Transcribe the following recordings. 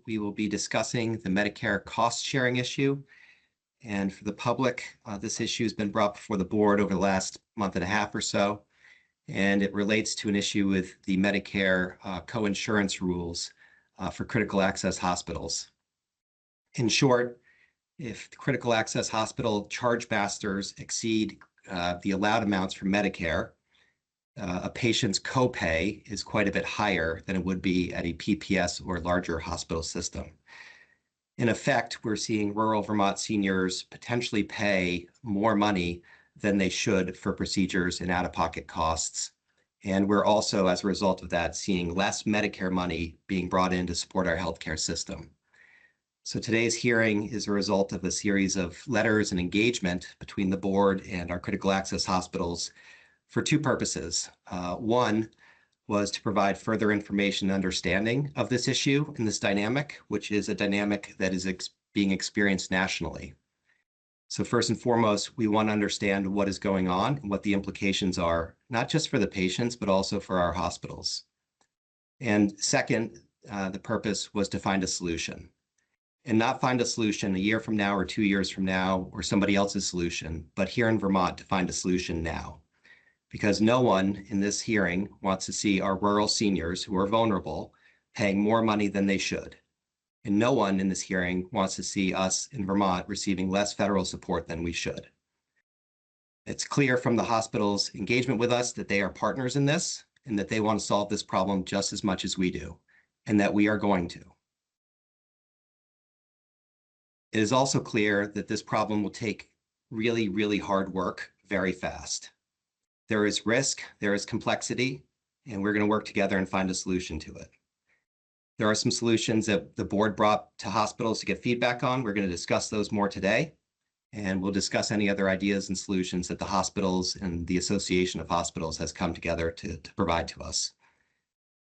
we will be discussing the Medicare cost sharing issue. And for the public, this issue has been brought before the board over the last month and a half or so. And it relates to an issue with the Medicare co-insurance rules for critical access hospitals. In short, if the critical access hospital charge masters exceed the allowed amounts for Medicare, a patient's copay is quite a bit higher than it would be at a PPS or larger hospital system. In effect, we're seeing rural Vermont seniors potentially pay more money than they should for procedures and out-of-pocket costs. And we're also, as a result of that, seeing less Medicare money being brought in to support our healthcare system. So today's hearing is a result of a series of letters and engagement between the board and our critical access hospitals for two purposes. One was to provide further information and understanding of this issue and this dynamic, which is a dynamic that is being experienced nationally. So first and foremost, we want to understand what is going on and what the implications are, not just for the patients, but also for our hospitals. And second, the purpose was to find a solution, and not find a solution a year from now or 2 years from now or somebody else's solution, but here in Vermont to find a solution now. Because no one in this hearing wants to see our rural seniors who are vulnerable paying more money than they should. And no one in this hearing wants to see us in Vermont receiving less federal support than we should. It's clear from the hospital's engagement with us that they are partners in this and that they want to solve this problem just as much as we do, and that we are going to. It is also clear that this problem will take really, really hard work very fast. There is risk, there is complexity, and we're going to work together and find a solution to it. There are some solutions that the board brought to hospitals to get feedback on. We're going to discuss those more today, and we'll discuss any other ideas and solutions that the hospitals and the Association of Hospitals has come together to provide to us.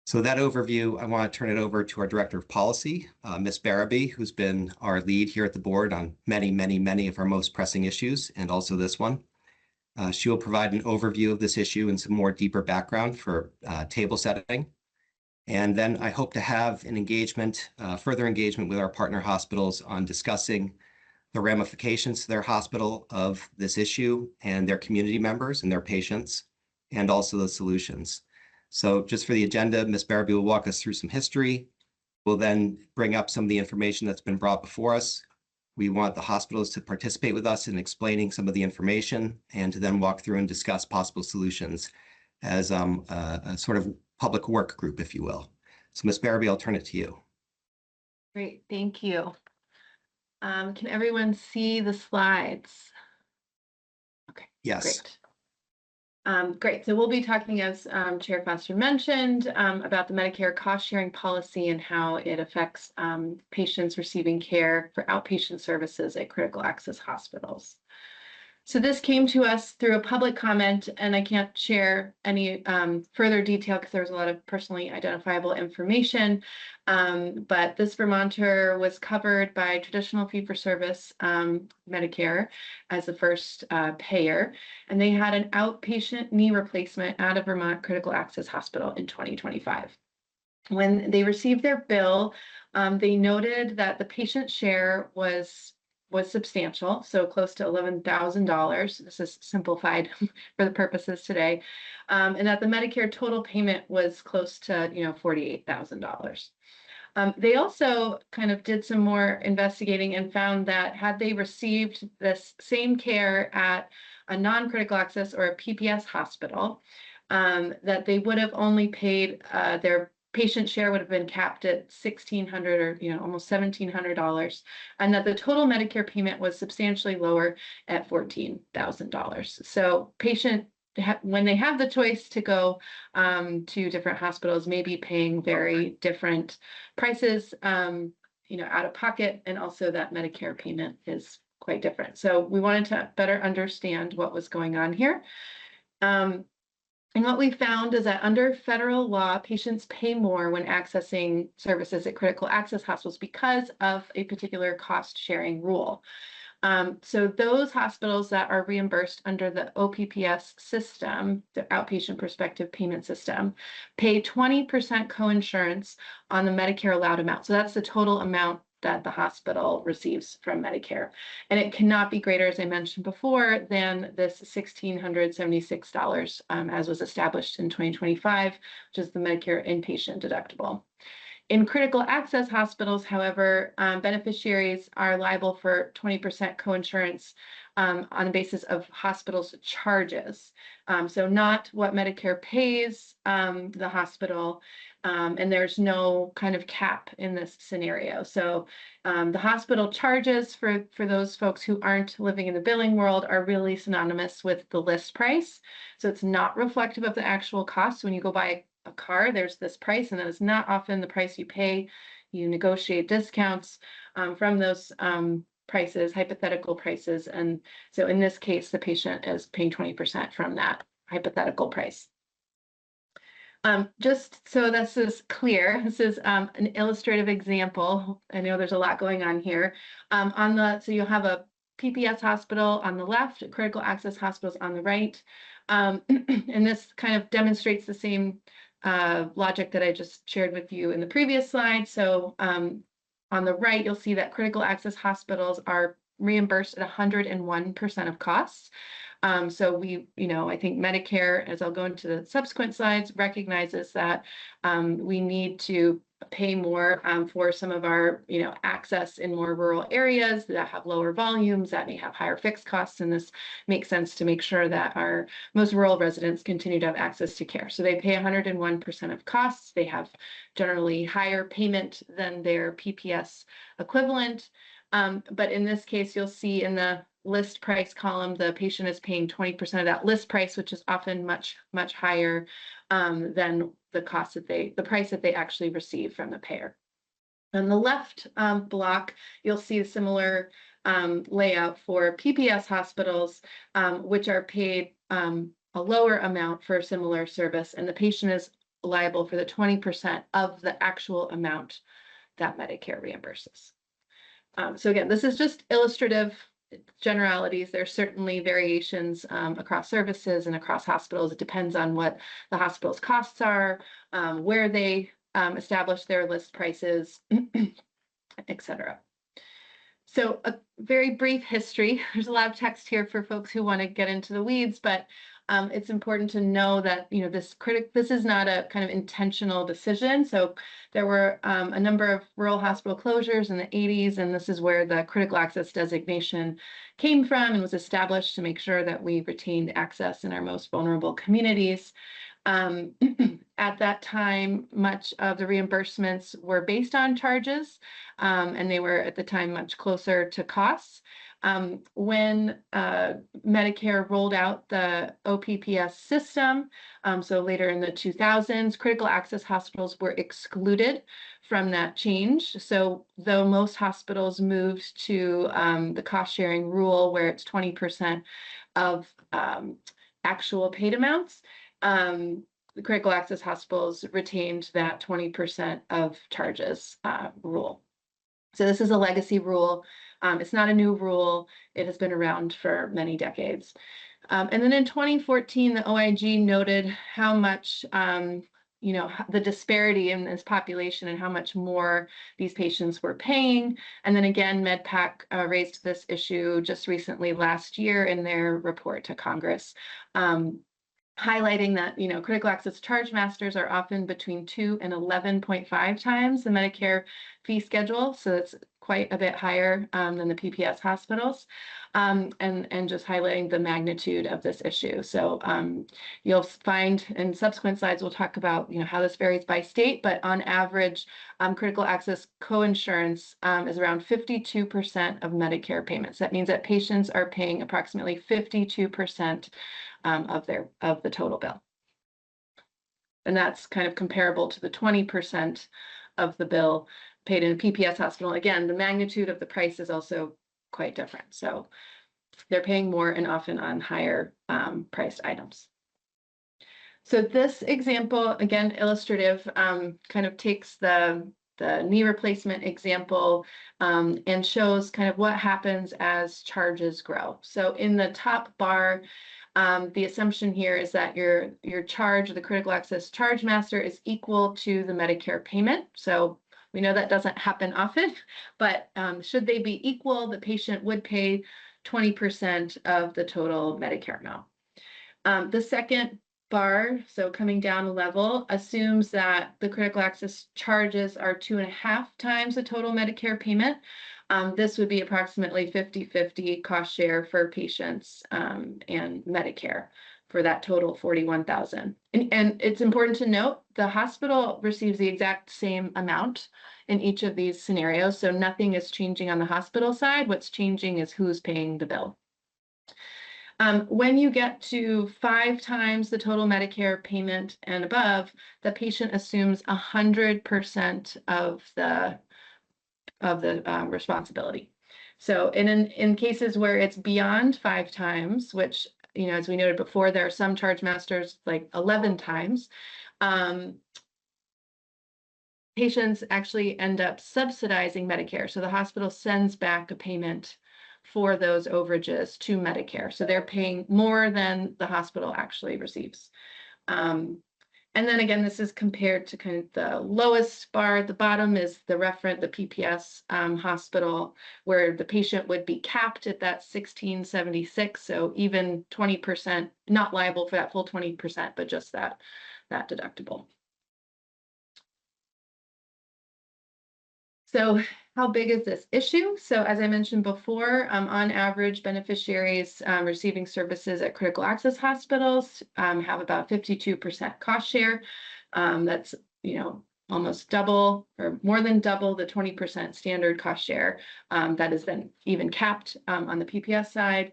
So that overview, I want to turn it over to our Director of Policy, Ms. Barabee, who's been our lead here at the board on many, many, many of our most pressing issues, and also this one. She will provide an overview of this issue and some more deeper background for table setting. And then I hope to have an engagement, further engagement with our partner hospitals on discussing the ramifications to their hospital of this issue and their community members and their patients, and also the solutions. So just for the agenda, Ms. Barabee will walk us through some history. We'll then bring up some of the information that's been brought before us. We want the hospitals to participate with us in explaining some of the information and to then walk through and discuss possible solutions as a sort of public work group, if you will. So Ms. Barabee, I'll turn it to you. Great, thank you. Can everyone see the slides? Okay, yes. Great. Great. So we'll be talking, as Chair Foster mentioned, about the Medicare cost sharing policy and how it affects patients receiving care for outpatient services at critical access hospitals. So this came to us through a public comment, and I can't share any further detail because there was a lot of personally identifiable information. But this Vermonter was covered by traditional fee-for-service Medicare as the first payer, and they had an outpatient knee replacement at a Vermont Critical Access Hospital in 2025. When they received their bill, they noted that the patient share was substantial, so close to $11,000. This is simplified for the purposes today, and that the Medicare total payment was close to $48,000. They also kind of did some more investigating and found that had they received this same care at a non-critical access or a PPS hospital, that they would have only paid their patient share would have been capped at $1,600 or almost $1,700, and that the total Medicare payment was substantially lower at $14,000. So when they have the choice to go to different hospitals, maybe paying very different prices, out of pocket, and also that Medicare payment is quite different. So we wanted to better understand what was going on here. And what we found is that under federal law, patients pay more when accessing services at critical access hospitals because of a particular cost sharing rule. So those hospitals that are reimbursed under the OPPS system, the outpatient prospective payment system, pay 20% coinsurance on the Medicare allowed amount. So that's the total amount that the hospital receives from Medicare. And it cannot be greater, as I mentioned before, than this $1,676, as was established in 2025, which is the Medicare inpatient deductible. In critical access hospitals, however, beneficiaries are liable for 20% coinsurance on the basis of hospitals' charges. So not what Medicare pays the hospital, and there's no kind of cap in this scenario. So the hospital charges for those folks who aren't living in the billing world are really synonymous with the list price. So it's not reflective of the actual cost. When you go buy a car, there's this price, and that is not often the price you pay. You negotiate discounts from those prices, hypothetical prices. And so in this case, the patient is paying 20% from that hypothetical price. Just so this is clear, this is an illustrative example. I know there's a lot going on here. So you'll have a PPS hospital on the left, critical access hospitals on the right. And this kind of demonstrates the same logic that I just shared with you in the previous slide. So on the right, you'll see that critical access hospitals are reimbursed at 101% of costs. So I think Medicare, as I'll go into the subsequent slides, recognizes that we need to pay more for some of our, access in more rural areas that have lower volumes, that may have higher fixed costs. And this makes sense to make sure that our most rural residents continue to have access to care. So they pay 101% of costs. They have generally higher payment than their PPS equivalent. But in this case, you'll see in the list price column, the patient is paying 20% of that list price, which is often much, much higher than the price that they actually receive from the payer. On the left block, you'll see a similar layout for PPS hospitals, which are paid a lower amount for a similar service, and the patient is liable for the 20% of the actual amount that Medicare reimburses. So again, this is just illustrative generalities. There's certainly variations across services and across hospitals. It depends on what the hospital's costs are, where they establish their list prices, et cetera. So a very brief history. There's a lot of text here for folks who want to get into the weeds, but it's important to know that this is not a kind of intentional decision. So there were a number of rural hospital closures in the 80s, and this is where the critical access designation came from and was established to make sure that we retained access in our most vulnerable communities. At that time, much of the reimbursements were based on charges, and they were at the time much closer to costs. When Medicare rolled out the OPPS system, so later in the 2000s, critical access hospitals were excluded from that change. So though most hospitals moved to the cost sharing rule where it's 20% of actual paid amounts, the critical access hospitals retained that 20% of charges rule. So this is a legacy rule. It's not a new rule. It has been around for many decades. And then in 2014, the OIG noted how much, the disparity in this population and how much more these patients were paying. And then again, MedPAC raised this issue just recently last year in their report to Congress, highlighting that, critical access charge masters are often between 2 and 11.5 times the Medicare fee schedule. So it's quite a bit higher than the PPS hospitals, and just highlighting the magnitude of this issue. So you'll find in subsequent slides, we'll talk about, how this varies by state, but on average, critical access coinsurance is around 52% of Medicare payments. That means that patients are paying approximately 52% of the total bill. And that's kind of comparable to the 20% of the bill paid in a PPS hospital. Again, the magnitude of the price is also quite different. So they're paying more and often on higher priced items. So this example, again, illustrative, kind of takes the the knee replacement example, and shows kind of what happens as charges grow. So in the top bar, the assumption here is that your charge, the critical access charge master, is equal to the Medicare payment. So we know that doesn't happen often, but should they be equal, the patient would pay 20% of the total Medicare amount. The second bar, so coming down a level, assumes that the critical access charges are 2.5 times the total Medicare payment. This would be approximately 50-50 cost share for patients and Medicare for that total 41,000. And it's important to note the hospital receives the exact same amount in each of these scenarios, so nothing is changing on the hospital side. What's changing is who's paying the bill. When you get to 5 times the total Medicare payment and above, the patient assumes 100% of the responsibility. So in cases where it's beyond 5 times, which, as we noted before, there are some charge masters like 11 times, patients actually end up subsidizing Medicare. So the hospital sends back a payment for those overages to Medicare. So they're paying more than the hospital actually receives. And then again, this is compared to kind of the lowest bar at the bottom is the referent, the PPS hospital, where the patient would be capped at that 1676. So even 20%, not liable for that full 20%, but just that deductible. So how big is this issue? So as I mentioned before, on average, beneficiaries receiving services at critical access hospitals have about 52% cost share. That's, almost double or more than double the 20% standard cost share that has been even capped on the PPS side.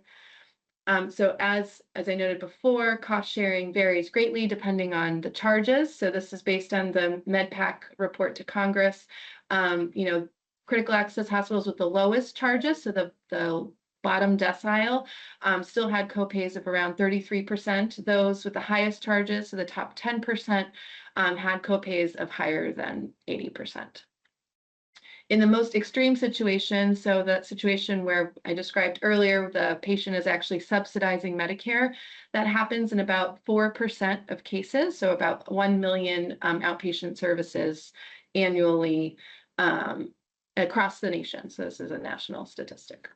So as I noted before, cost sharing varies greatly depending on the charges. So this is based on the MedPAC report to Congress. Critical access hospitals with the lowest charges, so the bottom decile, still had copays of around 33%. Those with the highest charges, so the top 10%, had copays of higher than 80%. In the most extreme situation, so that situation where I described earlier, the patient is actually subsidizing Medicare, that happens in about 4% of cases, so about 1 million outpatient services annually across the nation. So this is a national statistic.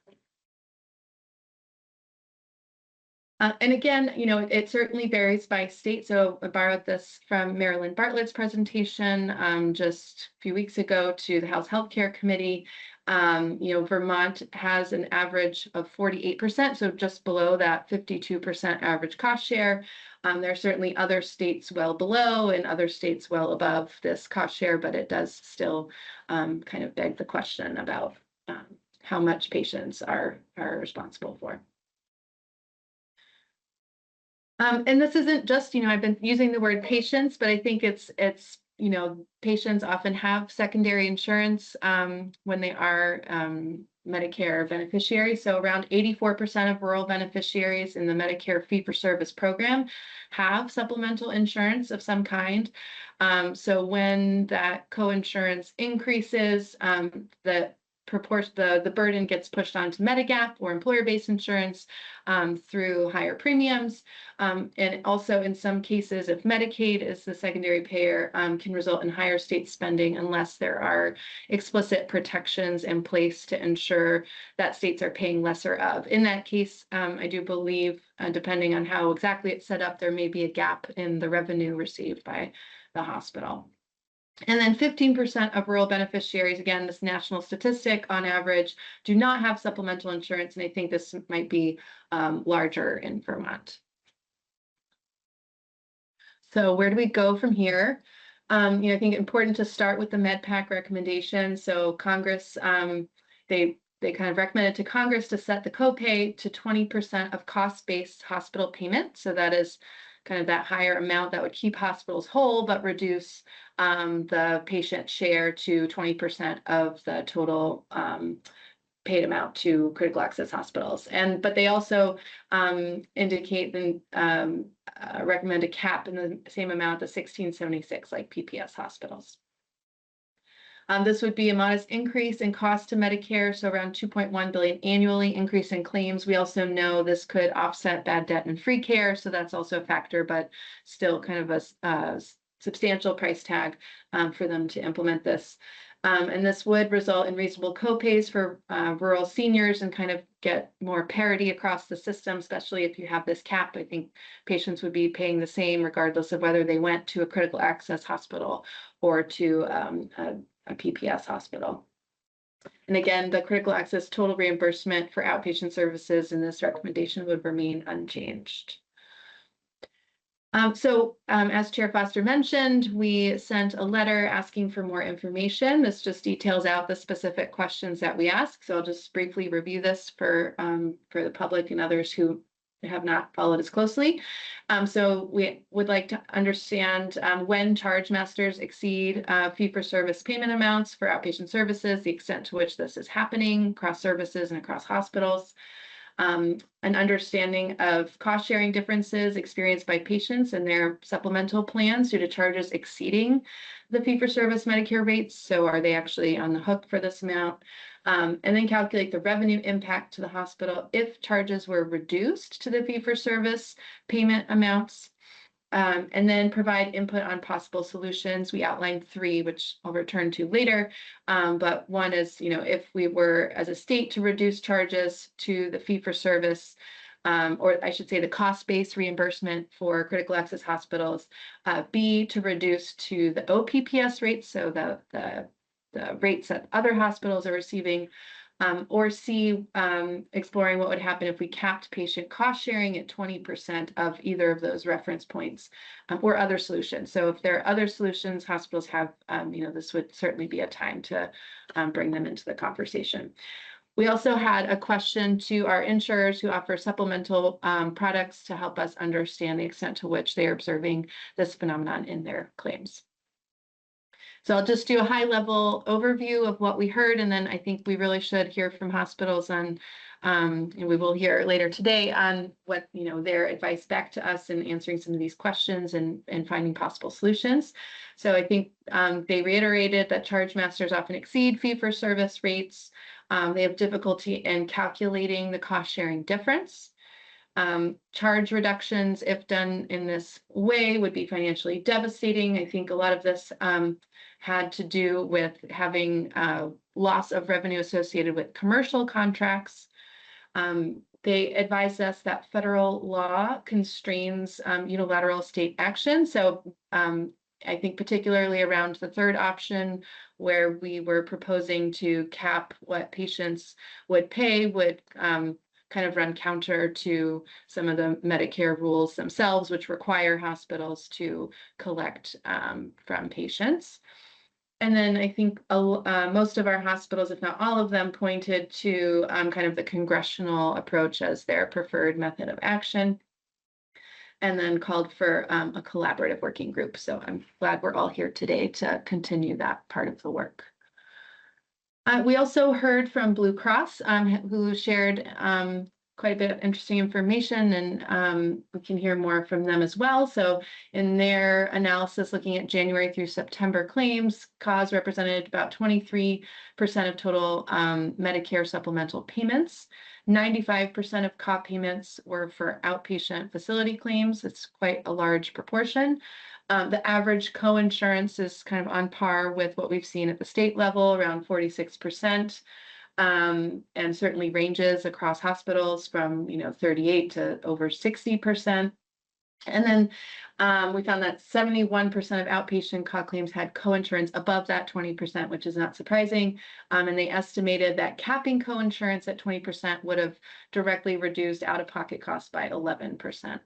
And again, it certainly varies by state. So I borrowed this from Marilyn Bartlett's presentation just a few weeks ago to the House Healthcare Committee. Vermont has an average of 48%, so just below that 52% average cost share. There are certainly other states well below and other states well above this cost share, but it does still kind of beg the question about how much patients are responsible for. And this isn't just, I've been using the word patients, but I think it's patients often have secondary insurance when they are Medicare beneficiaries. So around 84% of rural beneficiaries in the Medicare fee-for-service program have supplemental insurance of some kind. So when that coinsurance increases, the burden gets pushed onto Medigap or employer-based insurance through higher premiums. And also in some cases, if Medicaid is the secondary payer, can result in higher state spending unless there are explicit protections in place to ensure that states are paying lesser of. In that case, I do believe, depending on how exactly it's set up, there may be a gap in the revenue received by the hospital. And then 15% of rural beneficiaries, again, this national statistic on average, do not have supplemental insurance. And I think this might be larger in Vermont. So where do we go from here? I think important to start with the MedPAC recommendation. So Congress, they kind of recommended to Congress to set the copay to 20% of cost-based hospital payment. So that is kind of that higher amount that would keep hospitals whole, but reduce the patient share to 20% of the total paid amount to critical access hospitals. But they also indicate and recommend a cap in the same amount, the 1676, like PPS hospitals. This would be a modest increase in cost to Medicare, so around 2.1 billion annually increase in claims. We also know this could offset bad debt and free care, so that's also a factor, but still kind of a substantial price tag for them to implement this. And this would result in reasonable copays for rural seniors and kind of get more parity across the system, especially if you have this cap. I think patients would be paying the same regardless of whether they went to a critical access hospital or to a PPS hospital. And again, the critical access total reimbursement for outpatient services in this recommendation would remain unchanged. As Chair Foster mentioned, we sent a letter asking for more information. This just details out the specific questions that we ask. So I'll just briefly review this for the public and others who have not followed as closely. So we would like to understand when charge masters exceed fee-for-service payment amounts for outpatient services, the extent to which this is happening across services and across hospitals. An understanding of cost-sharing differences experienced by patients and their supplemental plans due to charges exceeding the fee-for-service Medicare rates. So are they actually on the hook for this amount? And then calculate the revenue impact to the hospital if charges were reduced to the fee-for-service payment amounts. And then provide input on possible solutions. We outlined 3, which I'll return to later. But one is, if we were as a state to reduce charges to the fee-for-service, or I should say the cost-based reimbursement for critical access hospitals, B, to reduce to the OPPS rates, so the rates that other hospitals are receiving, or C, exploring what would happen if we capped patient cost sharing at 20% of either of those reference points, or other solutions. So if there are other solutions hospitals have, this would certainly be a time to bring them into the conversation. We also had a question to our insurers who offer supplemental products to help us understand the extent to which they are observing this phenomenon in their claims. So I'll just do a high-level overview of what we heard, and then I think we really should hear from hospitals on, and we will hear later today on what their advice back to us in answering some of these questions and finding possible solutions. So I think they reiterated that charge masters often exceed fee-for-service rates. They have difficulty in calculating the cost-sharing difference. Charge reductions, if done in this way, would be financially devastating. I think a lot of this had to do with having loss of revenue associated with commercial contracts. They advised us that federal law constrains unilateral state action. So I think particularly around the third option, where we were proposing to cap what patients would pay, would kind of run counter to some of the Medicare rules themselves, which require hospitals to collect from patients. And then I think most of our hospitals, if not all of them, pointed to kind of the congressional approach as their preferred method of action, and then called for a collaborative working group. So I'm glad we're all here today to continue that part of the work. We also heard from Blue Cross, who shared quite a bit of interesting information, and we can hear more from them as well. So in their analysis, looking at January through September claims, CAUSE represented about 23% of total Medicare supplemental payments. 95% of COP payments were for outpatient facility claims. It's quite a large proportion. The average coinsurance is kind of on par with what we've seen at the state level, around 46%, and certainly ranges across hospitals from 38 to over 60%. And then we found that 71% of outpatient COG claims had coinsurance above that 20%, which is not surprising. And they estimated that capping coinsurance at 20% would have directly reduced out-of-pocket costs by 11%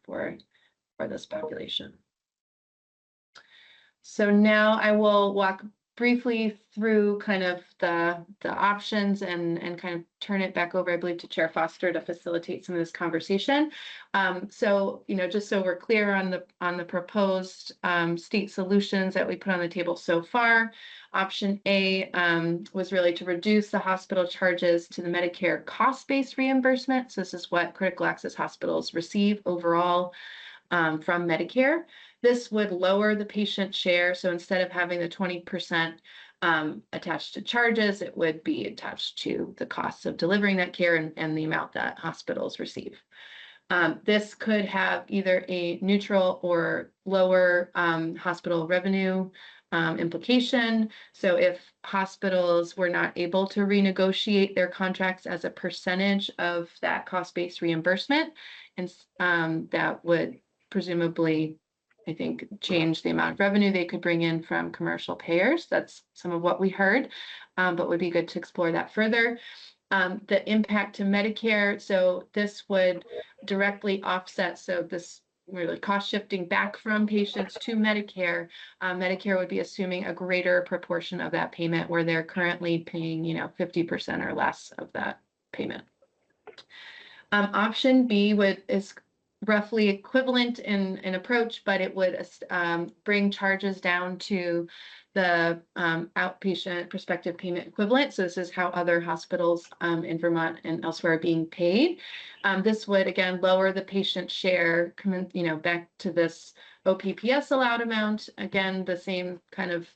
for this population. So now I will walk briefly through kind of the options and kind of turn it back over, I believe, to Chair Foster to facilitate some of this conversation. So, just so we're clear on the proposed state solutions that we put on the table so far, option A was really to reduce the hospital charges to the Medicare cost-based reimbursement. So this is what critical access hospitals receive overall from Medicare. This would lower the patient share. So instead of having the 20% attached to charges. It would be attached to the costs of delivering that care and the amount that hospitals receive. This could have either a neutral or lower hospital revenue implication. So if hospitals were not able to renegotiate their contracts as a percentage of that cost-based reimbursement, and that would presumably, I think, change the amount of revenue they could bring in from commercial payers. That's some of what we heard, but would be good to explore that further. The impact to Medicare, so this would directly offset, so this really cost shifting back from patients to Medicare. Medicare would be assuming a greater proportion of that payment where they're currently paying, 50% or less of that payment. Option B is roughly equivalent in approach, but it would bring charges down to the outpatient prospective payment equivalent. So this is how other hospitals in Vermont and elsewhere are being paid. This would again lower the patient share, back to this OPPS allowed amount. Again, the same kind of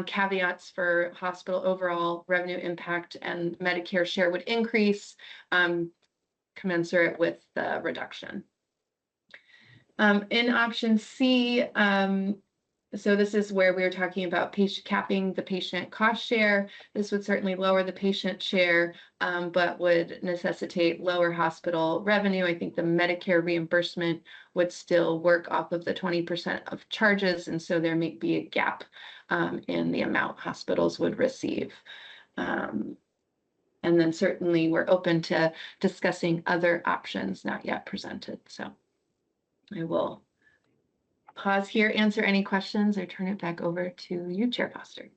caveats for hospital overall revenue impact, and Medicare share would increase commensurate with the reduction. In option C, so this is where we were talking about capping the patient cost share. This would certainly lower the patient share, but would necessitate lower hospital revenue. I think the Medicare reimbursement would still work off of the 20% of charges, and so there may be a gap in the amount hospitals would receive. And then certainly we're open to discussing other options not yet presented. So I will pause here, answer any questions, or turn it back over to you, Chair Foster.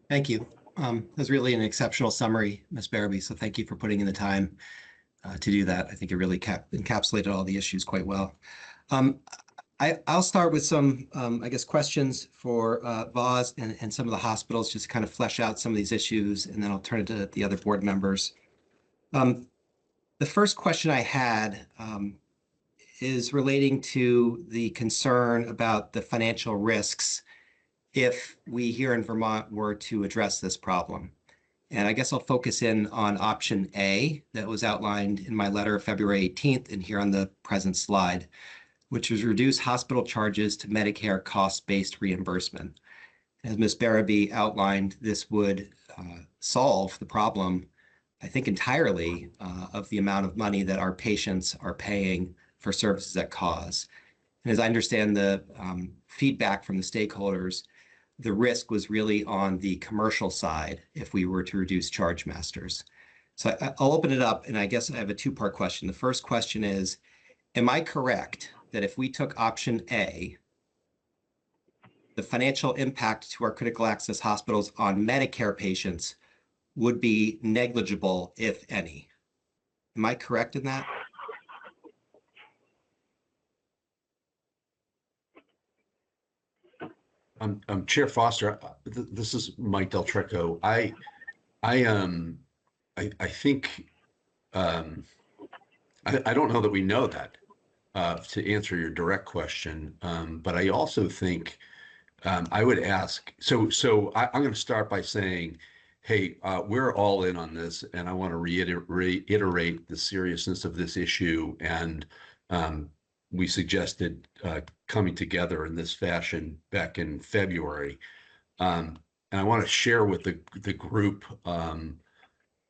Thank you. That was really an exceptional summary, Ms. Barabee, so thank you for putting in the time to do that. I think it really encapsulated all the issues quite well. I'll start with some, I guess, questions for Voz and some of the hospitals, just to kind of flesh out some of these issues, and then I'll turn it to the other board members. The first question I had is relating to the concern about the financial risks if we here in Vermont were to address this problem. And I guess I'll focus in on option A that was outlined in my letter of February 18th and here on the present slide, which was reduce hospital charges to Medicare cost-based reimbursement. As Ms. Barabee outlined, this would solve the problem, I think, entirely of the amount of money that our patients are paying for services at cause. And as I understand the feedback from the stakeholders, the risk was really on the commercial side if we were to reduce charge masters. So I'll open it up, and I guess I have a two-part question. The first question is, am I correct that if we took option A, the financial impact to our critical access hospitals on Medicare patients would be negligible, if any? Am I correct in that? Chair Foster, this is Mike Del Trecco. I think I don't know that we know that to answer your direct question, but I also think I would ask. So I'm going to start by saying, hey, we're all in on this, and I want to reiterate the seriousness of this issue, and we suggested coming together in this fashion back in February. And I want to share with the group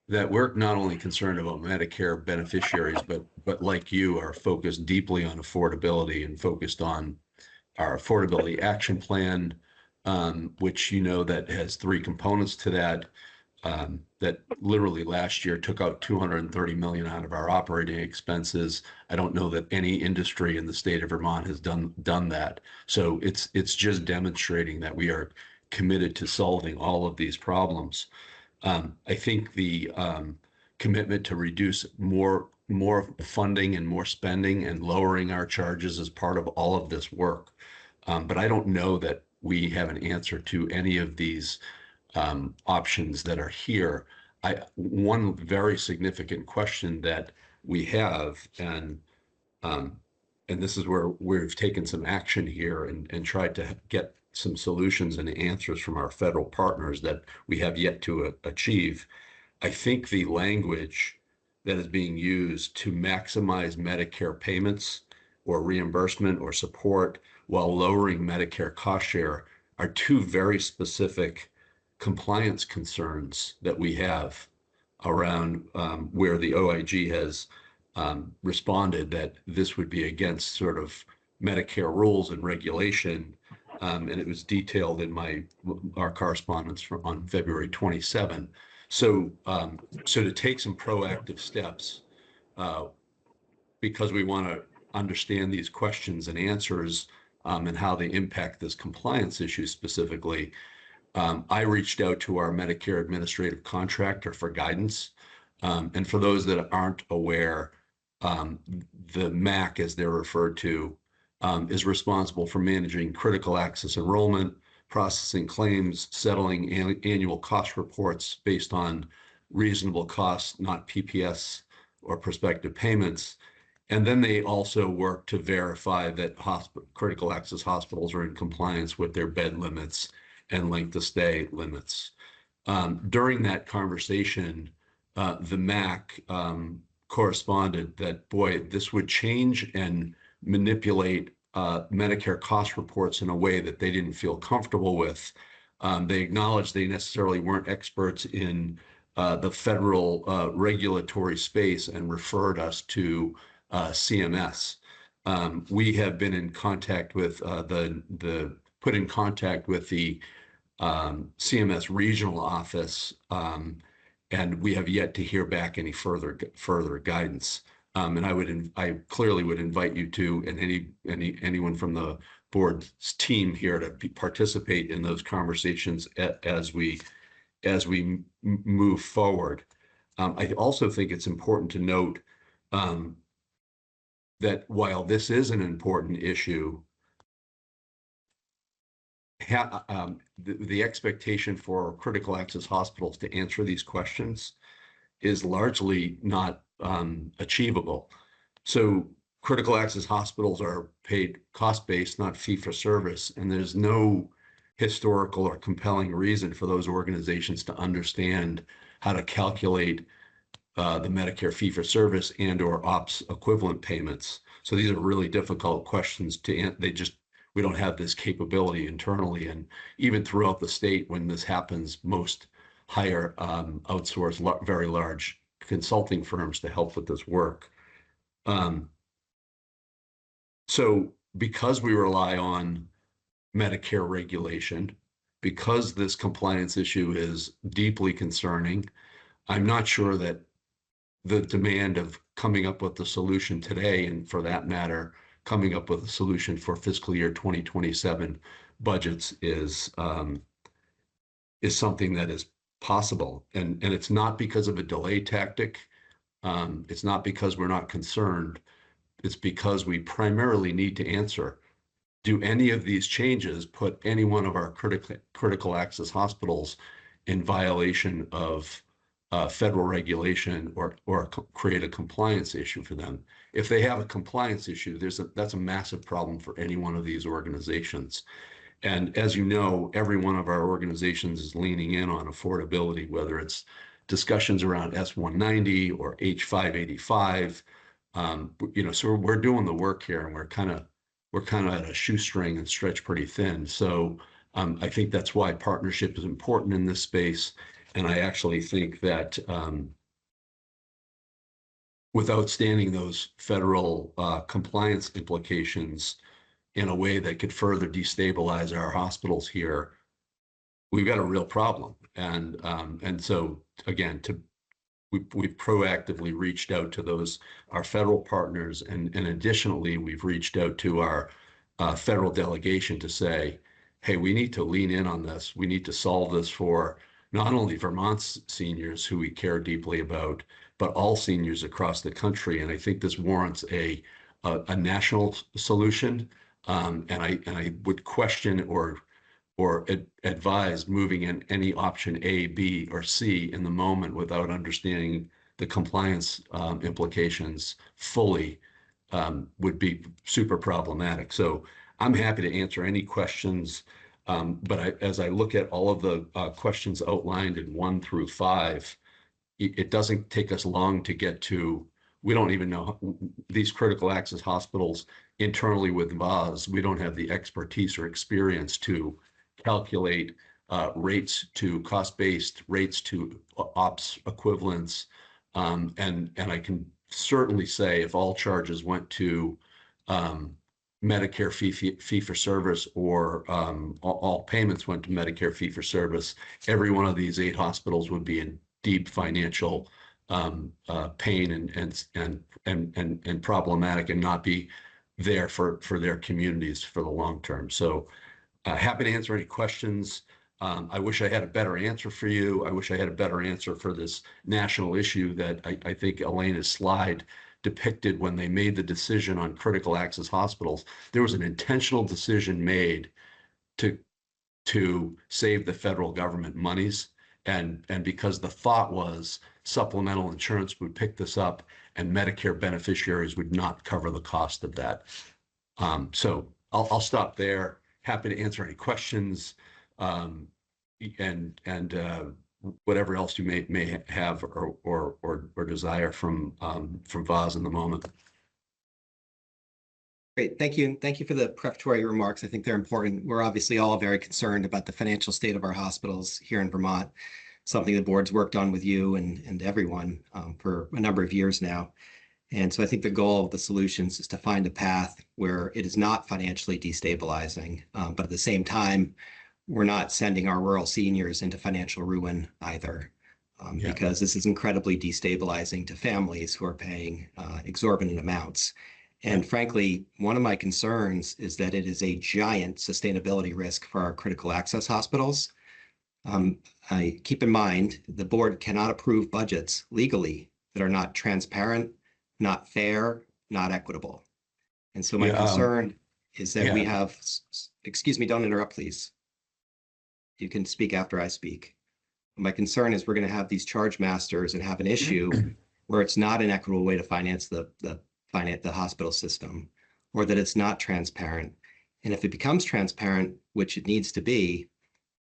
that we're not only concerned about Medicare beneficiaries, but like you, are focused deeply on affordability and focused on our affordability action plan, which that has three components to that. That literally last year took out $230 million out of our operating expenses. I don't know that any industry in the state of Vermont has done that. So it's just demonstrating that we are committed to solving all of these problems. I think the commitment to reduce more funding and more spending and lowering our charges is part of all of this work. But I don't know that we have an answer to any of these options that are here. One very significant question that we have, and this is where we've taken some action here and tried to get some solutions and answers from our federal partners that we have yet to achieve. I think the language that is being used to maximize Medicare payments or reimbursement or support while lowering Medicare cost share are two very specific compliance concerns that we have around where the OIG has responded that this would be against sort of Medicare rules and regulation. And it was detailed in our correspondence on February 27. So to take some proactive steps, because we want to understand these questions and answers and how they impact this compliance issue specifically, I reached out to our Medicare administrative contractor for guidance. And for those that aren't aware, the MAC, as they're referred to, is responsible for managing critical access enrollment, processing claims, settling annual cost reports based on reasonable costs, not PPS or prospective payments. And then they also work to verify that critical access hospitals are in compliance with their bed limits and length of stay limits. During that conversation, the MAC corresponded that, boy, this would change and manipulate Medicare cost reports in a way that they didn't feel comfortable with. They acknowledged they necessarily weren't experts in the federal regulatory space and referred us to CMS. We have been in contact with put in contact with the CMS regional office, and we have yet to hear back any further guidance. And I clearly would invite you to, and anyone from the board's team here, to participate in those conversations as we move forward. I also think it's important to note that while this is an important issue, the expectation for critical access hospitals to answer these questions is largely not achievable. So critical access hospitals are paid cost-based, not fee-for-service, and there's no historical or compelling reason for those organizations to understand how to calculate the Medicare fee-for-service and or ops equivalent payments. So these are really difficult questions to answer. We don't have this capability internally, and even throughout the state, when this happens, most hire outsource very large consulting firms to help with this work. So because we rely on Medicare regulation, because this compliance issue is deeply concerning, I'm not sure that the demand of coming up with the solution today, and for that matter, coming up with a solution for fiscal year 2027 budgets is something that is possible. And it's not because of a delay tactic. It's not because we're not concerned. It's because we primarily need to answer, do any of these changes put any one of our critical access hospitals in violation of federal regulation or create a compliance issue for them? If they have a compliance issue, that's a massive problem for any one of these organizations. And as you know, every one of our organizations is leaning in on affordability, whether it's discussions around S190 or H585. So we're doing the work here, and we're kind of at a shoestring and stretched pretty thin. So I think that's why partnership is important in this space. And I actually think that without standing those federal compliance implications in a way that could further destabilize our hospitals here, we've got a real problem. And so again, we've proactively reached out to our federal partners, and additionally, we've reached out to our federal delegation to say, hey, we need to lean in on this. We need to solve this for not only Vermont's seniors, who we care deeply about, but all seniors across the country. And I think this warrants a national solution. And I would question or advise moving in any option A, B, or C in the moment without understanding the compliance implications fully would be super problematic. So I'm happy to answer any questions But as I look at all of the questions outlined in 1 through 5, it doesn't take us long to get to, we don't even know these critical access hospitals internally with VAS. We don't have the expertise or experience to calculate rates to cost-based rates to ops equivalents. And I can certainly say if all charges went to Medicare fee for service, or all payments went to Medicare fee for service, every one of these 8 hospitals would be in deep financial pain and problematic, and not be there for their communities for the long term. So happy to answer any questions. I wish I had a better answer for you. I wish I had a better answer for this national issue that I think Elena's slide depicted when they made the decision on critical access hospitals. There was an intentional decision made to save the federal government monies. And because the thought was supplemental insurance would pick this up and Medicare beneficiaries would not cover the cost of that. So I'll stop there. Happy to answer any questions, and whatever else you may have or desire from VAS in the moment. Great, thank you. Thank you for the prefatory remarks. I think they're important. We're obviously all very concerned about the financial state of our hospitals here in Vermont, something the board's worked on with you and everyone for a number of years now. And so I think the goal of the solutions is to find a path where it is not financially destabilizing, but at the same time, we're not sending our rural seniors into financial ruin either, because this is incredibly destabilizing to families who are paying exorbitant amounts. And frankly, one of my concerns is that it is a giant sustainability risk for our critical access hospitals. I keep in mind, the board cannot approve budgets legally that are not transparent, not fair, not equitable. And so my concern is that we have, excuse me, don't interrupt, please. You can speak after I speak. My concern is we're going to have these charge masters and have an issue where it's not an equitable way to finance the hospital system, or that it's not transparent. And if it becomes transparent, which it needs to be,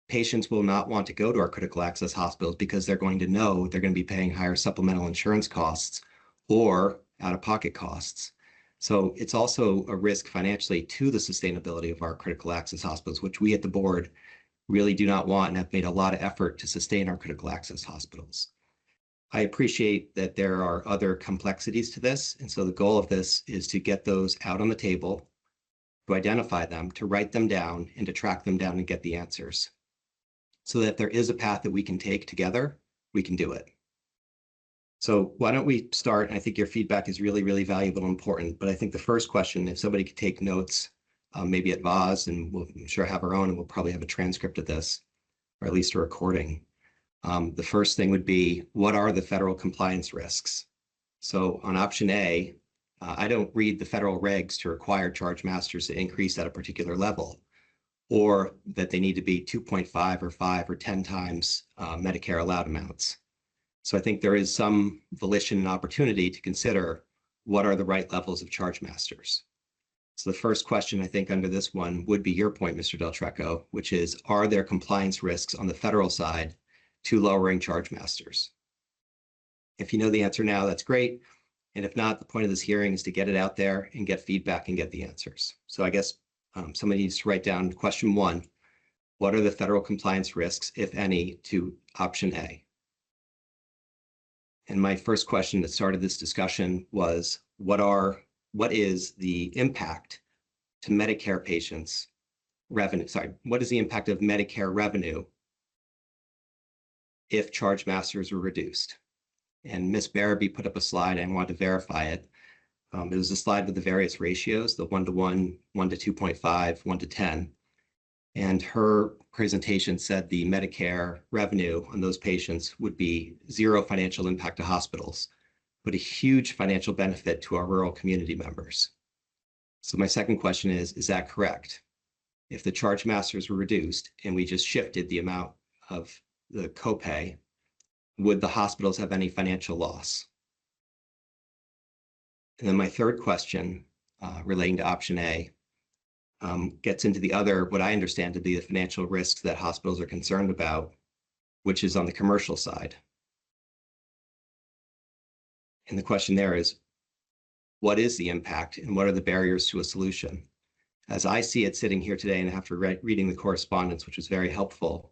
patients will not want to go to our critical access hospitals because they're going to know they're going to be paying higher supplemental insurance costs or out-of-pocket costs. So it's also a risk financially to the sustainability of our critical access hospitals, which we at the board really do not want and have made a lot of effort to sustain our critical access hospitals. I appreciate that there are other complexities to this. And so the goal of this is to get those out on the table, to identify them, to write them down, and to track them down and get the answers. So that if there is a path that we can take together, we can do it. So why don't we start? And I think your feedback is really, really valuable and important. But I think the first question, if somebody could take notes, maybe at VAS, and we'll I'm sure have our own, and we'll probably have a transcript of this, or at least a recording. The first thing would be, what are the federal compliance risks? So on option A, I don't read the federal regs to require charge masters to increase at a particular level, or that they need to be 2.5 or 5 or 10 times Medicare allowed amounts. So I think there is some volition and opportunity to consider what are the right levels of charge masters. So the first question, I think, under this one would be your point, Mr. Del Trecco, which is, are there compliance risks on the federal side to lowering charge masters? If you know the answer now, that's great. And if not, the point of this hearing is to get it out there and get feedback and get the answers. So I guess somebody needs to write down question 1. What are the federal compliance risks, if any, to option A? And my first question that started this discussion was, what is the impact to Medicare patients' revenue? Sorry, what is the impact of Medicare revenue if charge masters were reduced? And Ms. Barabee put up a slide, and I wanted to verify it. It was a slide with the various ratios, the 1-to-1, 1-to-2.5, 1-to-10. And her presentation said the Medicare revenue on those patients would be 0 financial impact to hospitals, but a huge financial benefit to our rural community members. So my second question is that correct? If the charge masters were reduced and we just shifted the amount of the copay, would the hospitals have any financial loss? And then my third question relating to option A, gets into the other, what I understand to be the financial risks that hospitals are concerned about, which is on the commercial side. And the question there is, what is the impact and what are the barriers to a solution? As I see it sitting here today and after reading the correspondence, which was very helpful,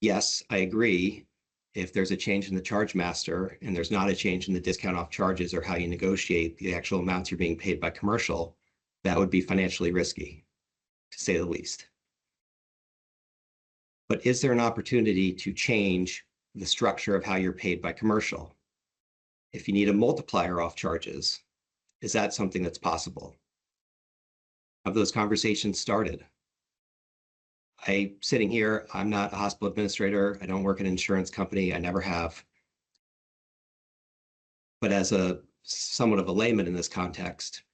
yes, I agree. If there's a change in the charge master and there's not a change in the discount off charges or how you negotiate the actual amounts you're being paid by commercial, that would be financially risky, to say the least. But is there an opportunity to change the structure of how you're paid by commercial? If you need a multiplier off charges, is that something that's possible? Have those conversations started? Sitting here, I'm not a hospital administrator. I don't work in an insurance company. I never have. But as somewhat of a layman in this context,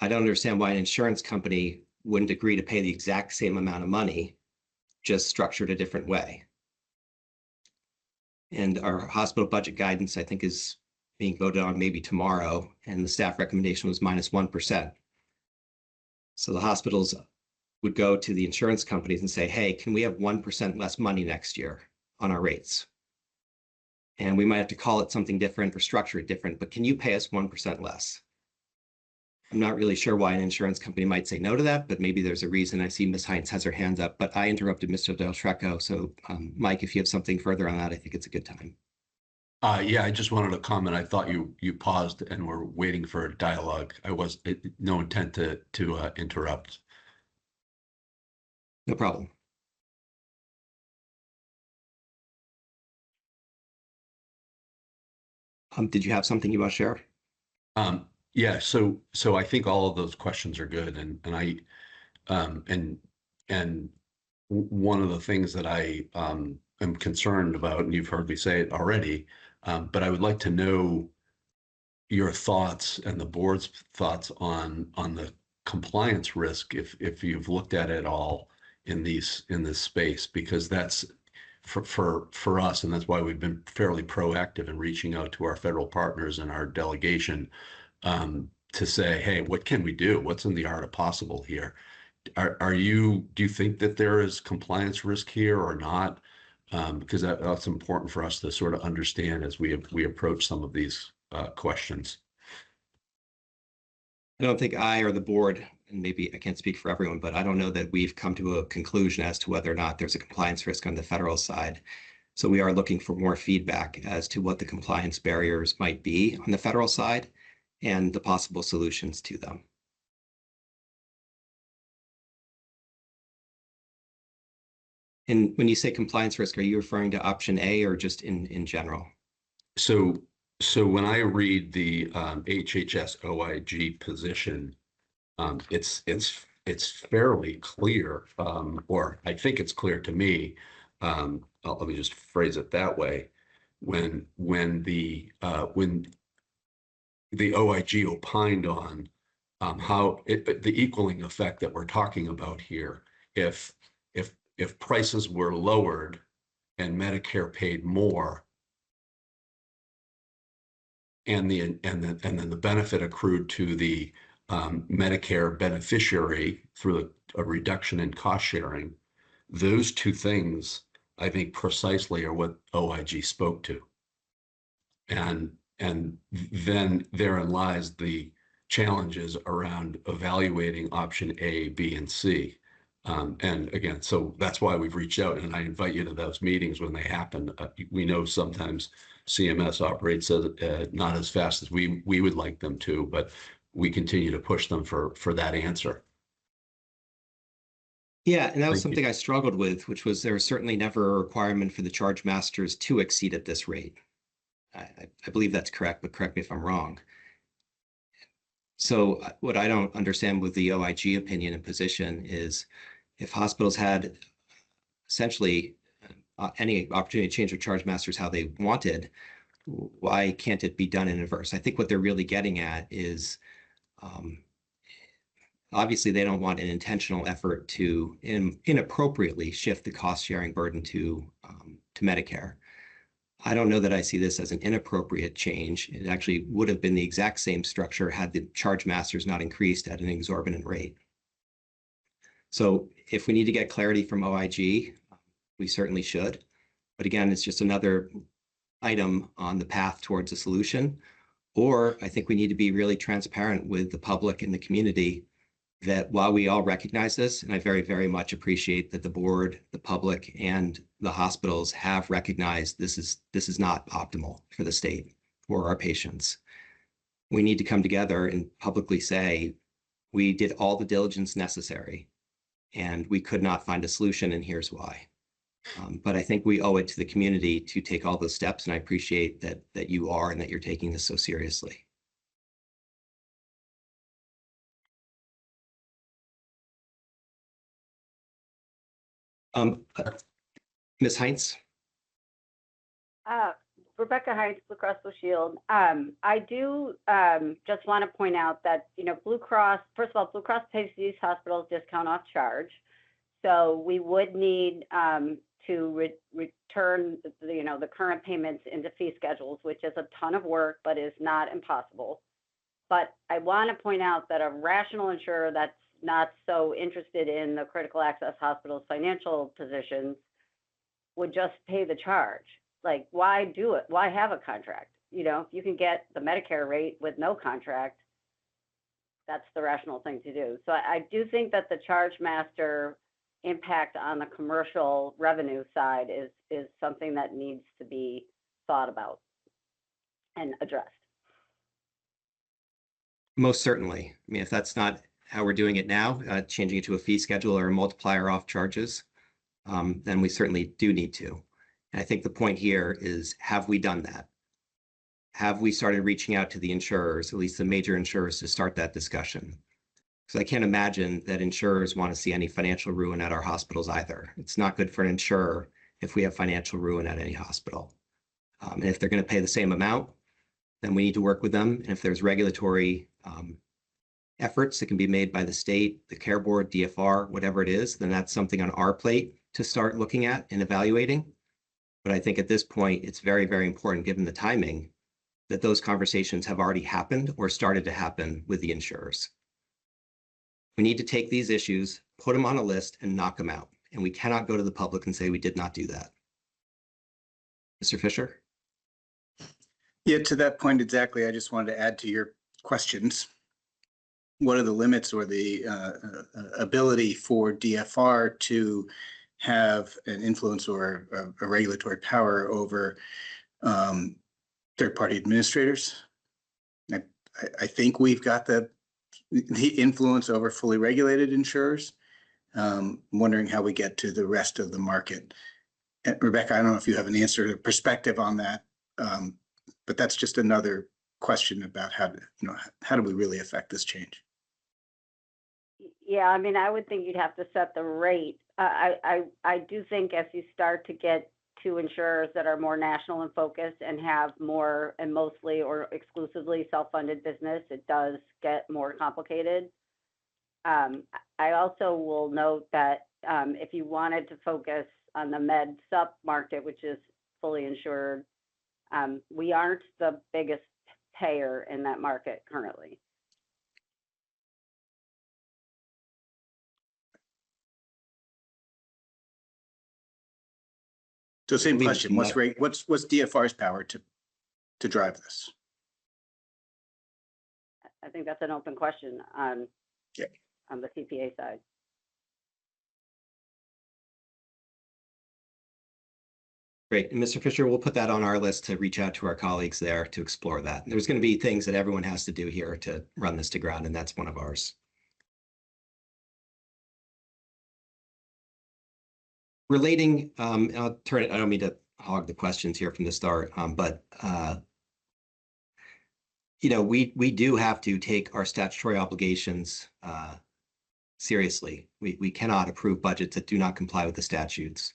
I don't understand why an insurance company wouldn't agree to pay the exact same amount of money, just structured a different way. And our hospital budget guidance, I think, is being voted on maybe tomorrow, and the staff recommendation was -1%. So the hospitals would go to the insurance companies and say, hey, can we have 1% less money next year on our rates? And we might have to call it something different or structure it different, but can you pay us 1% less? I'm not really sure why an insurance company might say no to that, but maybe there's a reason. I see Ms. Heinz has her hands up, but I interrupted Mr. Del Trecco. So Mike, if you have something further on that, I think it's a good time. Yeah, I just wanted to comment. I thought you paused and were waiting for a dialogue. No intent to interrupt. No problem. Did you have something you want to share? Yeah, so I think all of those questions are good, and one of the things that I am concerned about, and you've heard me say it already, but I would like to know your thoughts and the board's thoughts on the compliance risk, if you've looked at it all in this space, because that's for us, and that's why we've been fairly proactive in reaching out to our federal partners and our delegation to say, hey, what can we do? What's in the art of possible here? Do you think that there is compliance risk here or not? Because that's important for us to sort of understand as we approach some of these questions. I don't think I or the board, and maybe I can't speak for everyone, but I don't know that we've come to a conclusion as to whether or not there's a compliance risk on the federal side. So we are looking for more feedback as to what the compliance barriers might be on the federal side and the possible solutions to them. And when you say compliance risk, are you referring to option A or just in general? So when I read the HHS OIG position, it's fairly clear, or I think it's clear to me. Let me just phrase it that way. When the OIG opined on how the equaling effect that we're talking about here, if prices were lowered and Medicare paid more, and then the benefit accrued to the Medicare beneficiary through a reduction in cost sharing, those two things, I think, precisely are what OIG spoke to. And then therein lies the challenges around evaluating option A, B, and C. And again, so that's why we've reached out, and I invite you to those meetings when they happen. We know sometimes CMS operates not as fast as we would like them to, but we continue to push them for that answer. Yeah, and that was something I struggled with, which was there was certainly never a requirement for the charge masters to exceed at this rate. I believe that's correct, but correct me if I'm wrong. So what I don't understand with the OIG opinion and position is if hospitals had essentially any opportunity to change their charge masters how they wanted, why can't it be done in inverse? I think what they're really getting at is obviously they don't want an intentional effort to inappropriately shift the cost sharing burden to Medicare. I don't know that I see this as an inappropriate change. It actually would have been the exact same structure had the charge masters not increased at an exorbitant rate. So if we need to get clarity from OIG, we certainly should. But again, it's just another item on the path towards a solution. Or I think we need to be really transparent with the public and the community that while we all recognize this, and I very, very much appreciate that the board, the public, and the hospitals have recognized this is not optimal for the state or our patients. We need to come together and publicly say, we did all the diligence necessary and we could not find a solution, and here's why. But I think we owe it to the community to take all those steps, and I appreciate that you are and that you're taking this so seriously. Ms. Heinz? Rebecca Heinz, Blue Cross Blue Shield. I do just want to point out that, Blue Cross, first of all, Blue Cross pays these hospitals discount off charge. So we would need to return, the current payments into fee schedules, which is a ton of work, but is not impossible. But I want to point out that a rational insurer that's not so interested in the critical access hospital's financial positions would just pay the charge. Like, why do it? Why have a contract? If you can get the Medicare rate with no contract, that's the rational thing to do. So I do think that the charge master impact on the commercial revenue side is something that needs to be thought about and addressed. Most certainly. I mean, if that's not how we're doing it now, changing it to a fee schedule or a multiplier off charges, then we certainly do need to. And I think the point here is, have we done that? Have we started reaching out to the insurers, at least the major insurers, to start that discussion? Because I can't imagine that insurers want to see any financial ruin at our hospitals either. It's not good for an insurer if we have financial ruin at any hospital. And if they're going to pay the same amount, then we need to work with them. And if there's regulatory efforts that can be made by the state, the care board, DFR, whatever it is, then that's something on our plate to start looking at and evaluating. But I think at this point, it's very, very important, given the timing, that those conversations have already happened or started to happen with the insurers. We need to take these issues, put them on a list, and knock them out. And we cannot go to the public and say we did not do that. Mr. Fisher? Yeah, to that point exactly, I just wanted to add to your questions. What are the limits or the ability for DFR to have an influence or a regulatory power over third-party administrators? I think we've got the influence over fully regulated insurers. Wondering how we get to the rest of the market. And Rebecca, I don't know if you have an answer or perspective on that, but that's just another question about how do we really affect this change? Yeah, I mean, I would think you'd have to set the rate. I do think as you start to get to insurers that are more national in focus and have more and mostly or exclusively self-funded business, it does get more complicated. I also will note that if you wanted to focus on the med sup market, which is fully insured, we aren't the biggest payer in that market currently. So same question, what's DFR's power to drive this? I think that's an open question on the TPA side. Great. And Mr. Fisher, we'll put that on our list to reach out to our colleagues there to explore that. There's going to be things that everyone has to do here to run this to ground, and that's one of ours. Relating, I'll turn it, I don't mean to hog the questions here from the start, but we do have to take our statutory obligations seriously. We cannot approve budgets that do not comply with the statutes.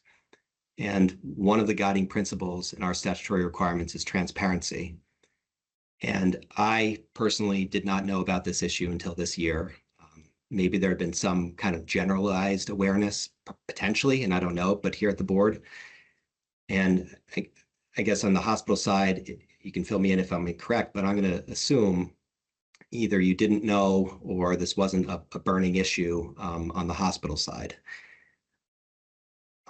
And one of the guiding principles in our statutory requirements is transparency. And I personally did not know about this issue until this year. Maybe there had been some kind of generalized awareness potentially, and I don't know, but here at the board. And I guess on the hospital side, you can fill me in if I'm incorrect, but I'm going to assume either you didn't know or this wasn't a burning issue on the hospital side.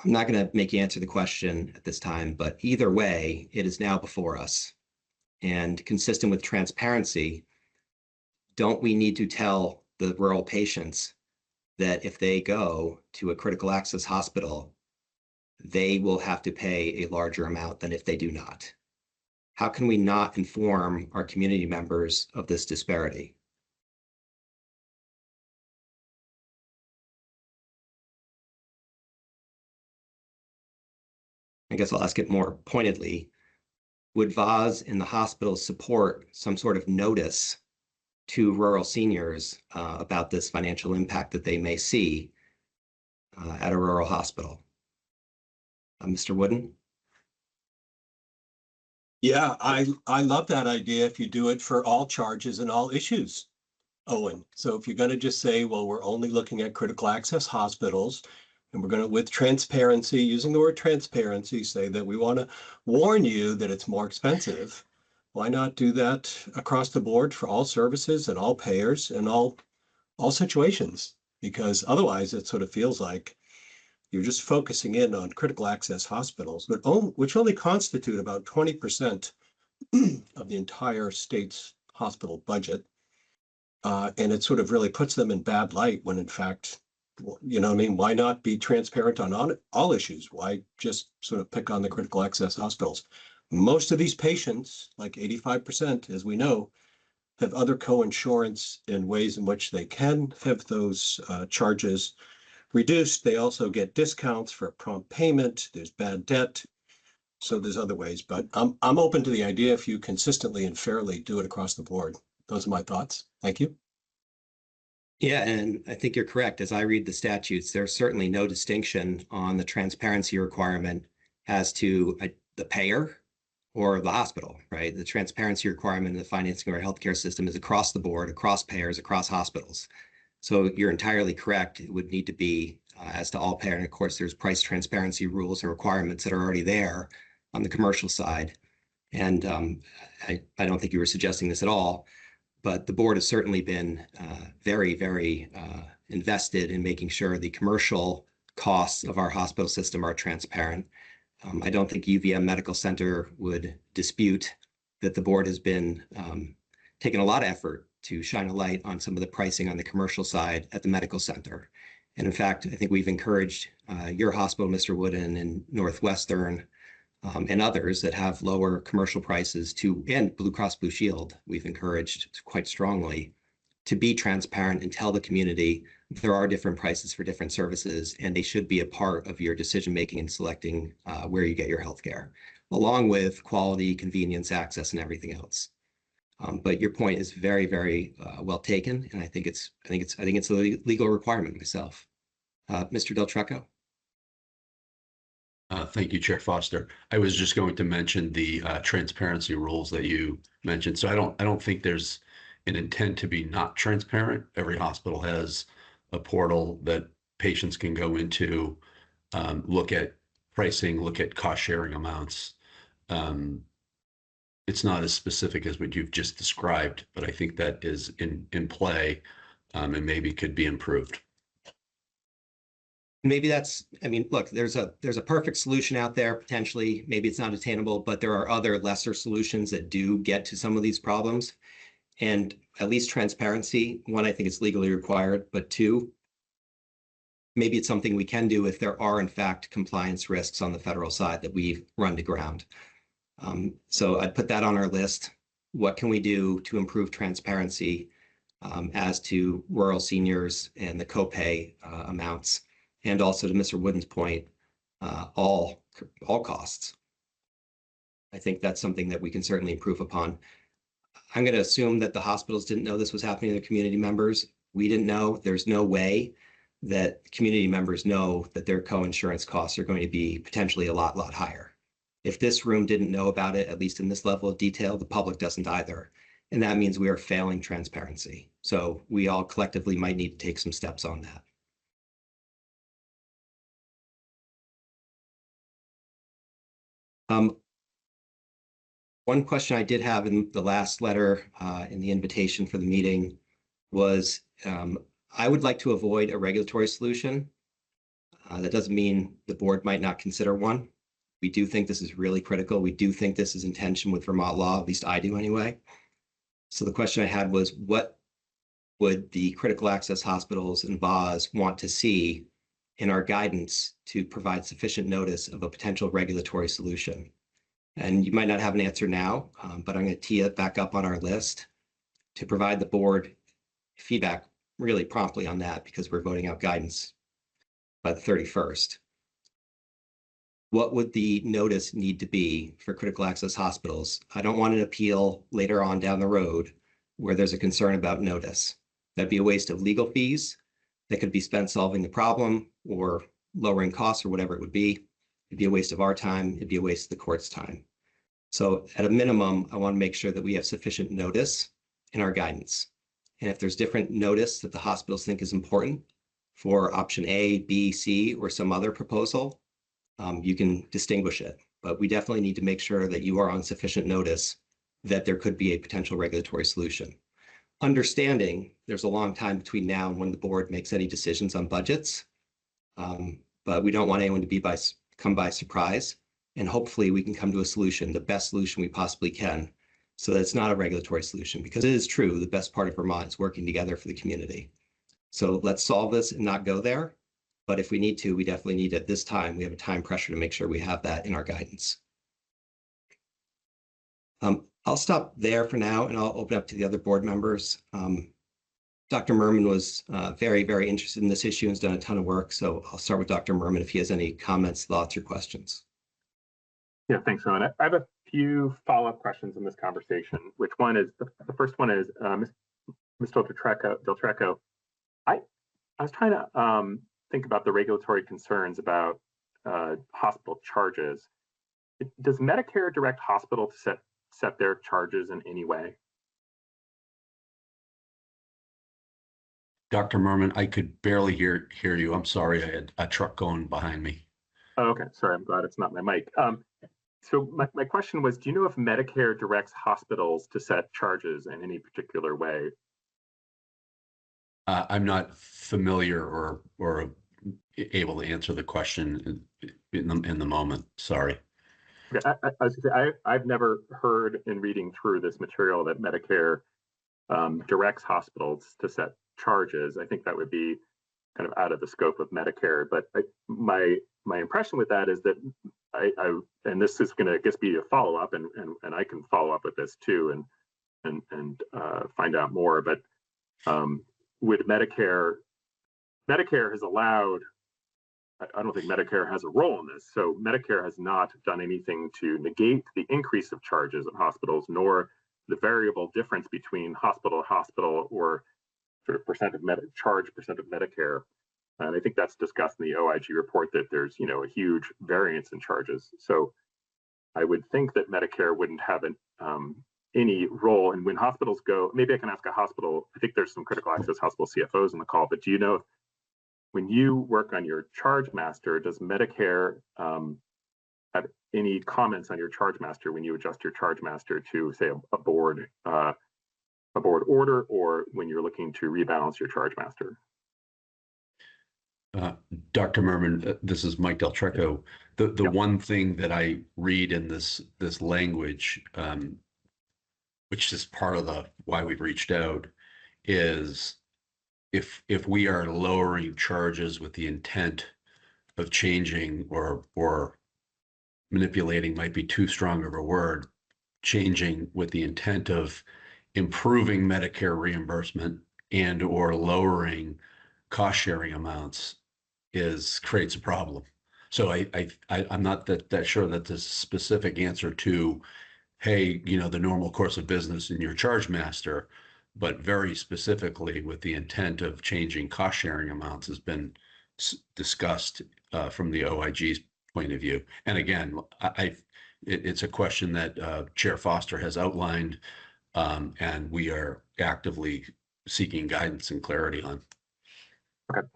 I'm not going to make you answer the question at this time, but either way, it is now before us. And consistent with transparency, don't we need to tell the rural patients that if they go to a critical access hospital, they will have to pay a larger amount than if they do not? How can we not inform our community members of this disparity? I guess I'll ask it more pointedly. Would VAS and the hospitals support some sort of notice to rural seniors about this financial impact that they may see at a rural hospital? Mr. Wooden? Yeah, I love that idea if you do it for all charges and all issues, Owen. So if you're going to just say, well, we're only looking at critical access hospitals, and we're going to, with transparency, using the word transparency, say that we want to warn you that it's more expensive. Why not do that across the board for all services and all payers and all situations? Because otherwise it sort of feels like you're just focusing in on critical access hospitals, but which only constitute about 20% of the entire state's hospital budget. And it sort of really puts them in bad light when in fact, you know what I mean? Why not be transparent on all issues? Why just sort of pick on the critical access hospitals? Most of these patients, like 85%, as we know, have other co-insurance in ways in which they can have those charges reduced. They also get discounts for prompt payment. There's bad debt. So there's other ways, but I'm open to the idea if you consistently and fairly do it across the board. Those are my thoughts. Thank you. Yeah, and I think you're correct. As I read the statutes, there's certainly no distinction on the transparency requirement as to the payer or the hospital, right? The transparency requirement in the financing of our healthcare system is across the board, across payers, across hospitals. So you're entirely correct. It would need to be as to all payer. And of course, there's price transparency rules and requirements that are already there on the commercial side. And I don't think you were suggesting this at all, but the board has certainly been very, very invested in making sure the commercial costs of our hospital system are transparent. I don't think UVM Medical Center would dispute that the board has been taking a lot of effort to shine a light on some of the pricing on the commercial side at the medical center. And in fact, I think we've encouraged your hospital, Mr. Wooden, and Northwestern, and others that have lower commercial prices and Blue Cross Blue Shield, we've encouraged quite strongly to be transparent and tell the community there are different prices for different services, and they should be a part of your decision-making in selecting where you get your healthcare, along with quality, convenience, access, and everything else. But your point is very, very well taken, and I think it's a legal requirement myself. Mr. Del Trecco. Thank you, Chair Foster. I was just going to mention the transparency rules that you mentioned. So I don't think there's an intent to be not transparent. Every hospital has a portal that patients can go into, look at pricing, look at cost sharing amounts. It's not as specific as what you've just described, but I think that is in play and maybe could be improved. Maybe look, there's a perfect solution out there, potentially. Maybe it's not attainable, but there are other lesser solutions that do get to some of these problems. And at least transparency, one, I think it's legally required, but two, maybe it's something we can do if there are, in fact, compliance risks on the federal side that we run to ground. So I'd put that on our list. What can we do to improve transparency as to rural seniors and the copay amounts? And also to Mr. Wooden's point, all costs. I think that's something that we can certainly improve upon. I'm going to assume that the hospitals didn't know this was happening to their community members. We didn't know. There's no way that community members know that their co-insurance costs are going to be potentially a lot higher. If this room didn't know about it, at least in this level of detail, the public doesn't either. And that means we are failing transparency. So we all collectively might need to take some steps on that. One question I did have in the last letter, in the invitation for the meeting was, I would like to avoid a regulatory solution. That doesn't mean the board might not consider one. We do think this is really critical. We do think this is in tension with Vermont law, at least I do anyway. So the question I had was, what would the critical access hospitals and VAs want to see in our guidance to provide sufficient notice of a potential regulatory solution? And you might not have an answer now, but I'm going to tee it back up on our list to provide the board feedback really promptly on that, because we're voting out guidance by the 31st. What would the notice need to be for critical access hospitals? I don't want an appeal later on down the road where there's a concern about notice. That'd be a waste of legal fees that could be spent solving the problem or lowering costs or whatever it would be. It'd be a waste of our time. It'd be a waste of the court's time. So at a minimum, I want to make sure that we have sufficient notice in our guidance. And if there's different notice that the hospitals think is important for option A, B, C, or some other proposal, you can distinguish it. But we definitely need to make sure that you are on sufficient notice that there could be a potential regulatory solution. Understanding there's a long time between now and when the board makes any decisions on budgets, but we don't want anyone to come by surprise. And hopefully we can come to a solution, the best solution we possibly can, so that it's not a regulatory solution, because it is true, the best part of Vermont is working together for the community. So let's solve this and not go there. But if we need to, we definitely need at this time, we have a time pressure to make sure we have that in our guidance. I'll stop there for now and I'll open up to the other board members. Dr. Merman was very, very interested in this issue and has done a ton of work. So I'll start with Dr. Merman if he has any comments, thoughts, or questions. Yeah, thanks, Rowan. I have a few follow-up questions in this conversation. Which one is the first one is Ms. Del Treco. I was trying to think about the regulatory concerns about hospital charges. Does Medicare direct hospital to set their charges in any way? Dr. Merman, I could barely hear you. I'm sorry, I had a truck going behind me. Oh, okay, sorry, I'm glad it's not my mic. So my question was, do you know if Medicare directs hospitals to set charges in any particular way? I'm not familiar or able to answer the question in the moment. Sorry. Okay, I've never heard in reading through this material that Medicare directs hospitals to set charges. I think that would be kind of out of the scope of Medicare. But my impression with that is that and this is going to, I guess, be a follow up, and I can follow up with this too, and find out more. But with Medicare has allowed. I don't think Medicare has a role in this. So Medicare has not done anything to negate the increase of charges at hospitals, nor the variable difference between hospital to hospital or sort of percent of Medicare. And I think that's discussed in the OIG report that there's, a huge variance in charges. So I would think that Medicare wouldn't have any role. And when hospitals go, maybe I can ask a hospital, I think there's some critical access hospital CFOs on the call, but do you know if when you work on your charge master, does Medicare have any comments on your charge master when you adjust your charge master to, say, a board order, or when you're looking to rebalance your charge master? Dr. Merman, this is Mike Del Treco. The one thing that I read in this language, which is part of why we've reached out, is if we are lowering charges with the intent of changing or manipulating might be too strong of a word, changing with the intent of improving Medicare reimbursement and or lowering cost sharing amounts creates a problem. So I'm not that sure that the specific answer to, hey, the normal course of business in your charge master, but very specifically with the intent of changing cost sharing amounts has been discussed from the OIG's point of view. And again, it's a question that Chair Foster has outlined, and we are actively seeking guidance and clarity on. Okay,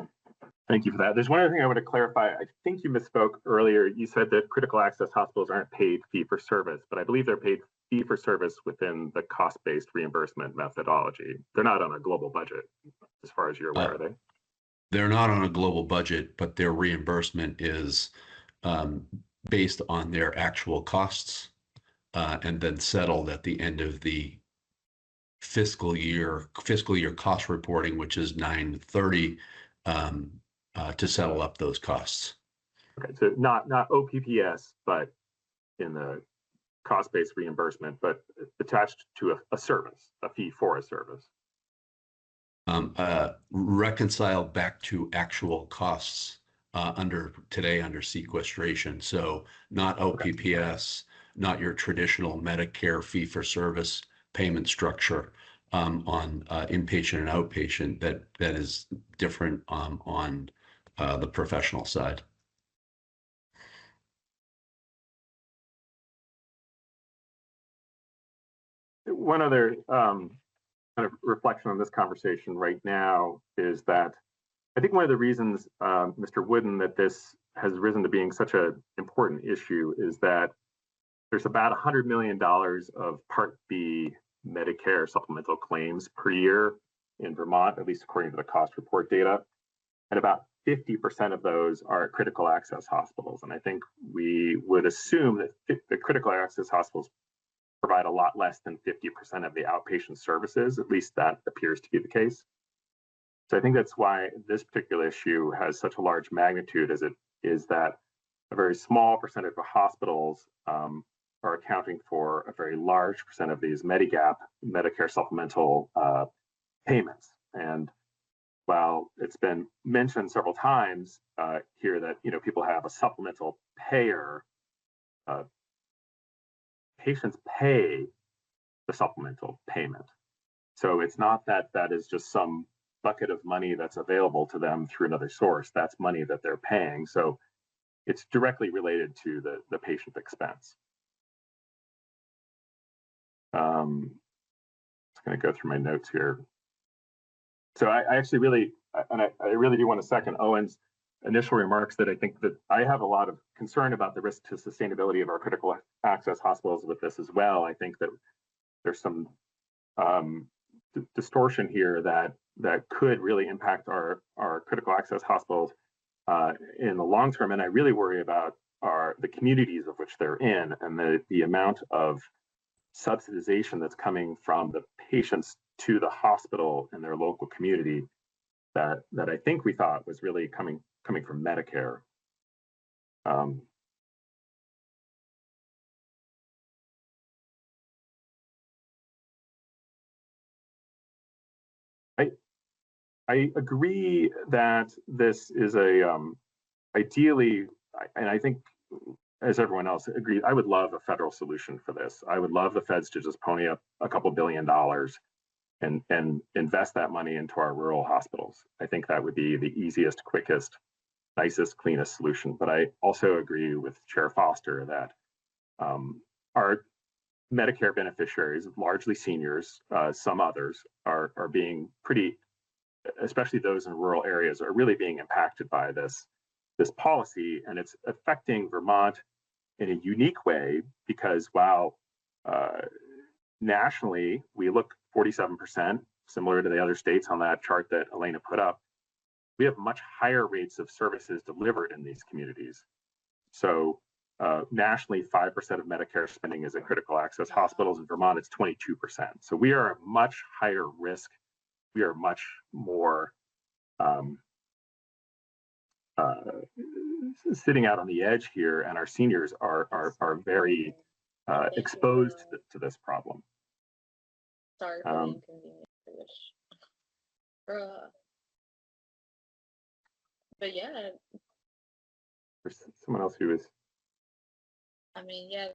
thank you for that. There's one other thing I want to clarify. I think you misspoke earlier. You said that critical access hospitals aren't paid fee for service, but I believe they're paid fee for service within the cost-based reimbursement methodology. They're not on a global budget, as far as you're aware, are they? They're not on a global budget, but their reimbursement is based on their actual costs and then settled at the end of the fiscal year cost reporting, which is 9/30, to settle up those costs. Okay, so not OPPS, but in the cost-based reimbursement, but attached to a service, a fee for a service. Reconciled back to actual costs under sequestration. So not OPPS, not your traditional Medicare fee for service payment structure on inpatient and outpatient. That is different on the professional side. One other kind of reflection on this conversation right now is that I think one of the reasons, Mr. Wooden, that this has risen to being such an important issue is that there's about $100 million of Part B Medicare supplemental claims per year in Vermont, at least according to the cost report data. And about 50% of those are at critical access hospitals. And I think we would assume that the critical access hospitals provide a lot less than 50% of the outpatient services. At least that appears to be the case. So I think that's why this particular issue has such a large magnitude, as it is that a very small percentage of hospitals are accounting for a very large percent of these Medigap, Medicare supplemental payments. And while it's been mentioned several times here that people have a supplemental payer, patients pay the supplemental payment. So it's not that that is just some bucket of money that's available to them through another source. That's money that they're paying. So it's directly related to the patient expense. Just going to go through my notes here. So I actually really, and I really do want to second Owen's initial remarks that I think that I have a lot of concern about the risk to sustainability of our critical access hospitals with this as well. I think that there's some distortion here that could really impact our critical access hospitals in the long term. And I really worry about the communities of which they're in and the amount of subsidization that's coming from the patients to the hospital and their local community that I think we thought was really coming from Medicare. I agree that this is ideally, and I think as everyone else agrees, I would love a federal solution for this. I would love the feds to just pony up a couple $2 billion and invest that money into our rural hospitals. I think that would be the easiest, quickest, nicest, cleanest solution. But I also agree with Chair Foster that our Medicare beneficiaries, largely seniors, some others, are being pretty, especially those in rural areas, are really being impacted by this policy, and it's affecting Vermont in a unique way because while nationally we look 47%, similar to the other states on that chart that Elena put up, we have much higher rates of services delivered in these communities. So nationally, 5% of Medicare spending is at critical access hospitals. In Vermont, it's 22%. So we are at much higher risk. We are much more sitting out on the edge here, and our seniors are very exposed to this problem. Sorry for the inconvenience. But yeah. There's someone else who is. I mean, yeah.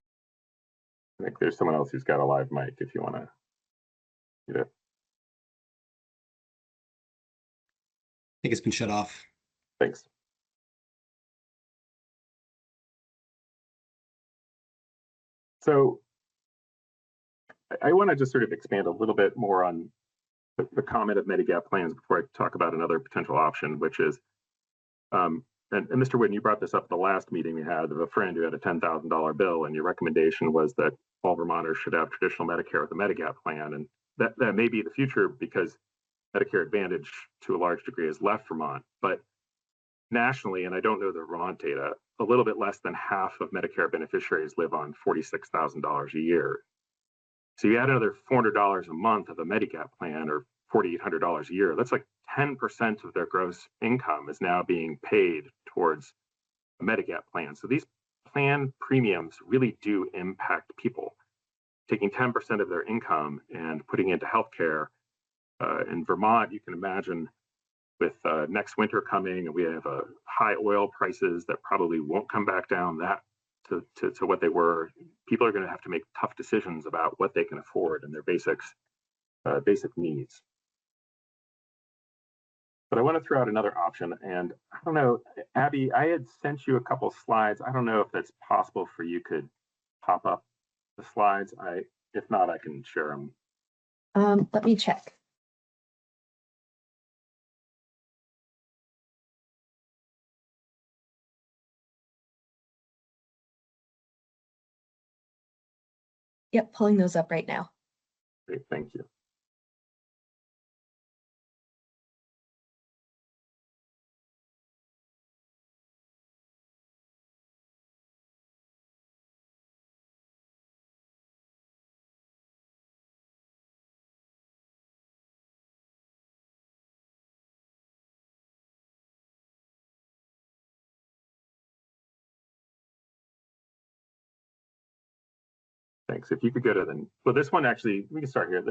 I think there's someone else who's got a live mic if you want to get it. I think it's been shut off. Thanks. So I want to just sort of expand a little bit more on the comment of Medigap plans before I talk about another potential option, which is, and Mr. Witten, you brought this up at the last meeting we had of a friend who had a $10,000 bill, and your recommendation was that all Vermonters should have traditional Medicare with a Medigap plan. And that may be the future because Medicare Advantage to a large degree has left Vermont. But nationally, and I don't know the Vermont data, a little bit less than half of Medicare beneficiaries live on $46,000 a year. So you add another $400 a month of a Medigap plan or $4,800 a year, that's like 10% of their gross income is now being paid towards a Medigap plan. So these plan premiums really do impact people. Taking 10% of their income and putting into healthcare in Vermont, you can imagine with next winter coming, and we have high oil prices that probably won't come back down that to what they were. People are going to have to make tough decisions about what they can afford and their basic needs. But I want to throw out another option, and I don't know, Abby, I had sent you a couple slides. I don't know if that's possible for you could pop up the slides. If not, I can share them. Let me check. Yep, pulling those up right now. Great, thank you. Thanks. If you could go to well, this one actually, we can start here.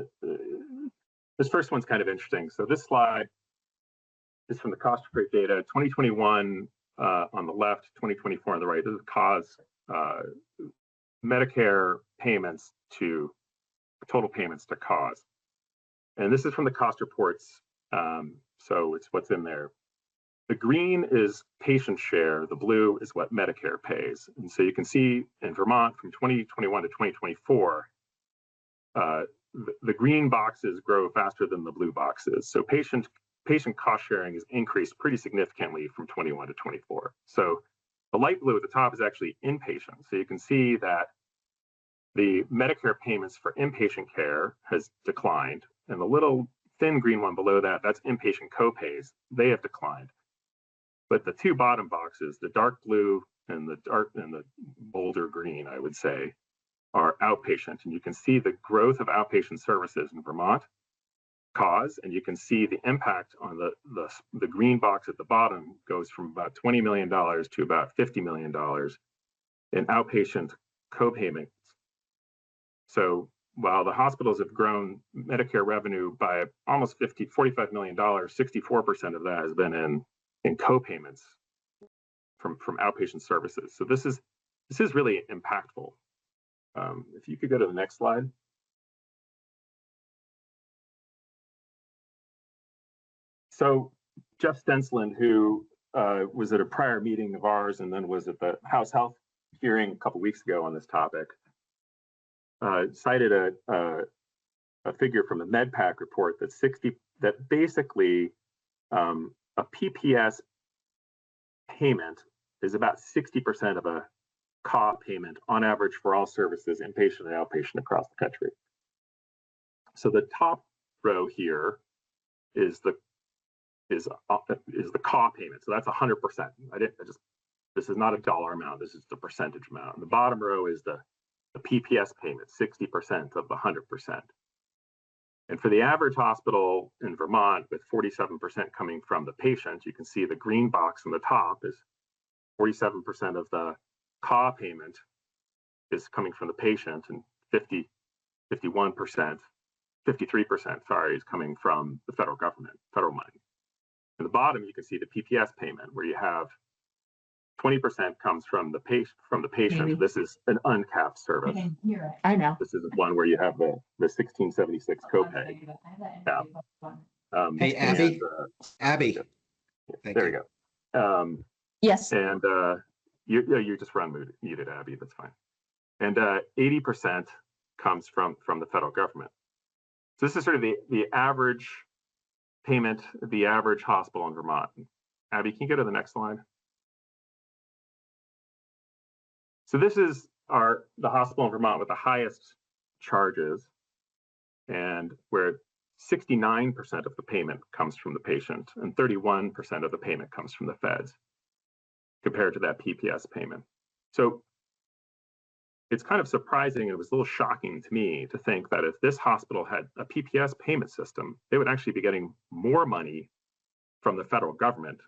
This first one's kind of interesting. So this slide is from the cost rate data, 2021 on the left, 2024 on the right. This is cause Medicare payments to total payments to cause. And this is from the cost reports. So it's what's in there. The green is patient share, the blue is what Medicare pays. And so you can see in Vermont from 2021 to 2024, the green boxes grow faster than the blue boxes. So patient cost sharing has increased pretty significantly from 21 to 24. So the light blue at the top is actually inpatient. So you can see that the Medicare payments for inpatient care has declined, and the little thin green one below that, that's inpatient copays, they have declined. But the two bottom boxes, the dark blue and the bolder green, I would say, are outpatient. And you can see the growth of outpatient services in Vermont cause, and you can see the impact on the green box at the bottom goes from about $20 million to about $50 million in outpatient copayments. So while the hospitals have grown Medicare revenue by almost $45 million, 64% of that has been in copayments from outpatient services. So this is really impactful. If you could go to the next slide. So Jeff Stensland, who was at a prior meeting of ours and then was at the House Health hearing a couple weeks ago on this topic, cited a figure from the MedPAC report that basically a PPS payment is about 60% of a CAW payment on average for all services, inpatient and outpatient across the country. So the top row here is the CAW payment. So that's 100%. This is not a dollar amount. This is the percentage amount. And the bottom row is the PPS payment, 60% of the 100%. And for the average hospital in Vermont, with 47% coming from the patient, you can see the green box on the top is 47% of the CAW payment is coming from the patient, and 53%, sorry, is coming from the federal government, federal money. At the bottom, you can see the PPS payment, where you have 20% comes from the patient. Maybe. This is an uncapped service. Okay, you're right. I know. This is one where you have the 1676 copay. Hey, Abby. Abby. Thank There you go. Yes. And you just run muted, Abby. That's fine. And 80% comes from the federal government. So this is sort of the average payment, the average hospital in Vermont. Abby, can you go to the next slide? So this is are the hospital in Vermont with the highest charges, and where 69% of the payment comes from the patient and 31% of the payment comes from the feds compared to that PPS payment. So it's kind of surprising. It was a little shocking to me to think that if this hospital had a PPS payment system, they would actually be getting more money from the federal government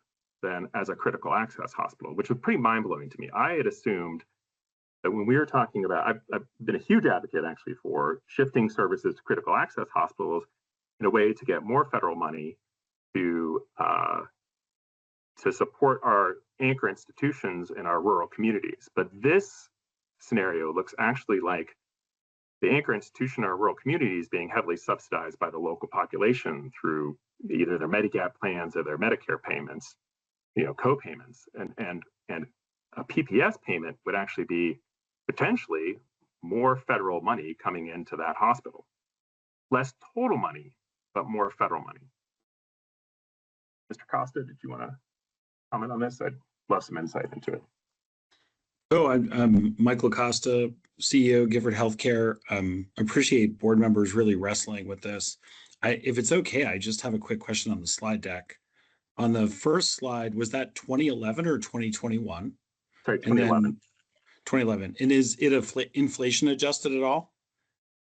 than as a critical access hospital, which was pretty mind-blowing to me. I had assumed that when we were talking about, I've been a huge advocate actually for shifting services to critical access hospitals in a way to get more federal money to support our anchor institutions in our rural communities. But this scenario looks actually like the anchor institution in our rural communities being heavily subsidized by the local population through either their Medigap plans or their Medicare payments, co-payments, and a PPS payment would actually be potentially more federal money coming into that hospital. Less total money, but more federal money. Mr. Costa, did you want to comment on this? I'd love some insight into it. So I'm Michael Acosta, CEO, Gifford Healthcare. Appreciate board members really wrestling with this. If it's okay, I just have a quick question on the slide deck. On the first slide, was that 2011 or 2021? Sorry, 2011. 2011. And is it inflation adjusted at all?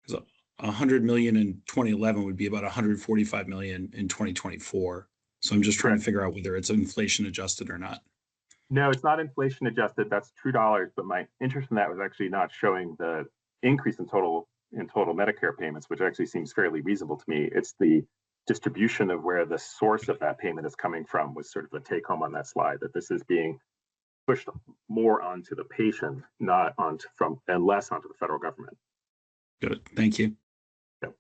Because 100 million in 2011 would be about 145 million in 2024. So I'm just trying to figure out whether it's inflation adjusted or not. No, it's not inflation adjusted. That's true dollars. But my interest in that was actually not showing the increase in total Medicare payments, which actually seems fairly reasonable to me. It's the distribution of where the source of that payment is coming from was sort of the take home on that slide, that this is being pushed more onto the patient, not onto and less onto the federal government. Good. Thank you. Yep.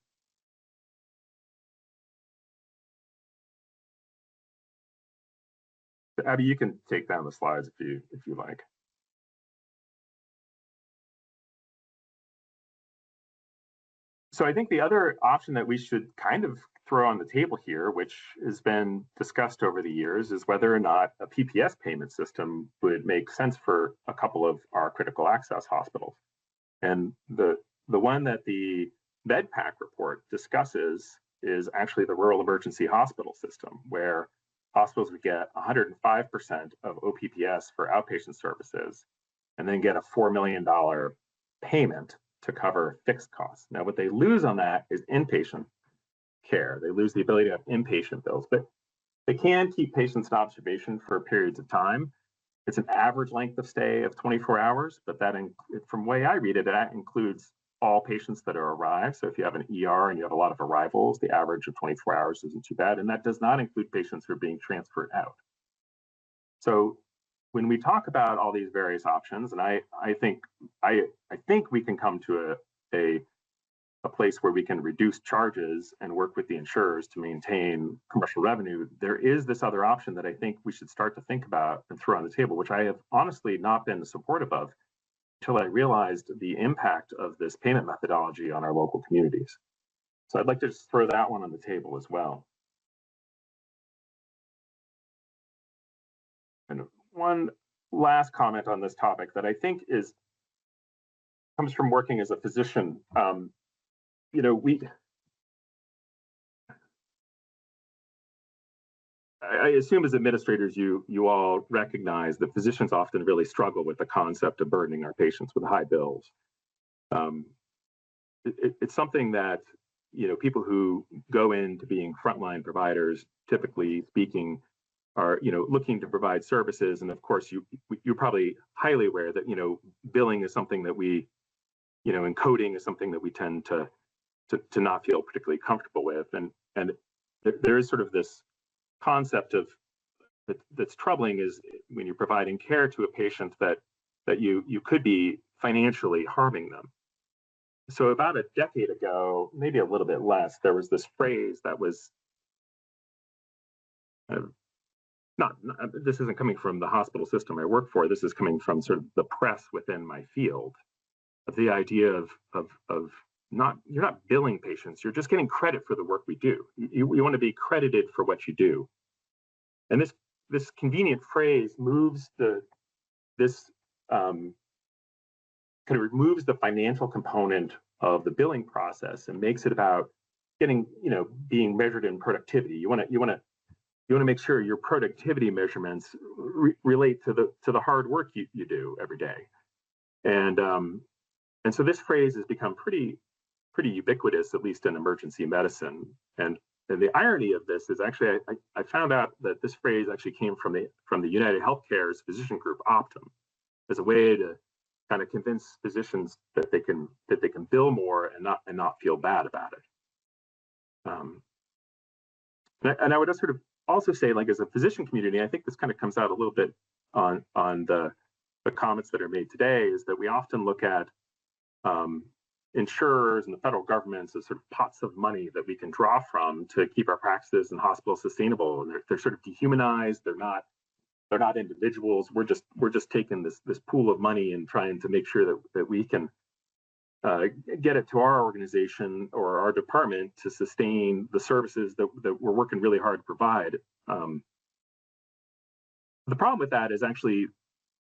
Abby, you can take down the slides if you like. So I think the other option that we should kind of throw on the table here, which has been discussed over the years, is whether or not a PPS payment system would make sense for a couple of our critical access hospitals. And the one that the MedPAC report discusses is actually the rural emergency hospital system, where hospitals would get 105% of OPPS for outpatient services and then get a $4 million payment to cover fixed costs. Now, what they lose on that is inpatient care. They lose the ability to have inpatient bills, but they can keep patients in observation for periods of time. It's an average length of stay of 24 hours, but that, from the way I read it, that includes all patients that are arrived. So if you have an ER and you have a lot of arrivals, the average of 24 hours isn't too bad. And that does not include patients who are being transferred out. So when we talk about all these various options, and I think we can come to a place where we can reduce charges and work with the insurers to maintain commercial revenue, there is this other option that I think we should start to think about and throw on the table, which I have honestly not been supportive of until I realized the impact of this payment methodology on our local communities. So I'd like to just throw that one on the table as well. And one last comment on this topic that I think comes from working as a physician. I assume as administrators, you all recognize that physicians often really struggle with the concept of burdening our patients with high bills. It's something that people who go into being frontline providers, typically speaking, are looking to provide services, and of course you're probably highly aware that billing is something that we and coding is something that we tend to not feel particularly comfortable with, and there is sort of this concept of that's troubling is when you're providing care to a patient that you could be financially harming them. So about a decade ago, maybe a little bit less, there was this phrase that was this isn't coming from the hospital system I work for. This is coming from sort of the press within my field, of the idea of you're not billing patients, you're just getting credit for the work we do. You want to be credited for what you do. And this convenient phrase moves this kind of removes the financial component of the billing process and makes it about getting, being measured in productivity. You want to make sure your productivity measurements relate to the hard work you do every day. And so this phrase has become pretty ubiquitous, at least in emergency medicine. And the irony of this is actually, I found out that this phrase actually came from the United Healthcare's physician group, Optum, as a way to kind of convince physicians that they can bill more and not feel bad about it. And I would just sort of also say, like, as a physician community, I think this kind of comes out a little bit on the comments that are made today, is that we often look at insurers and the federal governments as sort of pots of money that we can draw from to keep our practices and hospitals sustainable. And they're sort of dehumanized. They're not individuals. We're just taking this pool of money and trying to make sure that we can get it to our organization or our department to sustain the services that we're working really hard to provide. The problem with that is actually,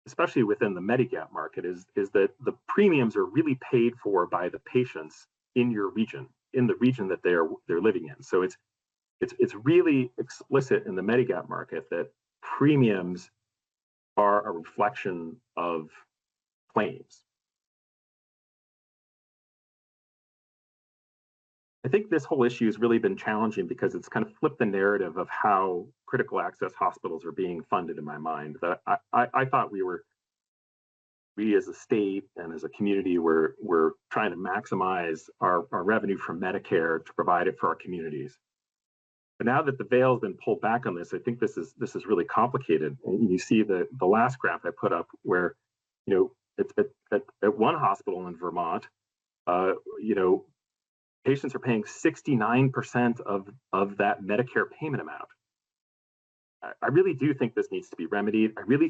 especially within the Medigap market, is that the premiums are really paid for by the patients in your region, in the region that they're living in. So it's really explicit in the Medigap market that premiums are a reflection of claims. I think this whole issue has really been challenging because it's kind of flipped the narrative of how critical access hospitals are being funded in my mind. That I thought we as a state and as a community we're trying to maximize our revenue from Medicare to provide it for our communities. But now that the veil has been pulled back on this, I think this is really complicated. And you see the last graph I put up where, it's at one hospital in Vermont, patients are paying 69% of that Medicare payment amount. I really do think this needs to be remedied. I really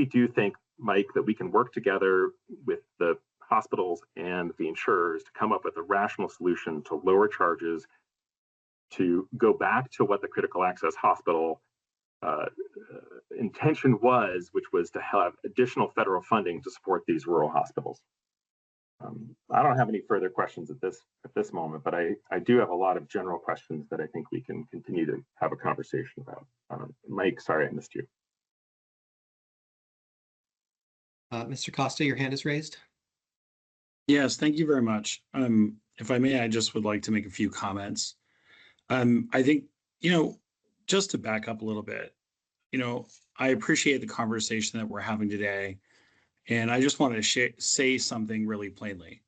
do think, Mike, that we can work together with the hospitals and the insurers to come up with a rational solution to lower charges, to go back to what the critical access hospital intention was, which was to have additional federal funding to support these rural hospitals. I don't have any further questions at this moment, but I do have a lot of general questions that I think we can continue to have a conversation about. Mike, sorry I missed you. Mr. Costa, your hand is raised. Yes, thank you very much. If I may, I just would like to make a few comments. I think, just to back up a little bit, I appreciate the conversation that we're having today. And I just want to say something really plainly.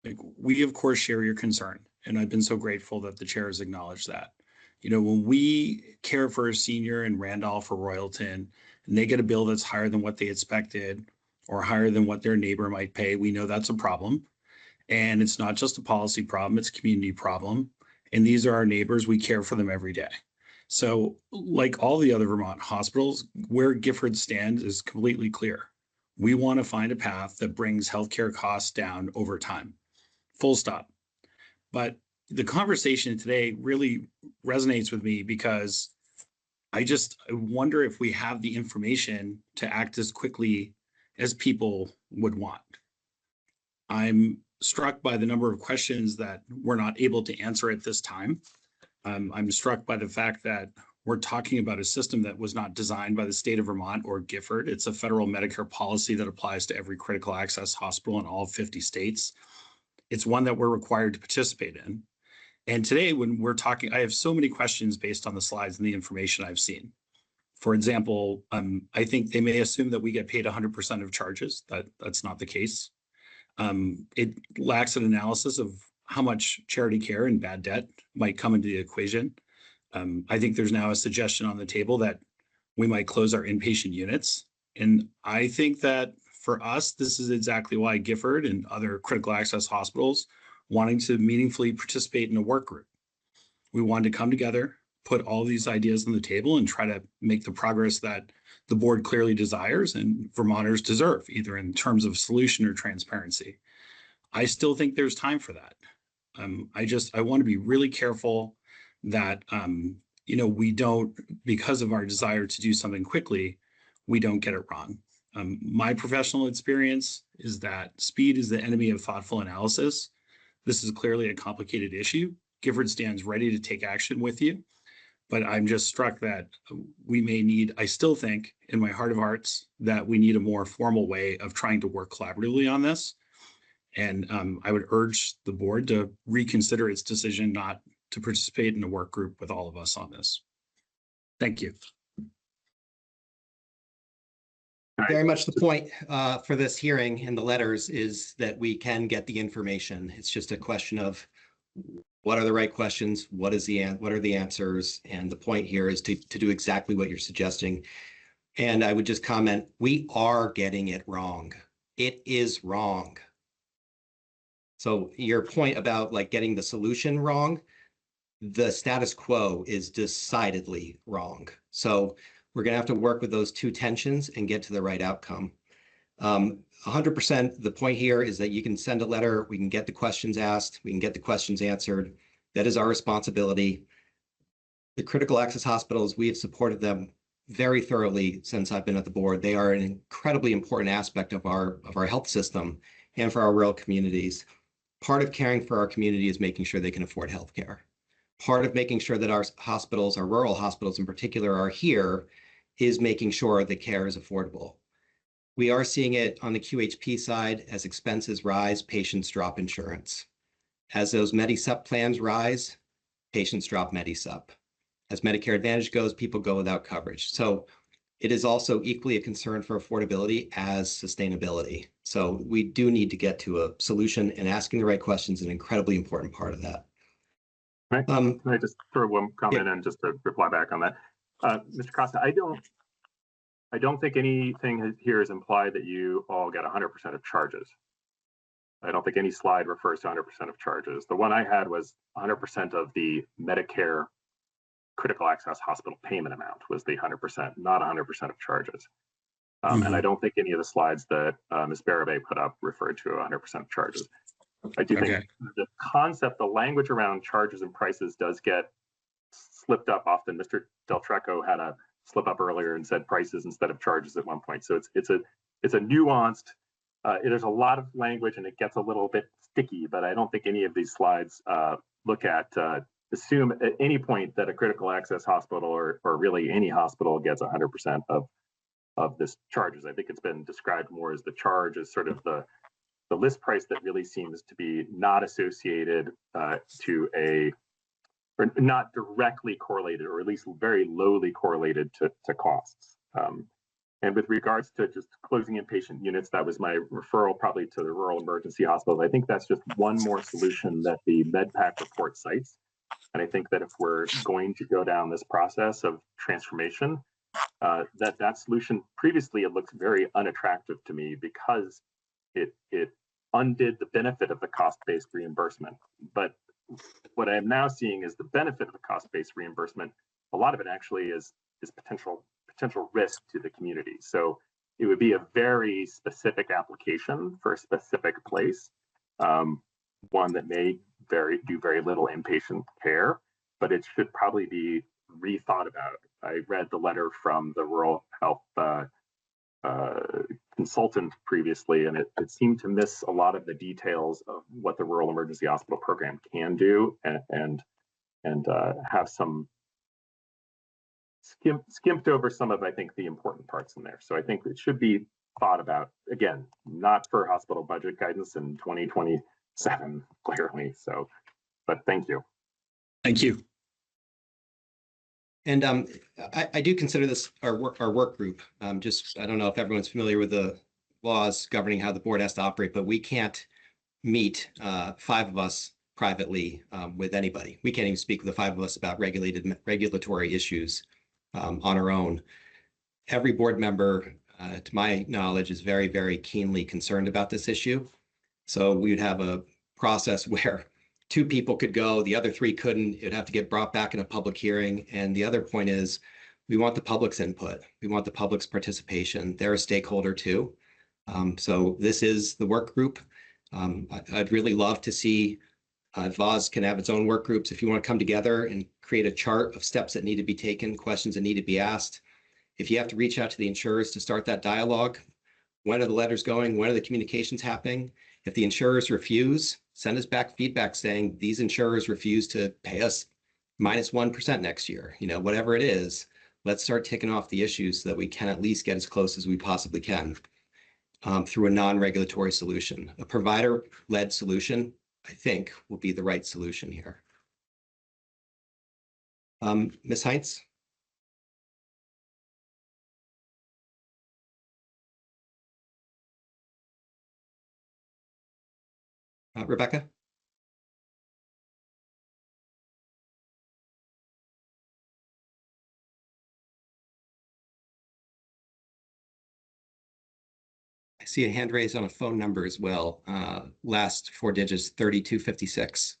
Like, we, of course, share your concern. And I've been so grateful that the chair has acknowledged that. When we care for a senior in Randolph or Royalton, and they get a bill that's higher than what they expected or higher than what their neighbor might pay, we know that's a problem. And it's not just a policy problem, it's a community problem. And these are our neighbors. We care for them every day. So like all the other Vermont hospitals, where Gifford stands is completely clear. We want to find a path that brings healthcare costs down over time. Full stop. But the conversation today really resonates with me because I wonder if we have the information to act as quickly as people would want. I'm struck by the number of questions that we're not able to answer at this time. I'm struck by the fact that we're talking about a system that was not designed by the state of Vermont or Gifford. It's a federal Medicare policy that applies to every critical access hospital in all 50 states. It's one that we're required to participate in. And today, when we're talking, I have so many questions based on the slides and the information I've seen. For example, I think they may assume that we get paid 100% of charges. That's not the case. It lacks an analysis of how much charity care and bad debt might come into the equation. I think there's now a suggestion on the table that we might close our inpatient units. And I think that for us, this is exactly why Gifford and other critical access hospitals wanting to meaningfully participate in a work group. We wanted to come together, put all these ideas on the table and try to make the progress that the board clearly desires and Vermonters deserve, either in terms of solution or transparency. I still think there's time for that. I want to be really careful that, we don't, because of our desire to do something quickly, we don't get it wrong. My professional experience is that speed is the enemy of thoughtful analysis. This is clearly a complicated issue. Gifford stands ready to take action with you, but I'm just struck that we may need, I still think in my heart of hearts that we need a more formal way of trying to work collaboratively on this. And I would urge the board to reconsider its decision not to participate in a work group with all of us on this. Thank you. Very much the point for this hearing and the letters is that we can get the information. It's just a question of what are the right questions, what are the answers, and the point here is to do exactly what you're suggesting. And I would just comment, we are getting it wrong. It is wrong. So your point about like getting the solution wrong, the status quo is decidedly wrong. So we're going to have to work with those two tensions and get to the right outcome. 100%, the point here is that you can send a letter, we can get the questions asked, we can get the questions answered. That is our responsibility. The critical access hospitals, we have supported them very thoroughly since I've been at the board. They are an incredibly important aspect of our health system and for our rural communities. Part of caring for our community is making sure they can afford healthcare. Part of making sure that our hospitals, our rural hospitals in particular, are here is making sure the care is affordable. We are seeing it on the QHP side. As expenses rise, patients drop insurance. As those Medi-Sup plans rise, patients drop Medi-Sup. As Medicare Advantage goes, people go without coverage. So it is also equally a concern for affordability as sustainability. So we do need to get to a solution, and asking the right questions is an incredibly important part of that. Can I just throw one comment in just to reply back on that? Mr. Costa, I don't think anything here is implied that you all get 100% of charges. I don't think any slide refers to 100% of charges. The one I had was 100% of the Medicare critical access hospital payment amount was the 100%, not 100% of charges. And I don't think any of the slides that Ms. Barabay put up referred to 100% of charges. I do think the concept, the language around charges and prices does get slipped up often. Mr. Del Trecco had a slip up earlier and said prices instead of charges at one point. So it's a nuanced, there's a lot of language and it gets a little bit sticky, but I don't think any of these slides look at, assume at any point that a critical access hospital or really any hospital gets 100% of this charges. I think it's been described more as the charge as sort of the list price that really seems to be not associated to or not directly correlated, or at least very lowly correlated to costs. And with regards to just closing inpatient units, that was my referral probably to the rural emergency hospitals. I think that's just one more solution that the MedPAC report cites. And I think that if we're going to go down this process of transformation, that solution previously, it looked very unattractive to me because it undid the benefit of the cost-based reimbursement. But what I'm now seeing is the benefit of the cost-based reimbursement. A lot of it actually is potential risk to the community. So it would be a very specific application for a specific place, one that may do very little inpatient care, but it should probably be rethought about. I read the letter from the rural health consultant previously, and it seemed to miss a lot of the details of what the rural emergency hospital program can do, and have some skimped over some of, I think, the important parts in there. So I think it should be thought about, again, not for hospital budget guidance in 2027, clearly. So, but thank you. Thank you. And I do consider this our work group. I don't know if everyone's familiar with the laws governing how the board has to operate, but we can't meet 5 of us privately with anybody. We can't even speak with the 5 of us about regulatory issues on our own. Every board member, to my knowledge, is very, very keenly concerned about this issue. So we would have a process where 2 people could go, the other 3 couldn't. It'd have to get brought back in a public hearing. And the other point is, we want the public's input. We want the public's participation. They're a stakeholder too. So this is the work group. I'd really love to see VOZ can have its own work groups. If you want to come together and create a chart of steps that need to be taken, questions that need to be asked. If you have to reach out to the insurers to start that dialogue, When are the letters going? When are the communications happening? If the insurers refuse, send us back feedback saying these insurers refuse to pay us -1% next year, whatever it is. Let's start ticking off the issues so that we can at least get as close as we possibly can through a non-regulatory solution. A provider-led solution, I think, will be the right solution here. Ms. Heinz? Rebecca? I see a hand raised on a phone number as well. Last 4 digits, 3256.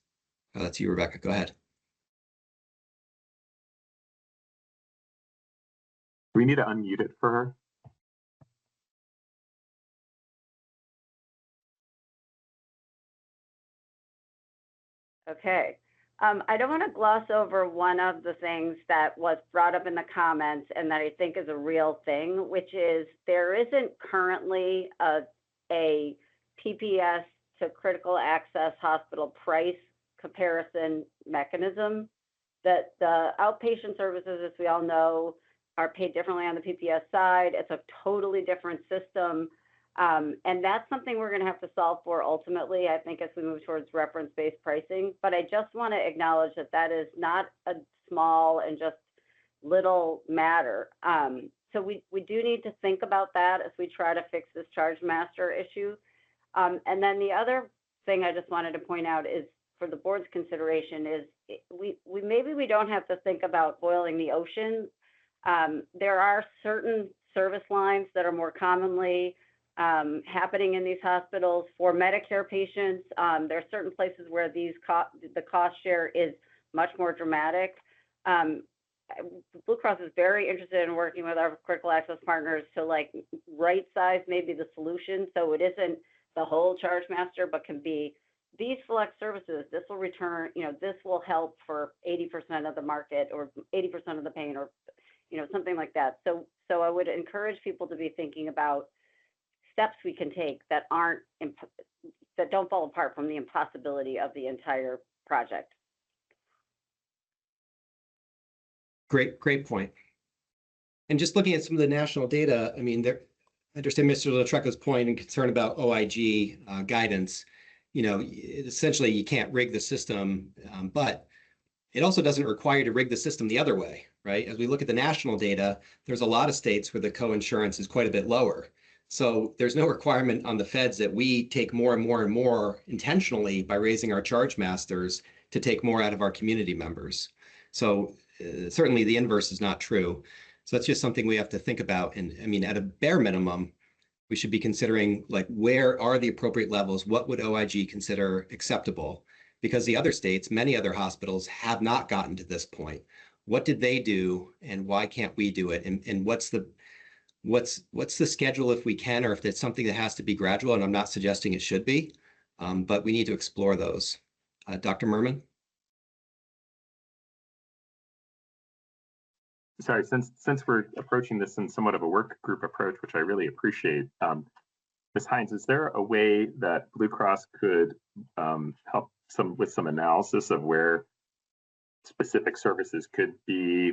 That's you, Rebecca. Go ahead. Do we need to unmute it for her? Okay. I don't want to gloss over one of the things that was brought up in the comments and that I think is a real thing, which is there isn't currently a PPS to critical access hospital price comparison mechanism. That the outpatient services, as we all know, are paid differently on the PPS side. It's a totally different system. And that's something we're going to have to solve for ultimately, I think, as we move towards reference-based pricing. But I just want to acknowledge that that is not a small and just little matter. So we do need to think about that as we try to fix this charge master issue. And then the other thing I just wanted to point out is for the board's consideration is maybe we don't have to think about boiling the ocean. There are certain service lines that are more commonly happening in these hospitals for Medicare patients. There are certain places where the cost share is much more dramatic. Blue Cross is very interested in working with our critical access partners to right size maybe the solution so it isn't the whole charge master, but can be these select services. This will return, this will help for 80% of the market or 80% of the pain or, something like that. So I would encourage people to be thinking about steps we can take that don't fall apart from the impossibility of the entire project. Great point. And just looking at some of the national data, I understand Mr. Latreco's point and concern about OIG guidance. Essentially you can't rig the system, but it also doesn't require you to rig the system the other way, right? As we look at the national data, there's a lot of states where the co-insurance is quite a bit lower. So there's no requirement on the feds that we take more and more and more intentionally by raising our charge masters to take more out of our community members. So certainly the inverse is not true. So that's just something we have to think about. And at a bare minimum, we should be considering where are the appropriate levels? What would OIG consider acceptable? Because the other states, many other hospitals have not gotten to this point. What did they do and why can't we do it? And what's the schedule if we can, or if it's something that has to be gradual? And I'm not suggesting it should be, but we need to explore those. Dr. Merman? Sorry, since we're approaching this in somewhat of a work group approach, which I really appreciate, Ms. Heinz, is there a way that Blue Cross could help with some analysis of where specific services could be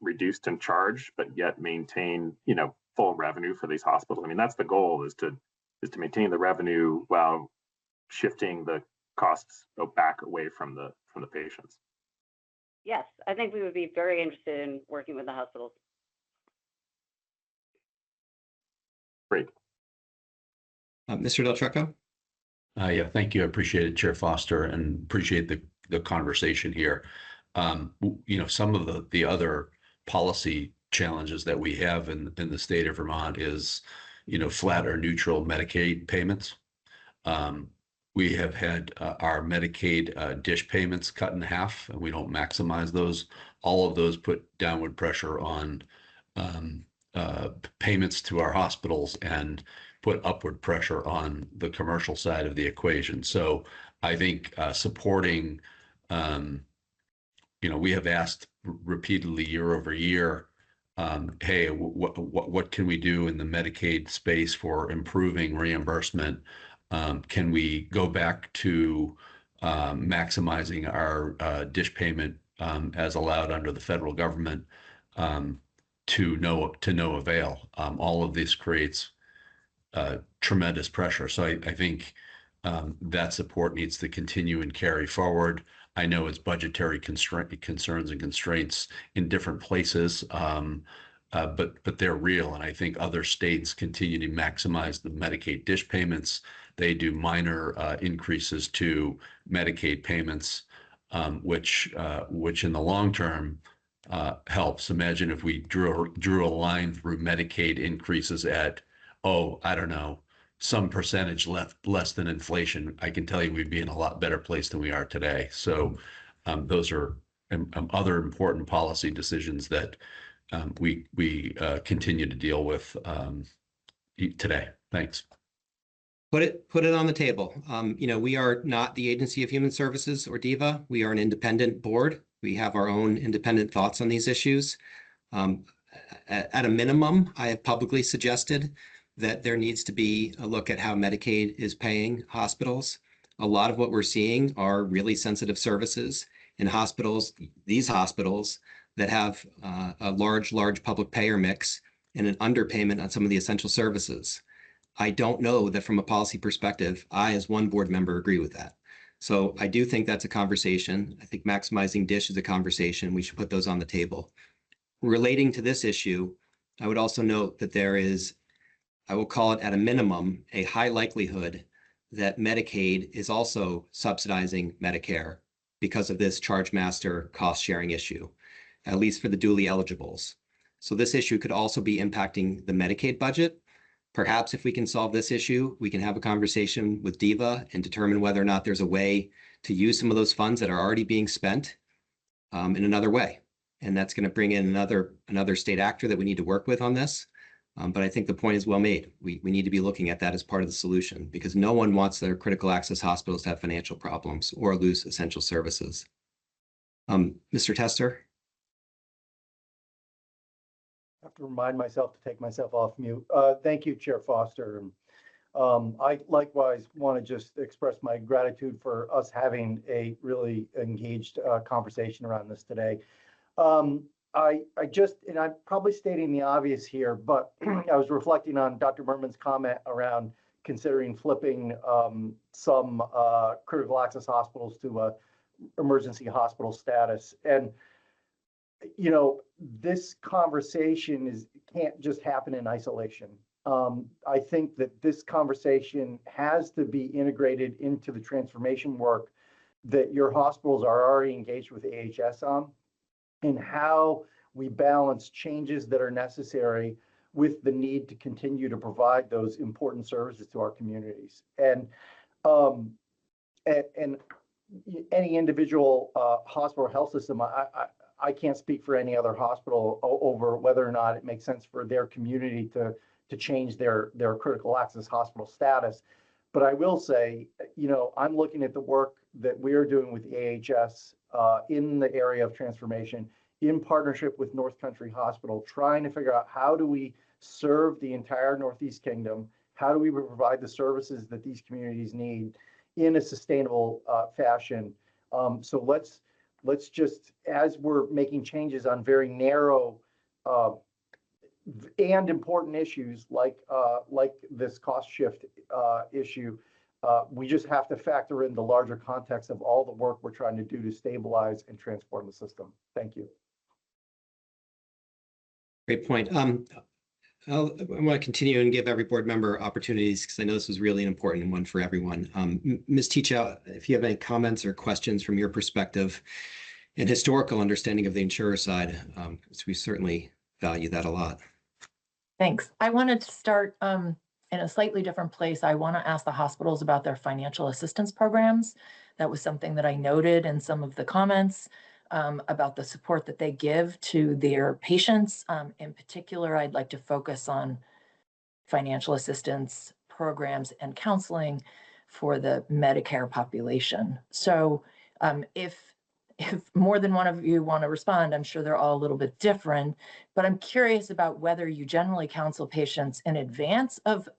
reduced in charge, but yet maintain, full revenue for these hospitals? That's the goal, is to maintain the revenue while shifting the costs back away from the patients. Yes, I think we would be very interested in working with the hospitals. Great. Mr. Del Trecco? Yeah, thank you. I appreciate it, Chair Foster, and appreciate the conversation here. Some of the other policy challenges that we have in the state of Vermont is, flat or neutral Medicaid payments. We have had our Medicaid dish payments cut in half, and we don't maximize those. All of those put downward pressure on payments to our hospitals and put upward pressure on the commercial side of the equation. So I think supporting, we have asked repeatedly year over year hey, what can we do in the Medicaid space for improving reimbursement? Can we go back to maximizing our dish payment as allowed under the federal government to no avail? All of this creates tremendous pressure. So I think that support needs to continue and carry forward. I know it's budgetary concerns and constraints in different places, but they're real. And I think other states continue to maximize the Medicaid dish payments. They do minor increases to Medicaid payments, which in the long term helps. Imagine if we drew a line through Medicaid increases at, I don't know, some percentage less than inflation. I can tell you we'd be in a lot better place than we are today. So those are other important policy decisions that we continue to deal with today. Thanks. Put it on the table. We are not the Agency of Human Services or DEVA. We are an independent board. We have our own independent thoughts on these issues. At a minimum, I have publicly suggested that there needs to be a look at how Medicaid is paying hospitals. A lot of what we're seeing are really sensitive services in hospitals, these hospitals that have a large public payer mix and an underpayment on some of the essential services. I don't know that from a policy perspective, I, as one board member, agree with that. So I do think that's a conversation. I think maximizing DISH is a conversation. We should put those on the table. Relating to this issue, I would also note that there is, I will call it at a minimum, a high likelihood that Medicaid is also subsidizing Medicare because of this charge master cost sharing issue, at least for the duly eligibles. So this issue could also be impacting the Medicaid budget. Perhaps if we can solve this issue, we can have a conversation with DEVA and determine whether or not there's a way to use some of those funds that are already being spent in another way. And that's going to bring in another state actor that we need to work with on this. But I think the point is well made. We need to be looking at that as part of the solution because no one wants their critical access hospitals to have financial problems or lose essential services. Mr. Tester? I have to remind myself to take myself off mute. Thank you, Chair Foster. I likewise want to just express my gratitude for us having a really engaged conversation around this today. And I'm probably stating the obvious here, but I was reflecting on Dr. Merman's comment around considering flipping some critical access hospitals to a emergency hospital status. And, this conversation can't just happen in isolation. I think that this conversation has to be integrated into the transformation work that your hospitals are already engaged with AHS on, and how we balance changes that are necessary with the need to continue to provide those important services to our communities. And any individual hospital or health system, I can't speak for any other hospital over whether or not it makes sense for their community to change their critical access hospital status. But I will say, I'm looking at the work that we're doing with AHS in the area of transformation in partnership with North Country Hospital, trying to figure out how do we serve the entire Northeast Kingdom? How do we provide the services that these communities need in a sustainable fashion? So let's just, as we're making changes on very narrow and important issues like this cost shift issue, we just have to factor in the larger context of all the work we're trying to do to stabilize and transform the system. Thank you. Great point. I want to continue and give every board member opportunities because I know this was really an important one for everyone. Ms. Teachout, if you have any comments or questions from your perspective and historical understanding of the insurer side, we certainly value that a lot. Thanks. I wanted to start in a slightly different place. I want to ask the hospitals about their financial assistance programs. That was something that I noted in some of the comments about the support that they give to their patients. In particular, I'd like to focus on financial assistance programs and counseling for the Medicare population. So if if more than one of you want to respond, I'm sure they're all a little bit different, but I'm curious about whether you generally counsel patients in advance of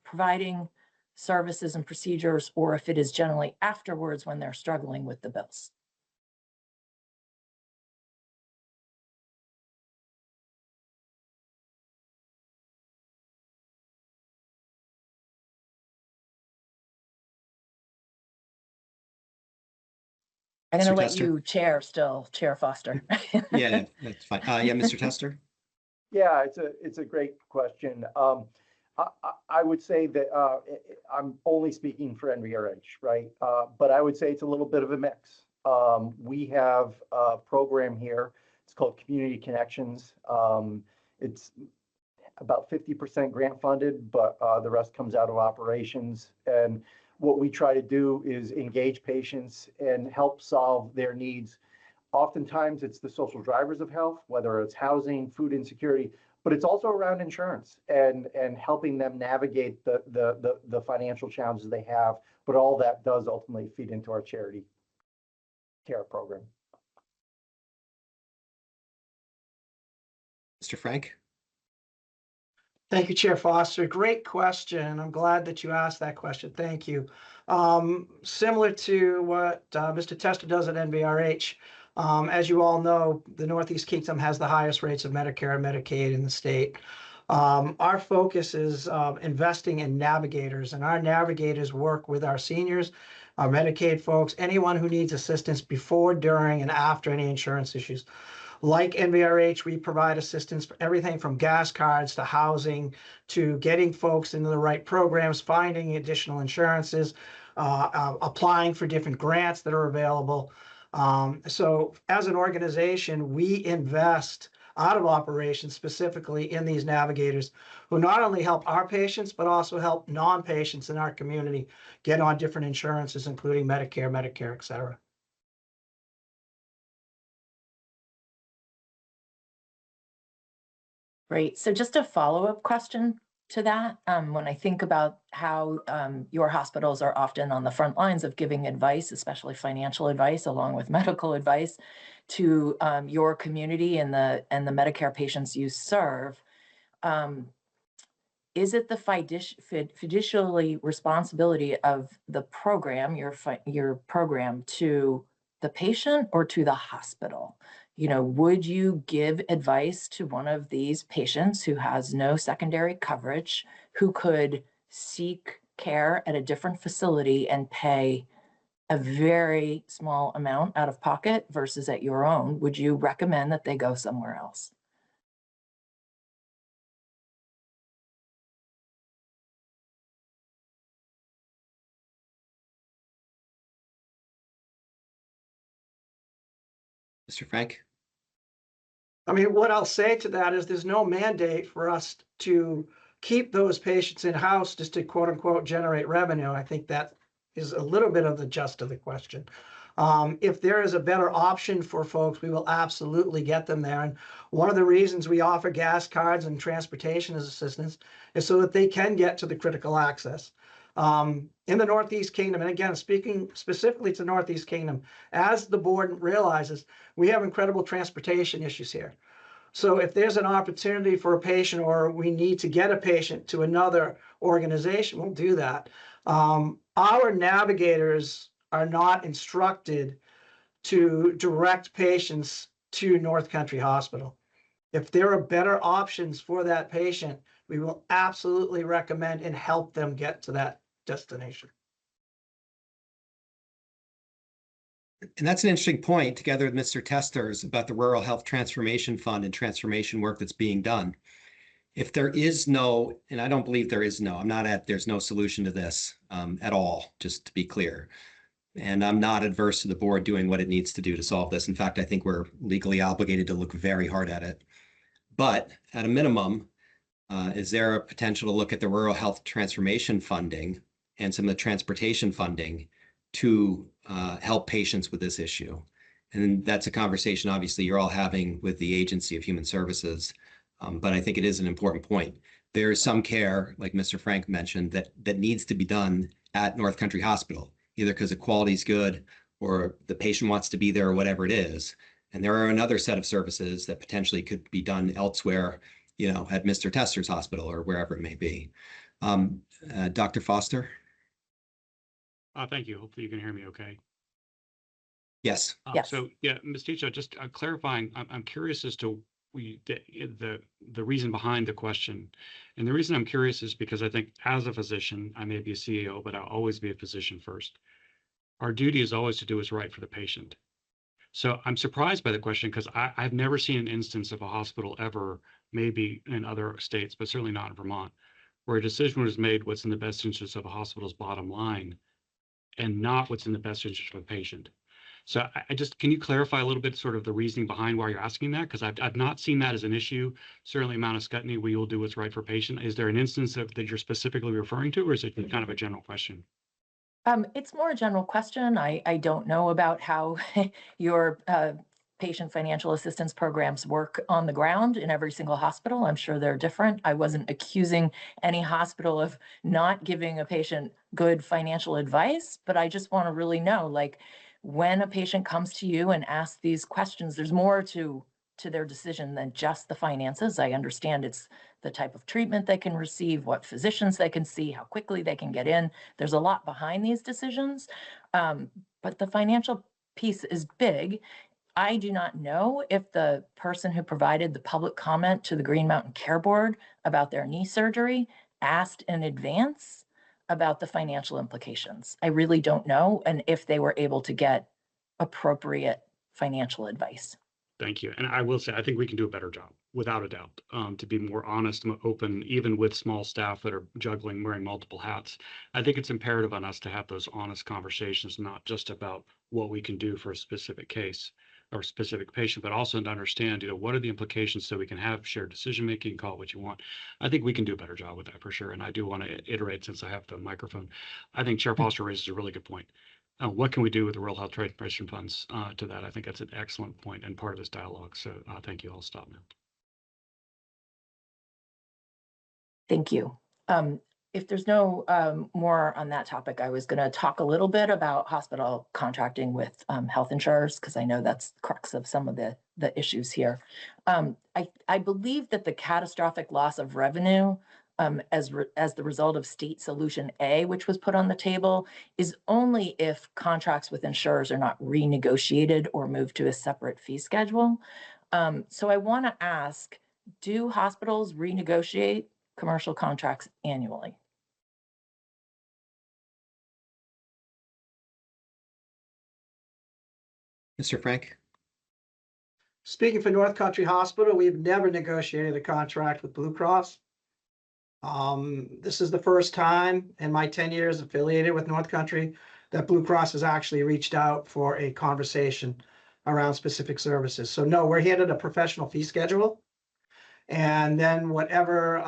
providing services and procedures, or if it is generally afterwards when they're struggling with the bills. I'm going Mr. to let Tester? you chair still, Chair Foster. Yeah, that's fine. Yeah, Mr. Tester? Yeah, it's a great question. I would say that I'm only speaking for NVRH, right? But I would say it's a little bit of a mix. We have a program here. It's called Community Connections. It's about 50% grant funded, but the rest comes out of operations. And what we try to do is engage patients and help solve their needs. Oftentimes it's the social drivers of health, whether it's housing, food insecurity, but it's also around insurance and helping them navigate the financial challenges they have. But all that does ultimately feed into our charity care program. Mr. Frank? Thank you, Chair Foster. Great question. I'm glad that you asked that question. Thank you. Similar to what Mr. Tester does at NVRH, as you all know, the Northeast Kingdom has the highest rates of Medicare and Medicaid in the state. Our focus is investing in navigators, and our navigators work with our seniors, our Medicaid folks, anyone who needs assistance before, during, and after any insurance issues. Like NVRH, we provide assistance for everything from gas cards to housing to getting folks into the right programs, finding additional insurances, applying for different grants that are available. So as an organization, we invest out of operations specifically in these navigators who not only help our patients, but also help non-patients in our community get on different insurances, including Medicare, et cetera. Great. So just a follow-up question to that. When I think about how your hospitals are often on the front lines of giving advice, especially financial advice, along with medical advice to your community and the Medicare patients you serve, is it the fiduciary responsibility of the program, your program, to the patient or to the hospital? You know, would you give advice to one of these patients who has no secondary coverage, who could seek care at a different facility and pay a very small amount out of pocket versus at your own? Would you recommend that they go somewhere else? Mr. Frank? I mean, what I'll say to that is there's no mandate for us to keep those patients in-house just to quote unquote generate revenue. I think that is a little bit of the gist of the question. If there is a better option for folks, we will absolutely get them there. And one of the reasons we offer gas cards and transportation as assistance is so that they can get to the critical access. In the Northeast Kingdom, and again, speaking specifically to Northeast Kingdom, as the board realizes, we have incredible transportation issues here. So if there's an opportunity for a patient or we need to get a patient to another organization, we'll do that. Our navigators are not instructed to direct patients to North Country Hospital. If there are better options for that patient, we will absolutely recommend and help them get to that destination. And that's an interesting point, together with Mr. Testers, about the Rural Health Transformation Fund and transformation work that's being done. If there is no, and I don't believe there is no, there's no solution to this at all, just to be clear. And I'm not adverse to the board doing what it needs to do to solve this. In fact, I think we're legally obligated to look very hard at it. But at a minimum, is there a potential to look at the Rural Health Transformation funding and some of the transportation funding to help patients with this issue? And that's a conversation, obviously, you're all having with the Agency of Human Services. But I think it is an important point. There is some care, like Mr. Frank mentioned, that needs to be done at North Country Hospital, either because the quality is good or the patient wants to be there or whatever it is. And there are another set of services that potentially could be done elsewhere, at Mr. Tester's hospital or wherever it may be. Dr. Foster? Thank you. Hopefully you can hear me okay. Yes. Yes. So yeah, Ms. Ticha, just clarifying, I'm curious as to the reason behind the question. And the reason I'm curious is because I think as a physician, I may be a CEO, but I'll always be a physician first. Our duty is always to do what's right for the patient. So I'm surprised by the question because I've never seen an instance of a hospital ever, maybe in other states, but certainly not in Vermont, where a decision was made what's in the best interest of a hospital's bottom line and not what's in the best interest of a patient. So I just, can you clarify a little bit sort of the reasoning behind why you're asking that? Because I've not seen that as an issue. Certainly Mount Scottney, we will do what's right for patient. Is there an instance that you're specifically referring to, or is it kind of a general question? It's more a general question. I don't know about how your patient financial assistance programs work on the ground in every single hospital. I'm sure they're different. I wasn't accusing any hospital of not giving a patient good financial advice, but I just want to really know, like, when a patient comes to you and asks these questions, there's more to their decision than just the finances. I understand it's the type of treatment they can receive, what physicians they can see, how quickly they can get in. There's a lot behind these decisions, but the financial piece is big. I do not know if the person who provided the public comment to the Green Mountain Care Board about their knee surgery asked in advance about the financial implications. I really don't know, and if they were able to get appropriate financial advice. Thank you. And I will say, I think we can do a better job, without a doubt, to be more honest and open, even with small staff that are juggling, wearing multiple hats. I think it's imperative on us to have those honest conversations, not just about what we can do for a specific case or specific patient, but also to understand, what are the implications so we can have shared decision-making, call it what you want. I think we can do a better job with that for sure. And I do want to iterate, since I have the microphone. I think Chair Foster raises a really good point. What can we do with the Rural Health Transformation Funds to that? I think that's an excellent point and part of this dialogue. So thank you. I'll stop now. Thank you. If there's no more on that topic, I was going to talk a little bit about hospital contracting with health insurers, because I know that's the crux of some of the issues here. I believe that the catastrophic loss of revenue as the result of State Solution A, which was put on the table, is only if contracts with insurers are not renegotiated or moved to a separate fee schedule. So I want to ask, do hospitals renegotiate commercial contracts annually? Mr. Frank? Speaking for North Country Hospital, we've never negotiated a contract with Blue Cross. This is the first time in my 10 years affiliated with North Country that Blue Cross has actually reached out for a conversation around specific services. So no, we're handed a professional fee schedule. And then whatever,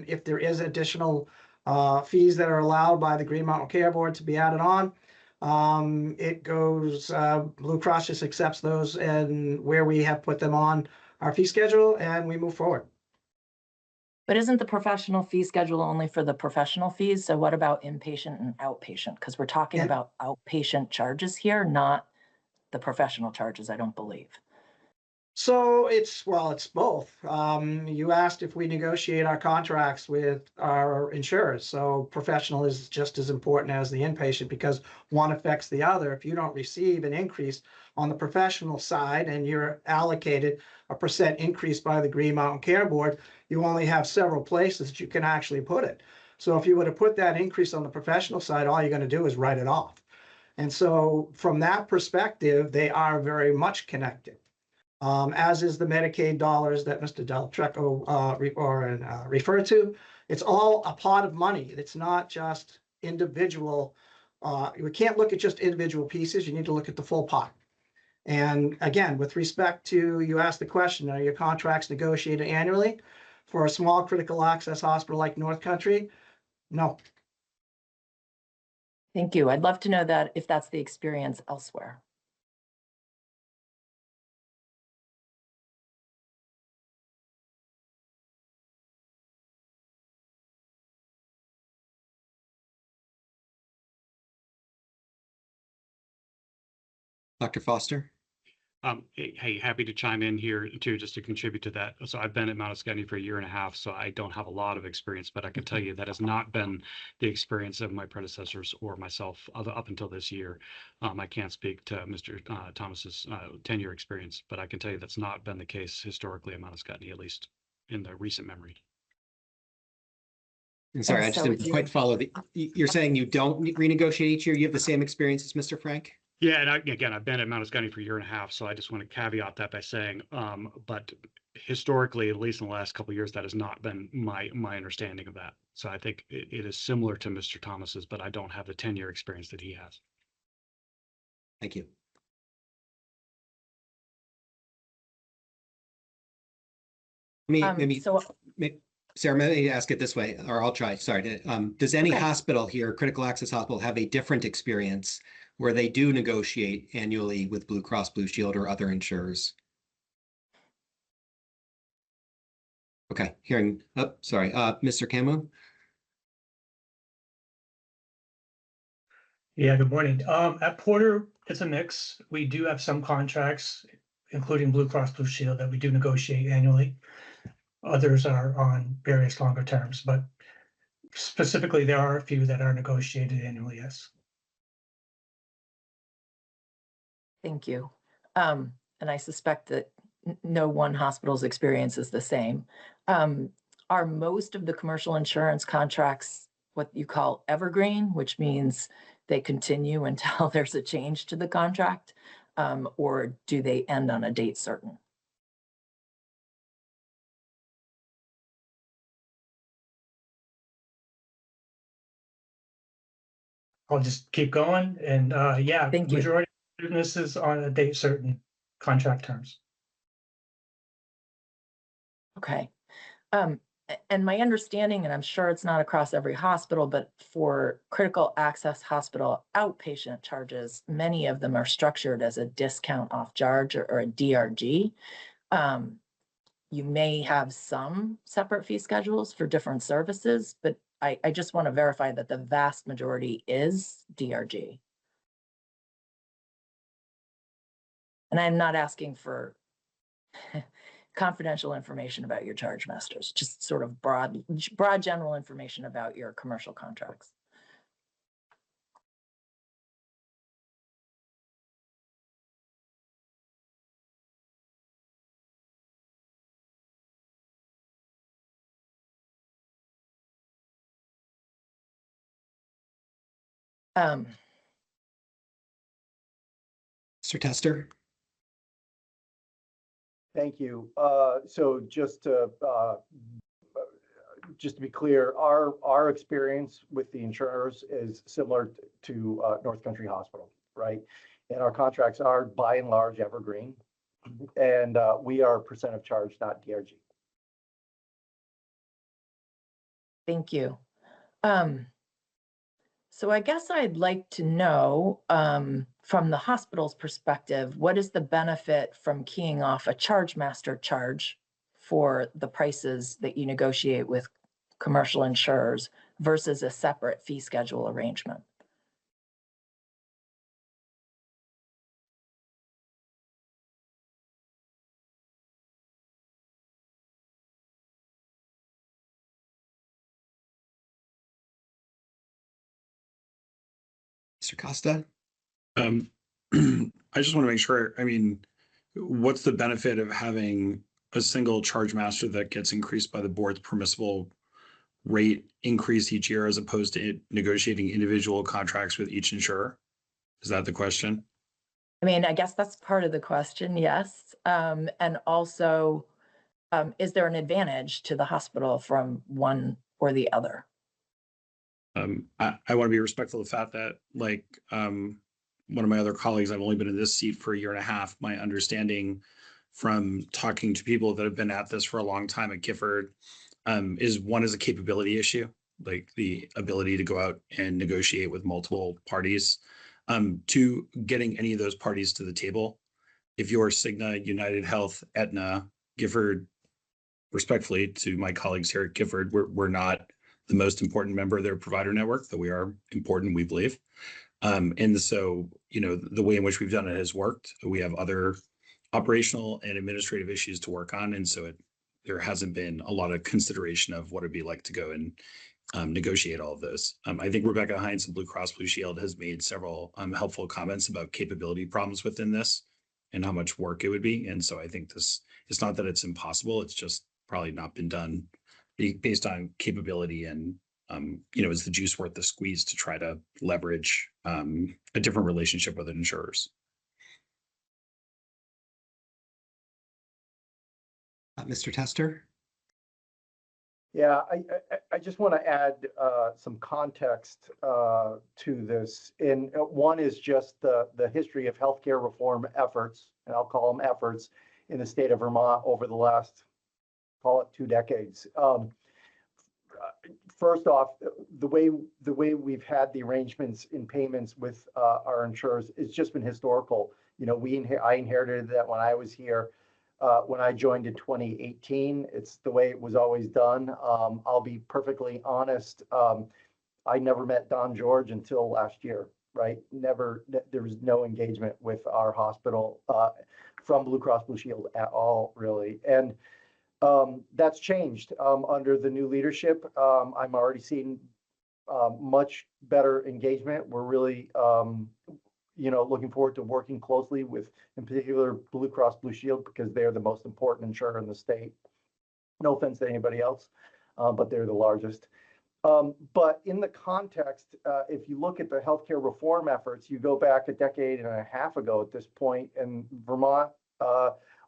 if there is additional fees that are allowed by the Green Mountain Care Board to be added on, it goes, Blue Cross just accepts those and where we have put them on our fee schedule, and we move forward. But isn't the professional fee schedule only for the professional fees? So what about inpatient and outpatient? Because we're talking about outpatient charges here, not the professional charges, I don't believe. So it's both. You asked if we negotiate our contracts with our insurers. So professional is just as important as the inpatient, because one affects the other. If you don't receive an increase on the professional side and you're allocated a % increase by the Green Mountain Care Board, you only have several places that you can actually put it. So if you were to put that increase on the professional side, all you're going to do is write it off. And so from that perspective, they are very much connected. As is the Medicaid dollars that Mr. Del Trecco referred to. It's all a pot of money. It's not just individual. We can't look at just individual pieces. You need to look at the full pot. And again, with respect to, you asked the question, are your contracts negotiated annually? For a small critical access hospital like North Country? No. Thank you. I'd love to know that if that's the experience elsewhere. Dr. Foster? Hey, happy to chime in here too, just to contribute to that. So I've been at Mount Scottney for a year and a half, so I don't have a lot of experience, but I can tell you that has not been the experience of my predecessors or myself up until this year. I can't speak to Mr. Thomas's 10-year experience, but I can tell you that's not been the case historically at Mount Scottney, at least in the recent memory. And sorry, I just didn't quite follow you're saying you don't renegotiate each year? You have the same experience as Mr. Frank? Yeah, and again, I've been at Mount Scottney for a year and a half, so I just want to caveat that by saying, but historically, at least in the last couple of years, that has not been my understanding of that. So I think it is similar to Mr. Thomas's, but I don't have the 10-year experience that he has. Thank you. Sarah, maybe ask it this way, or I'll try. Sorry. Does any hospital here, critical access hospital, have a different experience where they do negotiate annually with Blue Cross Blue Shield or other insurers? Okay, hearing, sorry, Mr. Cameron? Yeah, good morning. At Porter, it's a mix. We do have some contracts, including Blue Cross Blue Shield, that we do negotiate annually. Others are on various longer terms, but specifically, there are a few that are negotiated annually, yes. Thank you. And I suspect that no one hospital's experience is the same. Are most of the commercial insurance contracts what you call evergreen, which means they continue until there's a change to the contract, or do they end on a date certain? I'll just keep going. And yeah, Thank you. majority of business is on a date certain contract terms. Okay. And my understanding, and I'm sure it's not across every hospital, but for critical access hospital outpatient charges, many of them are structured as a discount off charge or a DRG. You may have some separate fee schedules for different services, but I just want to verify that the vast majority is DRG. And I'm not asking for confidential information about your charge masters, just sort of broad general information about your commercial contracts. Mr. Tester? Thank you. So just to be clear, our experience with the insurers is similar to North Country Hospital, right? And our contracts are by and large evergreen, and we are percent of charge, not DRG. Thank you. So I guess I'd like to know, from the hospital's perspective, what is the benefit from keying off a charge master charge for the prices that you negotiate with commercial insurers versus a separate fee schedule arrangement? Mr. Costa? I just want to make sure, I mean, what's the benefit of having a single charge master that gets increased by the board's permissible rate increase each year as opposed to negotiating individual contracts with each insurer? Is that the question? I mean, I guess that's part of the question, yes. And also, is there an advantage to the hospital from one or the other? I want to be respectful of the fact that, like, one of my other colleagues, I've only been in this seat for a year and a half. My understanding from talking to people that have been at this for a long time at Gifford is one is a capability issue, like the ability to go out and negotiate with multiple parties. Two, getting any of those parties to the table. If you're Cigna, United Health, Aetna, Gifford, respectfully to my colleagues here at Gifford, we're not the most important member of their provider network, though we are important, we believe. And so, the way in which we've done it has worked. We have other operational and administrative issues to work on. And so there hasn't been a lot of consideration of what it'd be like to go and negotiate all of those. I think Rebecca Hines of Blue Cross Blue Shield has made several helpful comments about capability problems within this and how much work it would be. And so I think it's not that it's impossible, it's just probably not been done based on capability and is the juice worth the squeeze to try to leverage a different relationship with insurers? Mr. Tester? Yeah, I just want to add some context to this. And one is just the history of healthcare reform efforts, and I'll call them efforts, in the state of Vermont over the last, call it 2 decades. First off, the way we've had the arrangements in payments with our insurers, it's just been historical. I inherited that when I was here. When I joined in 2018, it's the way it was always done. I'll be perfectly honest. I never met Don George until last year, right? Never, there was no engagement with our hospital from Blue Cross Blue Shield at all, really. And that's changed under the new leadership. I'm already seeing much better engagement. We're really looking forward to working closely with, in particular, Blue Cross Blue Shield, because they're the most important insurer in the state. No offense to anybody else, but they're the largest. But in the context, if you look at the healthcare reform efforts, you go back a decade and a half ago at this point, and Vermont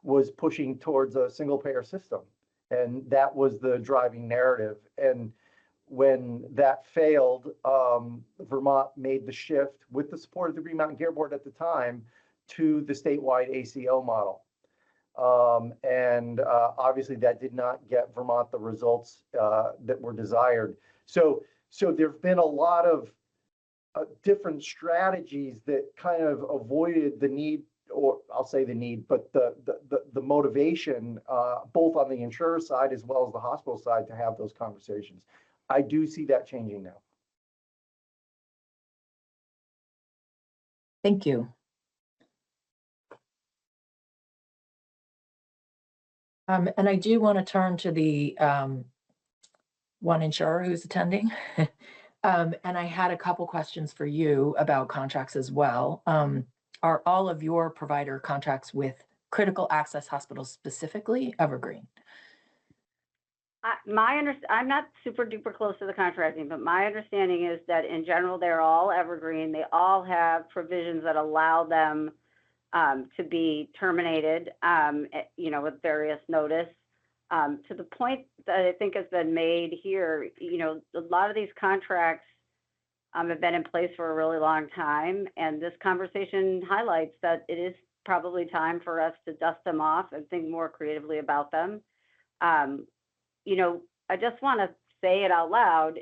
was pushing towards a single payer system. And that was the driving narrative. And when that failed, Vermont made the shift with the support of the Green Mountain Care Board at the time to the statewide ACO model. And obviously that did not get Vermont the results that were desired. So there've been a lot of different strategies that kind of avoided the need, or I'll say the need, but the motivation, both on the insurer side as well as the hospital side, to have those conversations. I do see that changing now. Thank you. And I do want to turn to the one insurer who's attending. And I had a couple questions for you about contracts as well. Are all of your provider contracts with critical access hospitals specifically evergreen? I'm not super duper close to the contracting, but my understanding is that in general, they're all evergreen. They all have provisions that allow them to be terminated, with various notice. To the point that I think has been made here, a lot of these contracts have been in place for a really long time. And this conversation highlights that it is probably time for us to dust them off and think more creatively about them. I just want to say it out loud.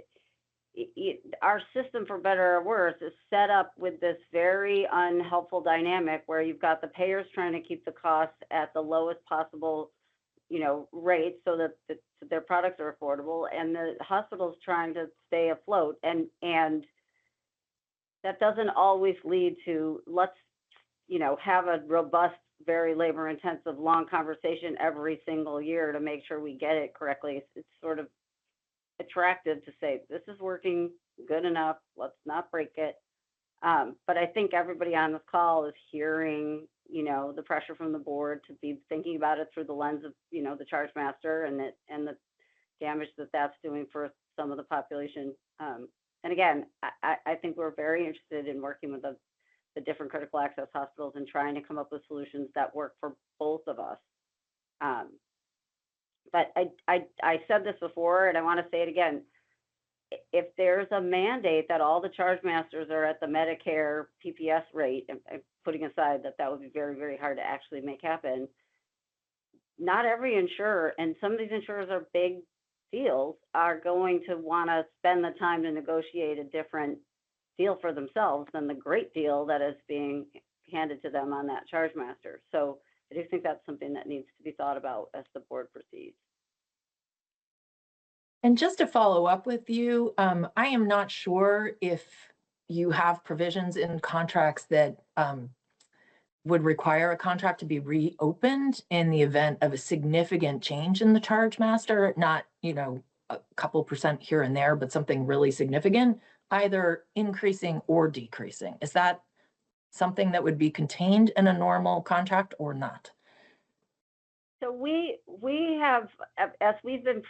Our system, for better or worse, is set up with this very unhelpful dynamic where you've got the payers trying to keep the costs at the lowest possible, rate so that their products are affordable, and the hospitals trying to stay afloat. And that doesn't always lead to, let's, have a robust, very labor intensive, long conversation every single year to make sure we get it correctly. It's sort of attractive to say, this is working good enough, let's not break it. But I think everybody on this call is hearing, the pressure from the board to be thinking about it through the lens of, the charge master and the damage that that's doing for some of the population. And again, I think we're very interested in working with the different critical access hospitals and trying to come up with solutions that work for both of us. But I said this before, and I want to say it again. If there's a mandate that all the charge masters are at the Medicare PPS rate, and putting aside that would be very, very hard to actually make happen, not every insurer, and some of these insurers are big deals, are going to want to spend the time to negotiate a different deal for themselves than the great deal that is being handed to them on that charge master. So I do think that's something that needs to be thought about as the board proceeds. And just to follow up with you, I am not sure if you have provisions in contracts that would require a contract to be reopened in the event of a significant change in the charge master, not, a couple percent here and there, but something really significant, either increasing or decreasing. Is that something that would be contained in a normal contract or not? So we have, as we've been,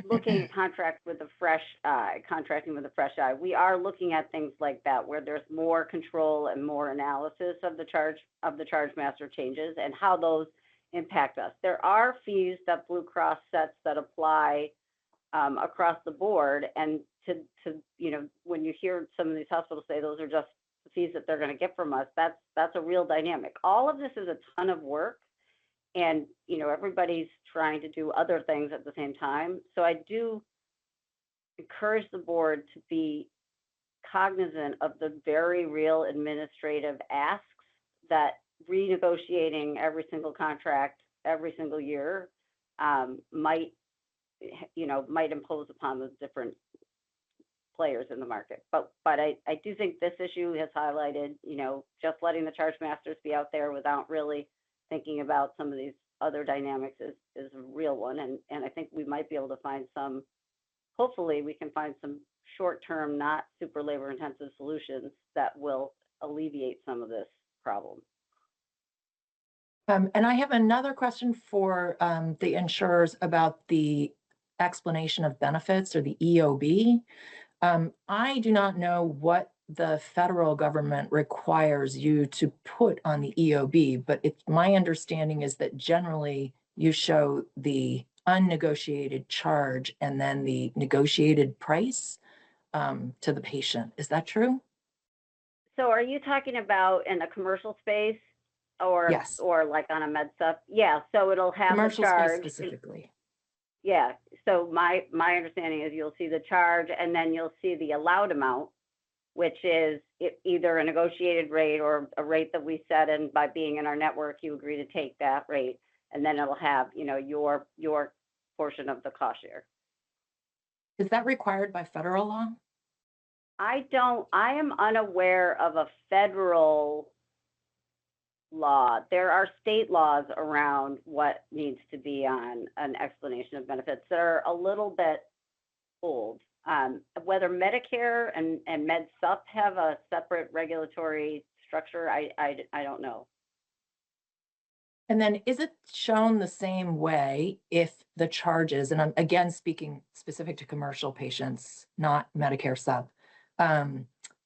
looking at contracts with a fresh eye, contracting with a fresh eye, we are looking at things like that where there's more control and more analysis of the charge master changes and how those impact us. There are fees that Blue Cross sets that apply across the board, and to when you hear some of these hospitals say those are just the fees that they're going to get from us, that's a real dynamic. All of this is a ton of work. And, everybody's trying to do other things at the same time. So I do encourage the board to be cognizant of the very real administrative asks that renegotiating every single contract every single year might impose upon the different players in the market. But I do think this issue has highlighted, just letting the charge masters be out there without really thinking about some of these other dynamics is a real one. And I think we might be able to find hopefully we can find some short-term, not super labor-intensive solutions that will alleviate some of this problem. And I have another question for the insurers about the explanation of benefits, or the EOB. I do not know what the federal government requires you to put on the EOB, but my understanding is that generally you show the unnegotiated charge and then the negotiated price to the patient. Is that true? So are you talking about in a commercial space or Yes. or like on a med stuff? Yeah, so it'll have Commercial a charge. space specifically. Yeah, so my understanding is you'll see the charge and then you'll see the allowed amount, which is either a negotiated rate or a rate that we set, and by being in our network, you agree to take that rate, and then it'll have, your portion of the cost share. Is that required by federal law? I am unaware of a federal law. There are state laws around what needs to be on an explanation of benefits that are a little bit old. Whether Medicare and MedSup have a separate regulatory structure, I don't know. And then is it shown the same way if the charges, and I'm again speaking specific to commercial patients, not Medicare sub,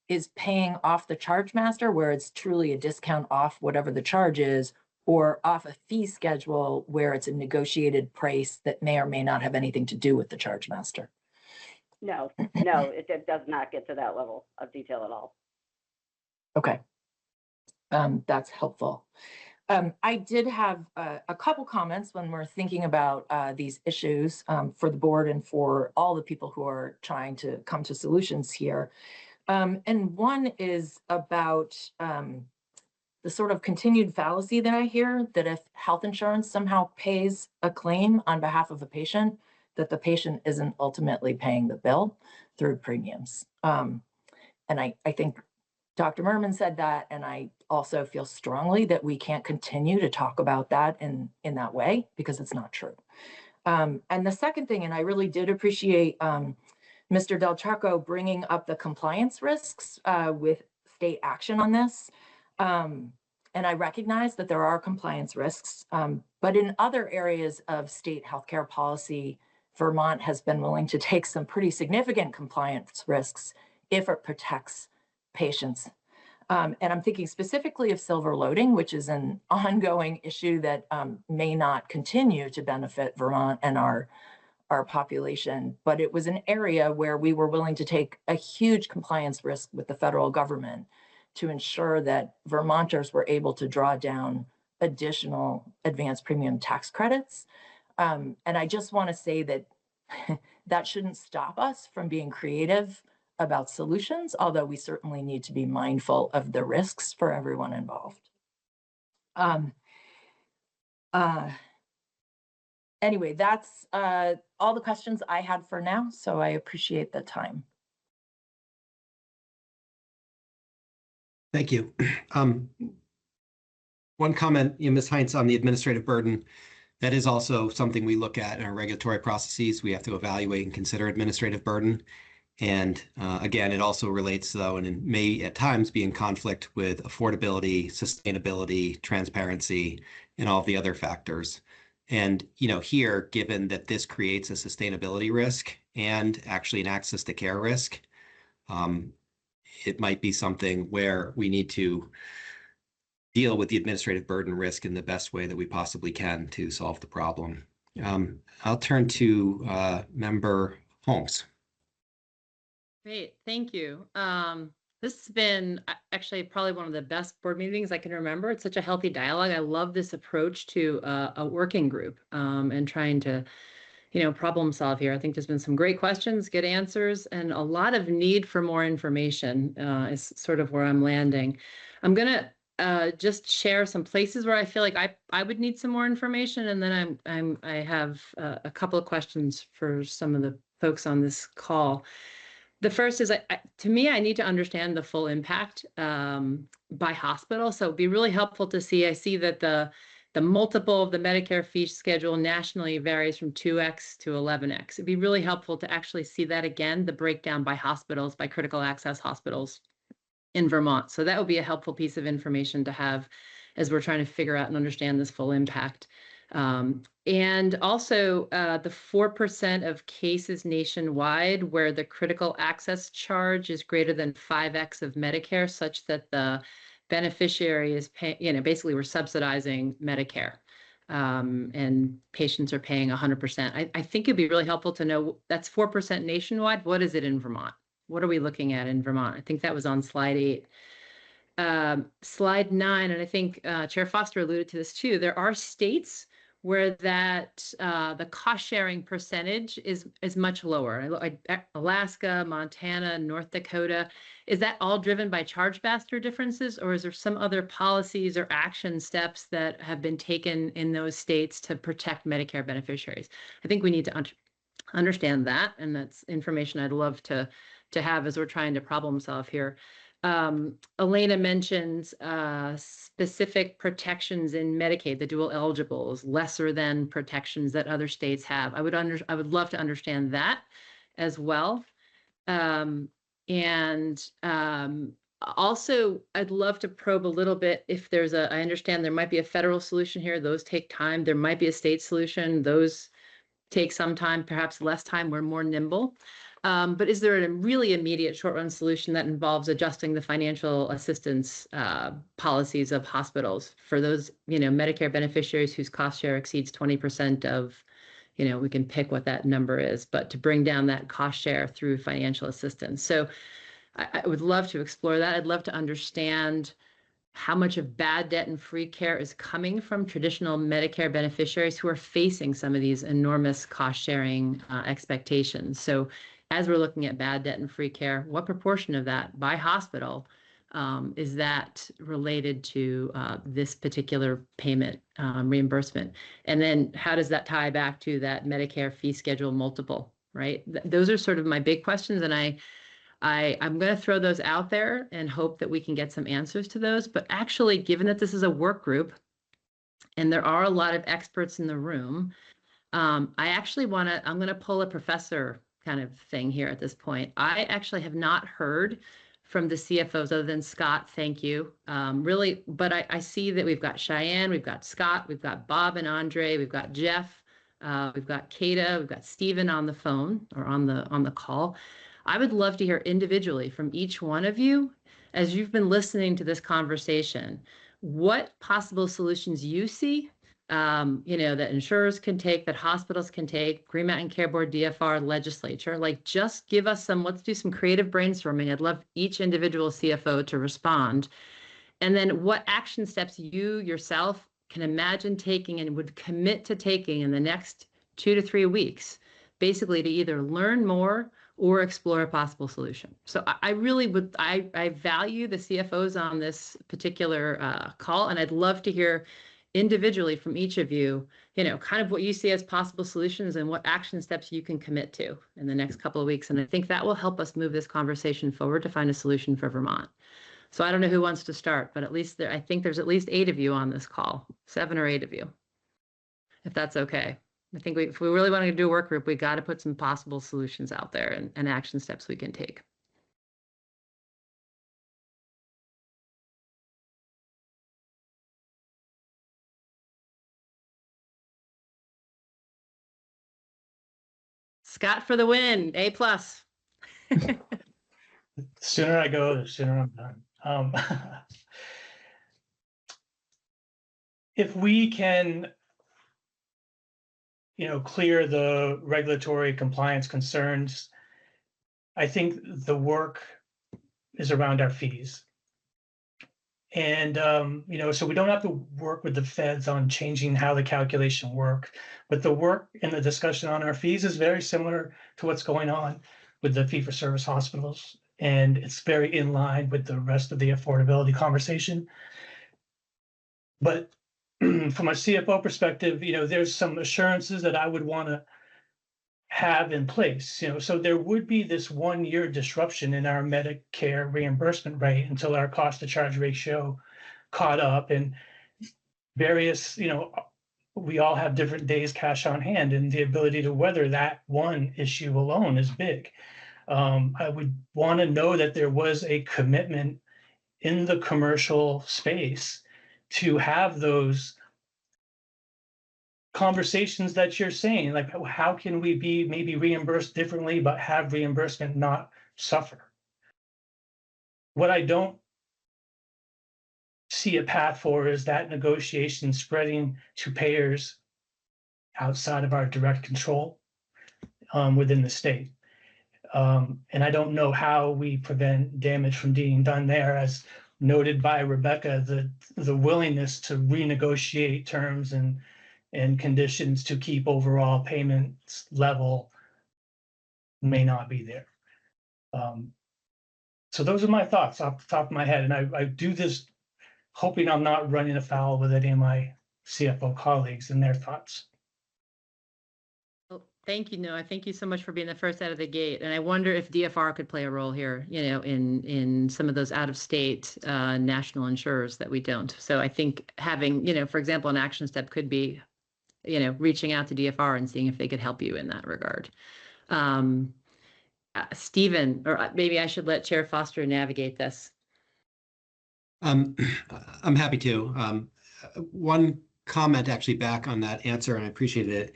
is paying off the charge master where it's truly a discount off whatever the charge is, or off a fee schedule where it's a negotiated price that may or may not have anything to do with the charge master? No, it does not get to that level of detail at all. Okay. That's helpful. I did have a couple comments when we're thinking about these issues for the board and for all the people who are trying to come to solutions here. And one is about the sort of continued fallacy that I hear, that if health insurance somehow pays a claim on behalf of a patient, that the patient isn't ultimately paying the bill through premiums. And I think Dr. Merman said that, and I also feel strongly that we can't continue to talk about that in that way, because it's not true. And the second thing, and I really did appreciate Mr. Del Chaco bringing up the compliance risks with state action on this. And I recognize that there are compliance risks, but in other areas of state healthcare policy, Vermont has been willing to take some pretty significant compliance risks if it protects patients. And I'm thinking specifically of silver loading, which is an ongoing issue that may not continue to benefit Vermont and our population, but it was an area where we were willing to take a huge compliance risk with the federal government to ensure that Vermonters were able to draw down additional advanced premium tax credits. And I just want to say that that shouldn't stop us from being creative about solutions, although we certainly need to be mindful of the risks for everyone involved. Anyway, that's all the questions I had for now, so I appreciate the time. Thank you. One comment, Ms. Heinz, on the administrative burden. That is also something we look at in our regulatory processes. We have to evaluate and consider administrative burden. And again, it also relates, though, and it may at times be in conflict with affordability, sustainability, transparency, and all of the other factors. And, here, given that this creates a sustainability risk and actually an access to care risk, it might be something where we need to deal with the administrative burden risk in the best way that we possibly can to solve the problem. I'll turn to Member Holmes. Great, thank you. This has been actually probably one of the best board meetings I can remember. It's such a healthy dialogue. I love this approach to a working group and trying to, problem solve here. I think there's been some great questions, good answers, and a lot of need for more information is sort of where I'm landing. I'm gonna just share some places where I feel like I would need some more information, and then I have a couple of questions for some of the folks on this call. The first is, to me, I need to understand the full impact by hospital. So it'd be really helpful to see. I see that the multiple of the Medicare fee schedule nationally varies from 2x to 11x. It'd be really helpful to actually see that again, the breakdown by hospitals, by critical access hospitals in Vermont. So that would be a helpful piece of information to have as we're trying to figure out and understand this full impact. And also the 4% of cases nationwide where the critical access charge is greater than 5x of Medicare, such that the beneficiary is paying, basically we're subsidizing Medicare and patients are paying 100%. I think it'd be really helpful to know that's 4% nationwide. What is it in Vermont? What are we looking at in Vermont? I think that was on slide 8. Slide 9, and I think Chair Foster alluded to this too, there are states where that the cost sharing percentage is much lower. Alaska, Montana, North Dakota. Is that all driven by charge-master differences, or is there some other policies or action steps that have been taken in those states to protect Medicare beneficiaries? I think we need to understand that, and that's information I'd love to have as we're trying to problem solve here. Elena mentions specific protections in Medicaid, the dual eligibles, lesser than protections that other states have. I would love to understand that as well. Also, I'd love to probe a little bit if there's I understand there might be a federal solution here. Those take time. There might be a state solution. Those take some time, perhaps less time. We're more nimble. But is there a really immediate short-run solution that involves adjusting the financial assistance policies of hospitals for those, Medicare beneficiaries whose cost share exceeds 20% of, we can pick what that number is, but to bring down that cost share through financial assistance. So I would love to explore that. I'd love to understand how much of bad debt and free care is coming from traditional Medicare beneficiaries who are facing some of these enormous cost sharing expectations. So as we're looking at bad debt and free care, what proportion of that by hospital is that related to this particular payment reimbursement? And then how does that tie back to that Medicare fee schedule multiple, right? Those are sort of my big questions. And I'm going to throw those out there and hope that we can get some answers to those. But actually, given that this is a work group and there are a lot of experts in the room, I'm going to pull a professor kind of thing here at this point. I actually have not heard from the CFOs other than Scott. Thank you. Really, but I see that we've got Cheyenne, we've got Scott, we've got Bob and Andre, we've got Jeff, we've got Kata, we've got Stephen on the phone or on the call. I would love to hear individually from each one of you as you've been listening to this conversation, what possible solutions you see that insurers can take, that hospitals can take, Green Mountain Care Board, DFR, legislature, just give us let's do some creative brainstorming. I'd love each individual CFO to respond. And then what action steps you yourself can imagine taking and would commit to taking in the next 2 to 3 weeks, basically to either learn more or explore a possible solution. So I really would, I value the CFOs on this particular call, and I'd love to hear individually from each of you, kind of what you see as possible solutions and what action steps you can commit to in the next couple of weeks. And I think that will help us move this conversation forward to find a solution for Vermont. So I don't know who wants to start, but at least there, I think there's at least 8 of you on this call, 7 or 8 of you. If that's okay. I think if we really want to do a work group, we got to put some possible solutions out there and action steps we can take. Scott for the win, A+. Sooner I go, the sooner I'm done. If we can, clear the regulatory compliance concerns, I think the work is around our fees. And, so we don't have to work with the feds on changing how the calculation work, but the work and the discussion on our fees is very similar to what's going on with the fee-for-service hospitals. And it's very in line with the rest of the affordability conversation. But from a CFO perspective, there's some assurances that I would want to have in place, so there would be this 1-year disruption in our Medicare reimbursement rate until our cost to charge ratio caught up, and various, we all have different days cash on hand, and the ability to weather that one issue alone is big. I would want to know that there was a commitment in the commercial space to have those conversations that you're saying, like how can we be maybe reimbursed differently, but have reimbursement not suffer? What I don't see a path for is that negotiation spreading to payers outside of our direct control within the state. And I don't know how we prevent damage from being done there, as noted by Rebecca, the willingness to renegotiate terms and conditions to keep overall payments level may not be there. So those are my thoughts off the top of my head. And I do this hoping I'm not running afoul with any of my CFO colleagues and their thoughts. Well, thank you, Noah. Thank you so much for being the first out of the gate. And I wonder if DFR could play a role here, in some of those out-of-state national insurers that we don't. So I think having, for example, an action step could be, reaching out to DFR and seeing if they could help you in that regard. Stephen, or maybe I should let Chair Foster navigate this. I'm happy to. One comment actually back on that answer, and I appreciated it.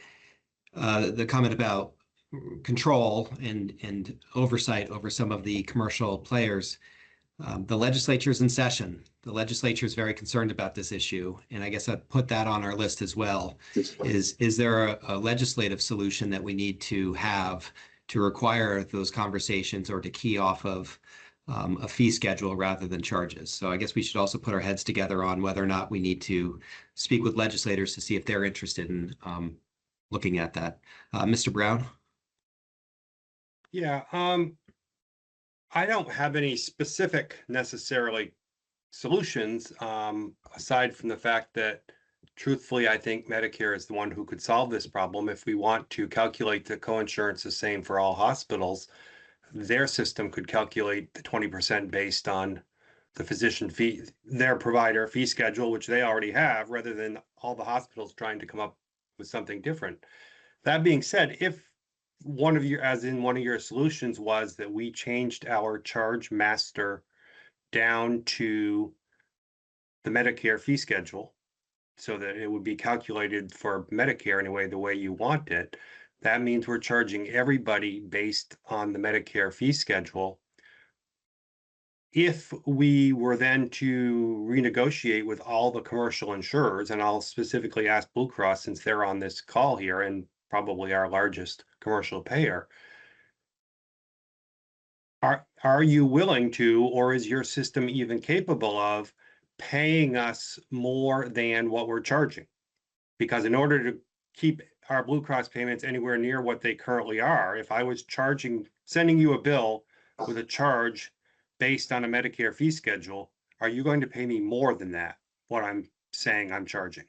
The comment about control and oversight over some of the commercial players. The legislature is in session. The legislature is very concerned about this issue, and I guess I'd put that on our list as well. Is there a legislative solution that we need to have to require those conversations or to key off of a fee schedule rather than charges? So I guess we should also put our heads together on whether or not we need to speak with legislators to see if they're interested in looking at that. Mr. Brown? Yeah, I don't have any specific necessarily solutions, aside from the fact that truthfully, I think Medicare is the one who could solve this problem. If we want to calculate the coinsurance the same for all hospitals, their system could calculate the 20% based on the physician fee, their provider fee schedule, which they already have, rather than all the hospitals trying to come up with something different. That being said, if one of your solutions was that we changed our charge master down to the Medicare fee schedule so that it would be calculated for Medicare anyway, the way you want it, that means we're charging everybody based on the Medicare fee schedule. If we were then to renegotiate with all the commercial insurers, and I'll specifically ask Blue Cross since they're on this call here and probably our largest commercial payer, are you willing to, or is your system even capable of paying us more than what we're charging? Because in order to keep our Blue Cross payments anywhere near what they currently are, if I was sending you a bill with a charge based on a Medicare fee schedule, are you going to pay me more than that, what I'm saying I'm charging?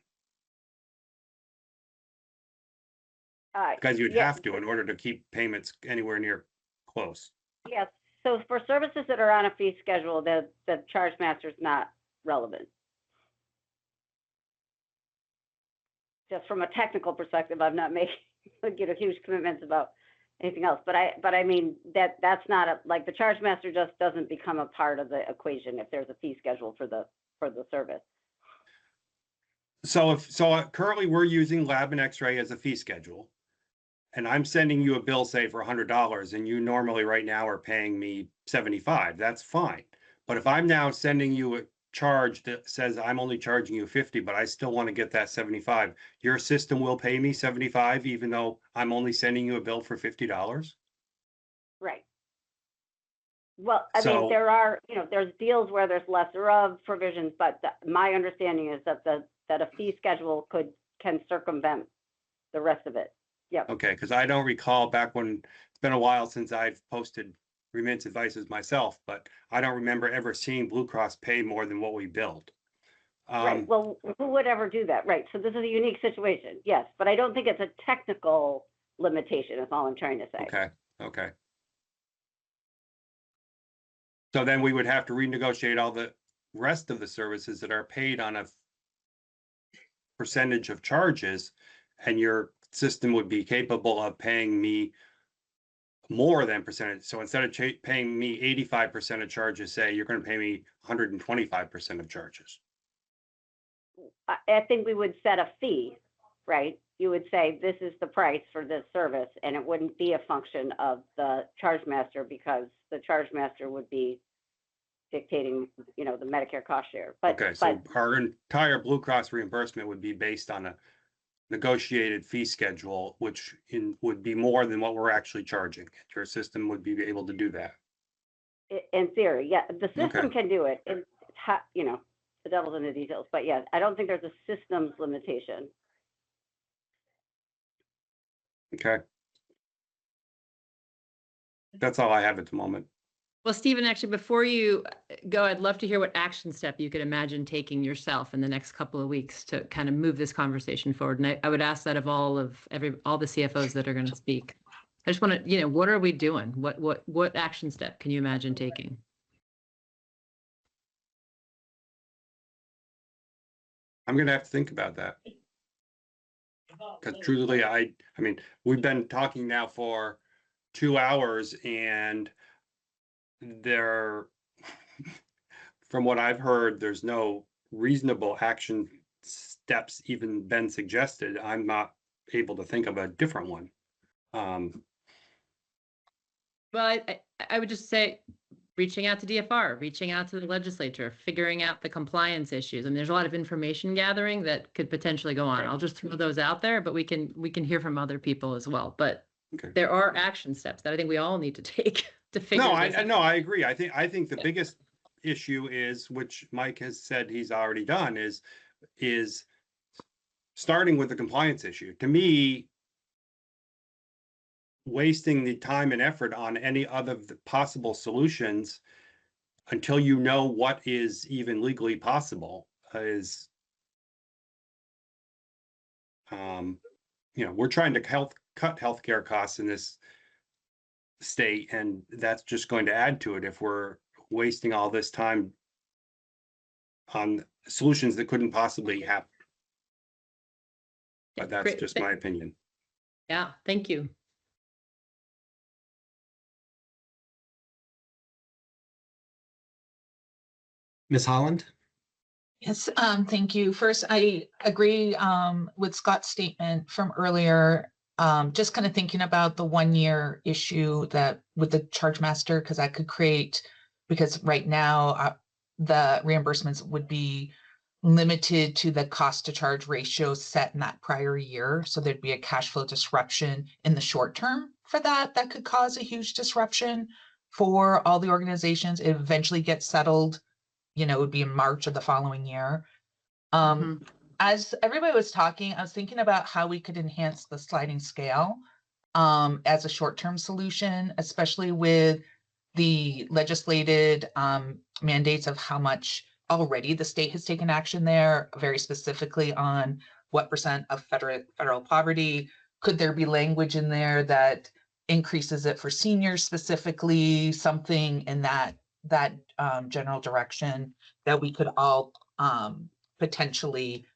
Because you'd have to in order to keep payments anywhere near close. Yes. So for services that are on a fee schedule, the charge master is not relevant. Just from a technical perspective, I'm not making huge commitments about anything else. But I mean that's not like the charge master just doesn't become a part of the equation if there's a fee schedule for the service. So currently we're using lab and X-ray as a fee schedule, and I'm sending you a bill, say for $100, and you normally right now are paying me $75. That's fine. But if I'm now sending you a charge that says I'm only charging you $50, but I still want to get that $75, your system will pay me $75, even though I'm only sending you a bill for $50. Right. Well, I mean, there are, there's deals where there's lesser of provisions, but my understanding is that that a fee schedule can circumvent the rest of it. Yeah. Okay, because I don't recall back when, it's been a while since I've posted remittance advices myself, but I don't remember ever seeing Blue Cross pay more than what we billed. Right. Well, who would ever do that? Right. So this is a unique situation. Yes, but I don't think it's a technical limitation. Is all I'm trying to say. Okay. Okay. So then we would have to renegotiate all the rest of the services that are paid on a percentage of charges, and your system would be capable of paying me more than percentage. So instead of paying me 85% of charges, say you're going to pay me 125% of charges. I think we would set a fee, right? You would say this is the price for this service, and it wouldn't be a function of the charge master because the charge master would be dictating, the Medicare cost share. But okay, so our entire Blue Cross reimbursement would be based on a negotiated fee schedule, which would be more than what we're actually charging. Your system would be able to do that. In theory, yeah, the system can do it. It's the devil's in the details, but yeah, I don't think there's a systems limitation. Okay. That's all I have at the moment. Well, Stephen, actually, before you go, I'd love to hear what action step you could imagine taking yourself in the next couple of weeks to kind of move this conversation forward. And I would ask that of all the CFOs that are going to speak. I just want to, what are we doing? What action step can you imagine taking? I'm going to have to think about that. Because truly, I mean, we've been talking now for 2 hours, and from what I've heard, there's no reasonable action steps even been suggested. I'm not able to think of a different one. Well, I would just say reaching out to DFR, reaching out to the legislature, figuring out the compliance issues. I mean, there's a lot of information gathering that could potentially go on. I'll just throw those out there, but we can hear from other people as well. But there are action steps that I think we all need to take to figure this out. No, I agree. I think the biggest issue is, which Mike has said he's already done, is starting with the compliance issue. To me, wasting the time and effort on any other possible solutions until you know what is even legally possible is, we're trying to cut healthcare costs in this state, and that's just going to add to it if we're wasting all this time on solutions that couldn't possibly happen. But that's just my opinion. Yeah, thank you. Ms. Holland? Yes, thank you. First, I agree with Scott's statement from earlier. Just kind of thinking about the 1-year issue that with the charge master, because that could create, because right now the reimbursements would be limited to the cost to charge ratio set in that prior year. So there'd be a cash flow disruption in the short term for that could cause a huge disruption for all the organizations. It eventually gets settled. It would be in March of the following year. As everybody was talking, I was thinking about how we could enhance the sliding scale as a short-term solution, especially with the legislated mandates of how much already the state has taken action there, very specifically on what % of federal poverty. Could there be language in there that increases it for seniors specifically, something in that general direction that we could all potentially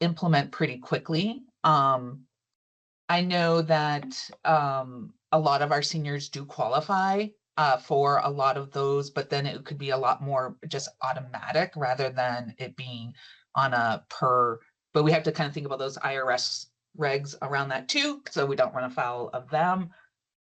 implement pretty quickly. I know that a lot of our seniors do qualify for a lot of those, but then it could be a lot more just automatic rather than it being on a per, but we have to kind of think about those IRS regs around that too, so we don't run afoul of them.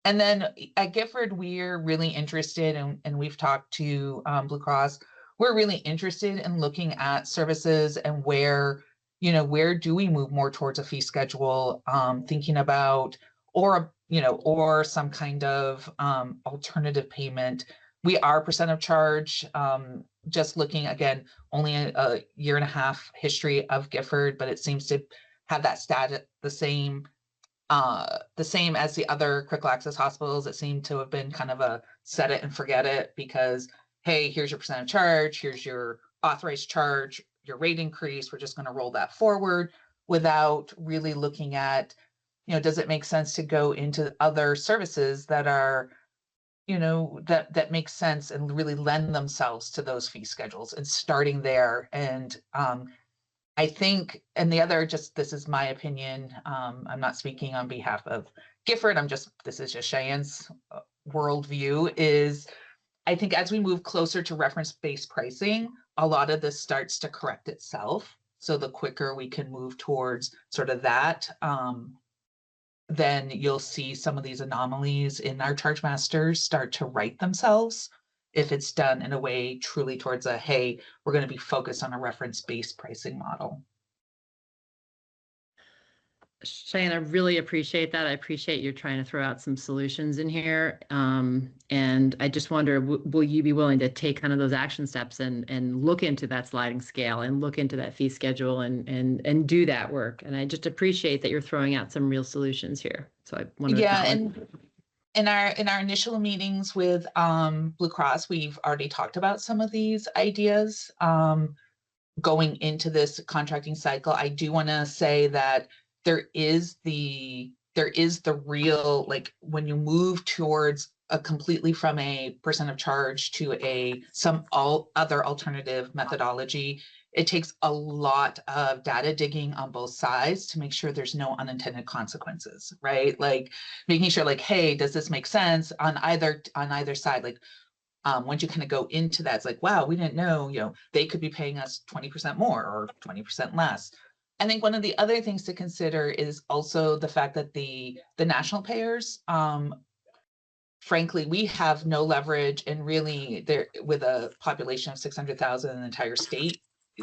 And then at Gifford, we're really interested, and we've talked to Blue Cross, we're really interested in looking at services and where, you know, where do we move more towards a fee schedule, thinking about, or, you know, or some kind of alternative payment. We are percent of charge, just looking again, only a year and a half history of Gifford, but it seems to have that status the same as the other critical access hospitals. That seem to have been kind of a set it and forget it, because, hey, here's your percent of charge, here's your authorized charge, your rate increase, we're just going to roll that forward without really looking at, you know, does it make sense to go into other services that are, you know, that make sense and really lend themselves to those fee schedules, and starting there. And I think, and the other, just, this is my opinion, I'm not speaking on behalf of Gifford, this is just Cheyenne's worldview, is I think as we move closer to reference-based pricing, a lot of this starts to correct itself. So the quicker we can move towards sort of that, then you'll see some of these anomalies in our charge masters start to right themselves, if it's done in a way truly towards a, hey, we're going to be focused on a reference-based pricing model. Cheyenne, I really appreciate that. I appreciate you trying to throw out some solutions in here. And I just wonder, will you be willing to take kind of those action steps and look into that sliding scale and look into that fee schedule and do that work? And I just appreciate that you're throwing out some real solutions here. So I want to and in our initial meetings with Blue Cross, we've already talked about some of these ideas going into this contracting cycle. I do want to say that there is the real, like, when you move towards a completely from a percent of charge to some other alternative methodology, it takes a lot of data digging on both sides to make sure there's no unintended consequences, right? Like making sure, like, hey, does this make sense on either side? Like, once you kind of go into that, it's like, wow, we didn't know, you know, they could be paying us 20% more or 20% less. I think one of the other things to consider is also the fact that the national payers, frankly, we have no leverage, and really, there, with a population of 600,000 in the entire state,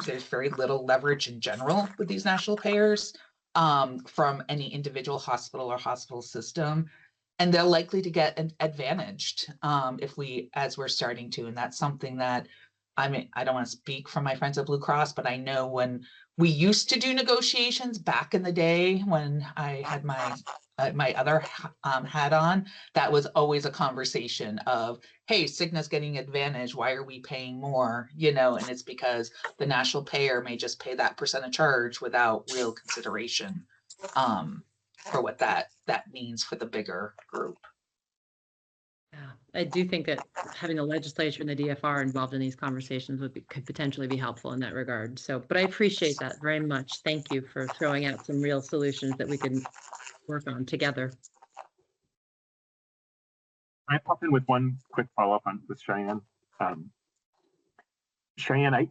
there's very little leverage in general with these national payers from any individual hospital or hospital system. And they're likely to get advantaged as we're starting to. And that's something that, I mean, I don't want to speak for my friends at Blue Cross, but I know when we used to do negotiations back in the day when I had my other hat on, that was always a conversation of, hey, Cigna's getting advantage, why are we paying more? You know, and it's because the national payer may just pay that percent of charge without real consideration for what that means for the bigger group. Yeah, I do think that having the legislature and the DFR involved in these conversations could potentially be helpful in that regard. So, but I appreciate that very much. Thank you for throwing out some real solutions that we can work on together. Can I pop in with one quick follow-up with Cheyenne? Cheyenne,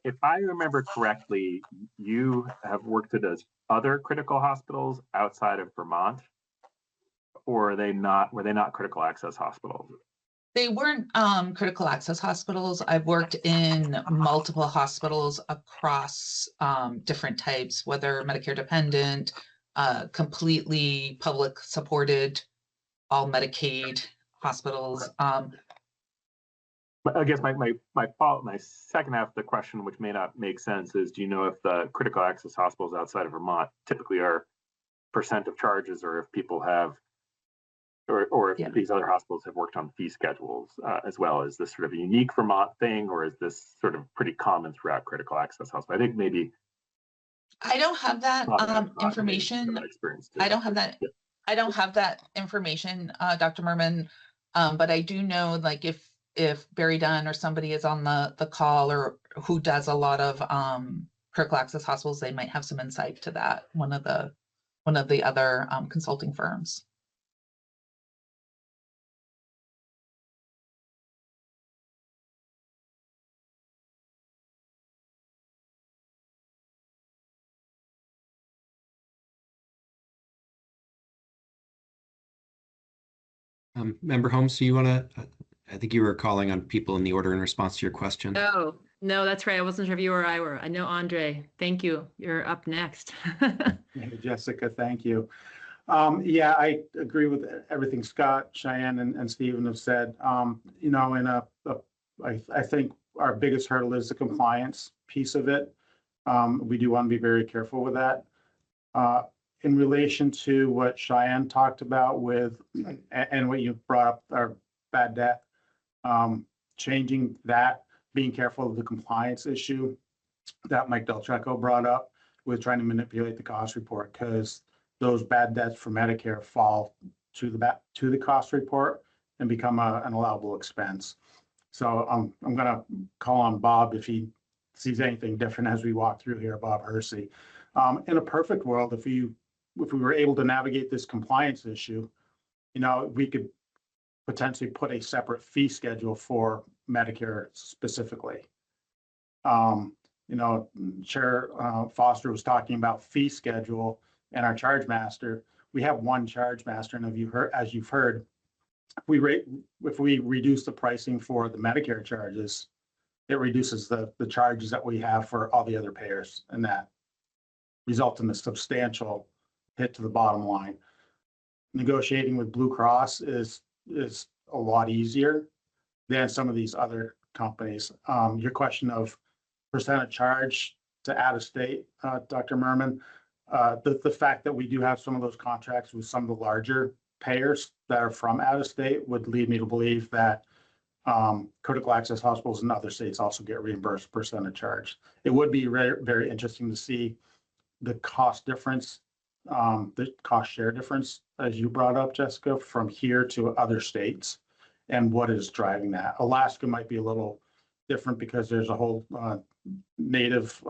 if I remember correctly, you have worked at other critical hospitals outside of Vermont, or were they not critical access hospitals? They weren't critical access hospitals. I've worked in multiple hospitals across different types, whether Medicare dependent, completely public supported, all Medicaid hospitals. But I guess my second half of the question, which may not make sense, is do you know if the critical access hospitals outside of Vermont typically are percent of charges, or if people have, or if these other hospitals have worked on fee schedules as well? Is this sort of a unique Vermont thing, or is this sort of pretty common throughout critical access hospitals? I think maybe I don't have that information. I don't have that. I don't have that information, Dr. Merman, but I do know, like, if Barry Dunn or somebody is on the call, or who does a lot of critical access hospitals, they might have some insight to that. One of the other consulting firms. Member Holmes, do you want to, I think you were calling on people in the order in response to your question. Oh, no, that's right. I wasn't sure if you or I were. I know Andre. Thank you. You're up next. Hey, Jessica, thank you. Yeah, I agree with everything Scott, Cheyenne, and Stephen have said. You know, I think our biggest hurdle is the compliance piece of it. We do want to be very careful with that. In relation to what Cheyenne talked about with, and what you brought up, our bad debt, changing that, being careful of the compliance issue that Mike Deltreco brought up with trying to manipulate the cost report, because those bad debts for Medicare fall to the cost report and become an allowable expense. So I'm going to call on Bob if he sees anything different as we walk through here, Bob Hersey. In a perfect world, if we were able to navigate this compliance issue, you know, we could potentially put a separate fee schedule for Medicare specifically. You know, Chair Foster was talking about fee schedule and our charge master. We have one charge master, and as you've heard, if we reduce the pricing for the Medicare charges, it reduces the charges that we have for all the other payers, and that results in a substantial hit to the bottom line. Negotiating with Blue Cross is a lot easier than some of these other companies. Your question of percentage charge to out of state, Dr. Merman, the fact that we do have some of those contracts with some of the larger payers that are from out of state would lead me to believe that critical access hospitals in other states also get reimbursed percentage charge. It would be very, very interesting to see the cost difference, the cost share difference, as you brought up, Jessica, from here to other states, and what is driving that. Alaska might be a little different because there's a whole Native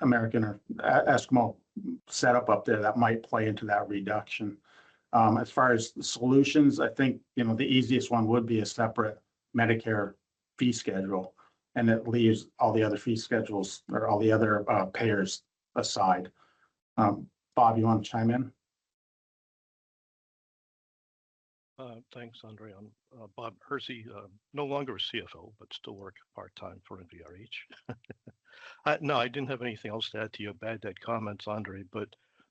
American or Eskimo setup up there that might play into that reduction. As far as the solutions, I think, you know, the easiest one would be a separate Medicare fee schedule, and it leaves all the other fee schedules or all the other payers aside. Bob, you want to chime in? Thanks, Andre. I'm Bob Hersey, no longer a CFO, but still work part-time for NVRH. No, I didn't have anything else to add to your bad debt comments, Andre, but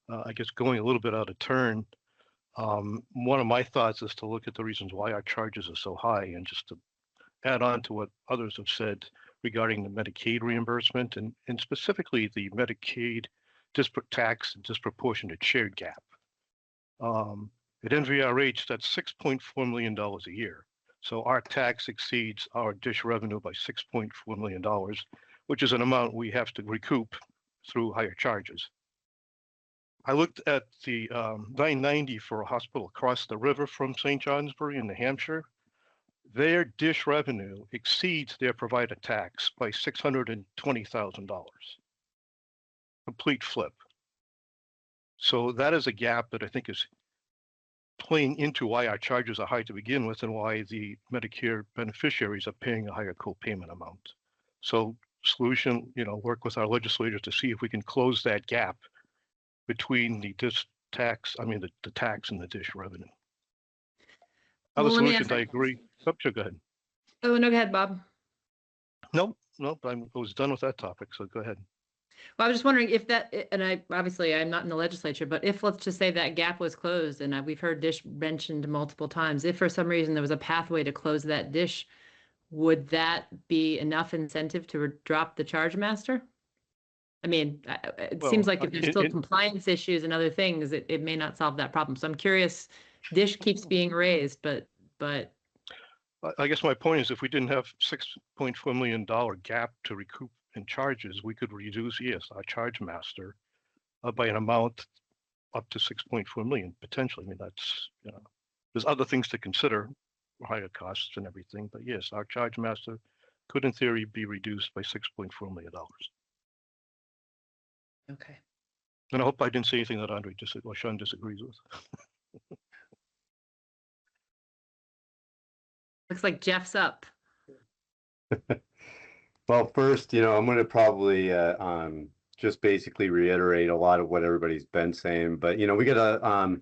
I guess going a little bit out of turn, one of my thoughts is to look at the reasons why our charges are so high, and just to add on to what others have said regarding the Medicaid reimbursement, and specifically the Medicaid tax and disproportionate shared gap. At NVRH, that's $6.4 million a year. So our tax exceeds our DISH revenue by $6.4 million, which is an amount we have to recoup through higher charges. I looked at the 990 for a hospital across the river from St. Johnsbury in New Hampshire. Their DISH revenue exceeds their provider tax by $620,000. Complete flip. So that is a gap that I think is playing into why our charges are high to begin with, and why the Medicare beneficiaries are paying a higher co-payment amount. So solution, you know, work with our legislators to see if we can close that gap between the tax and the DISH revenue. Other solutions, I agree. Oh, sure, go ahead. Oh, no, go ahead, Bob. Nope, I was done with that topic, so go ahead. Well, I was just wondering if that, and I'm not in the legislature, but if, let's just say, that gap was closed, and we've heard DISH mentioned multiple times, if for some reason there was a pathway to close that DISH, would that be enough incentive to drop the charge master? I mean, it seems like if there's still compliance issues and other things, it may not solve that problem. So I'm curious, DISH keeps being raised, but. I guess my point is, if we didn't have $6.4 million gap to recoup in charges, we could reduce, yes, our charge master by an amount up to 6.4 million potentially. I mean, that's, there's other things to consider, higher costs and everything, but yes, our charge master could in theory be reduced by $6.4 million. Okay. And I hope I didn't say anything that Andre or Sean disagrees with. Looks like Jeff's up. Well, first, I'm going to probably just basically reiterate a lot of what everybody's been saying, but we got to,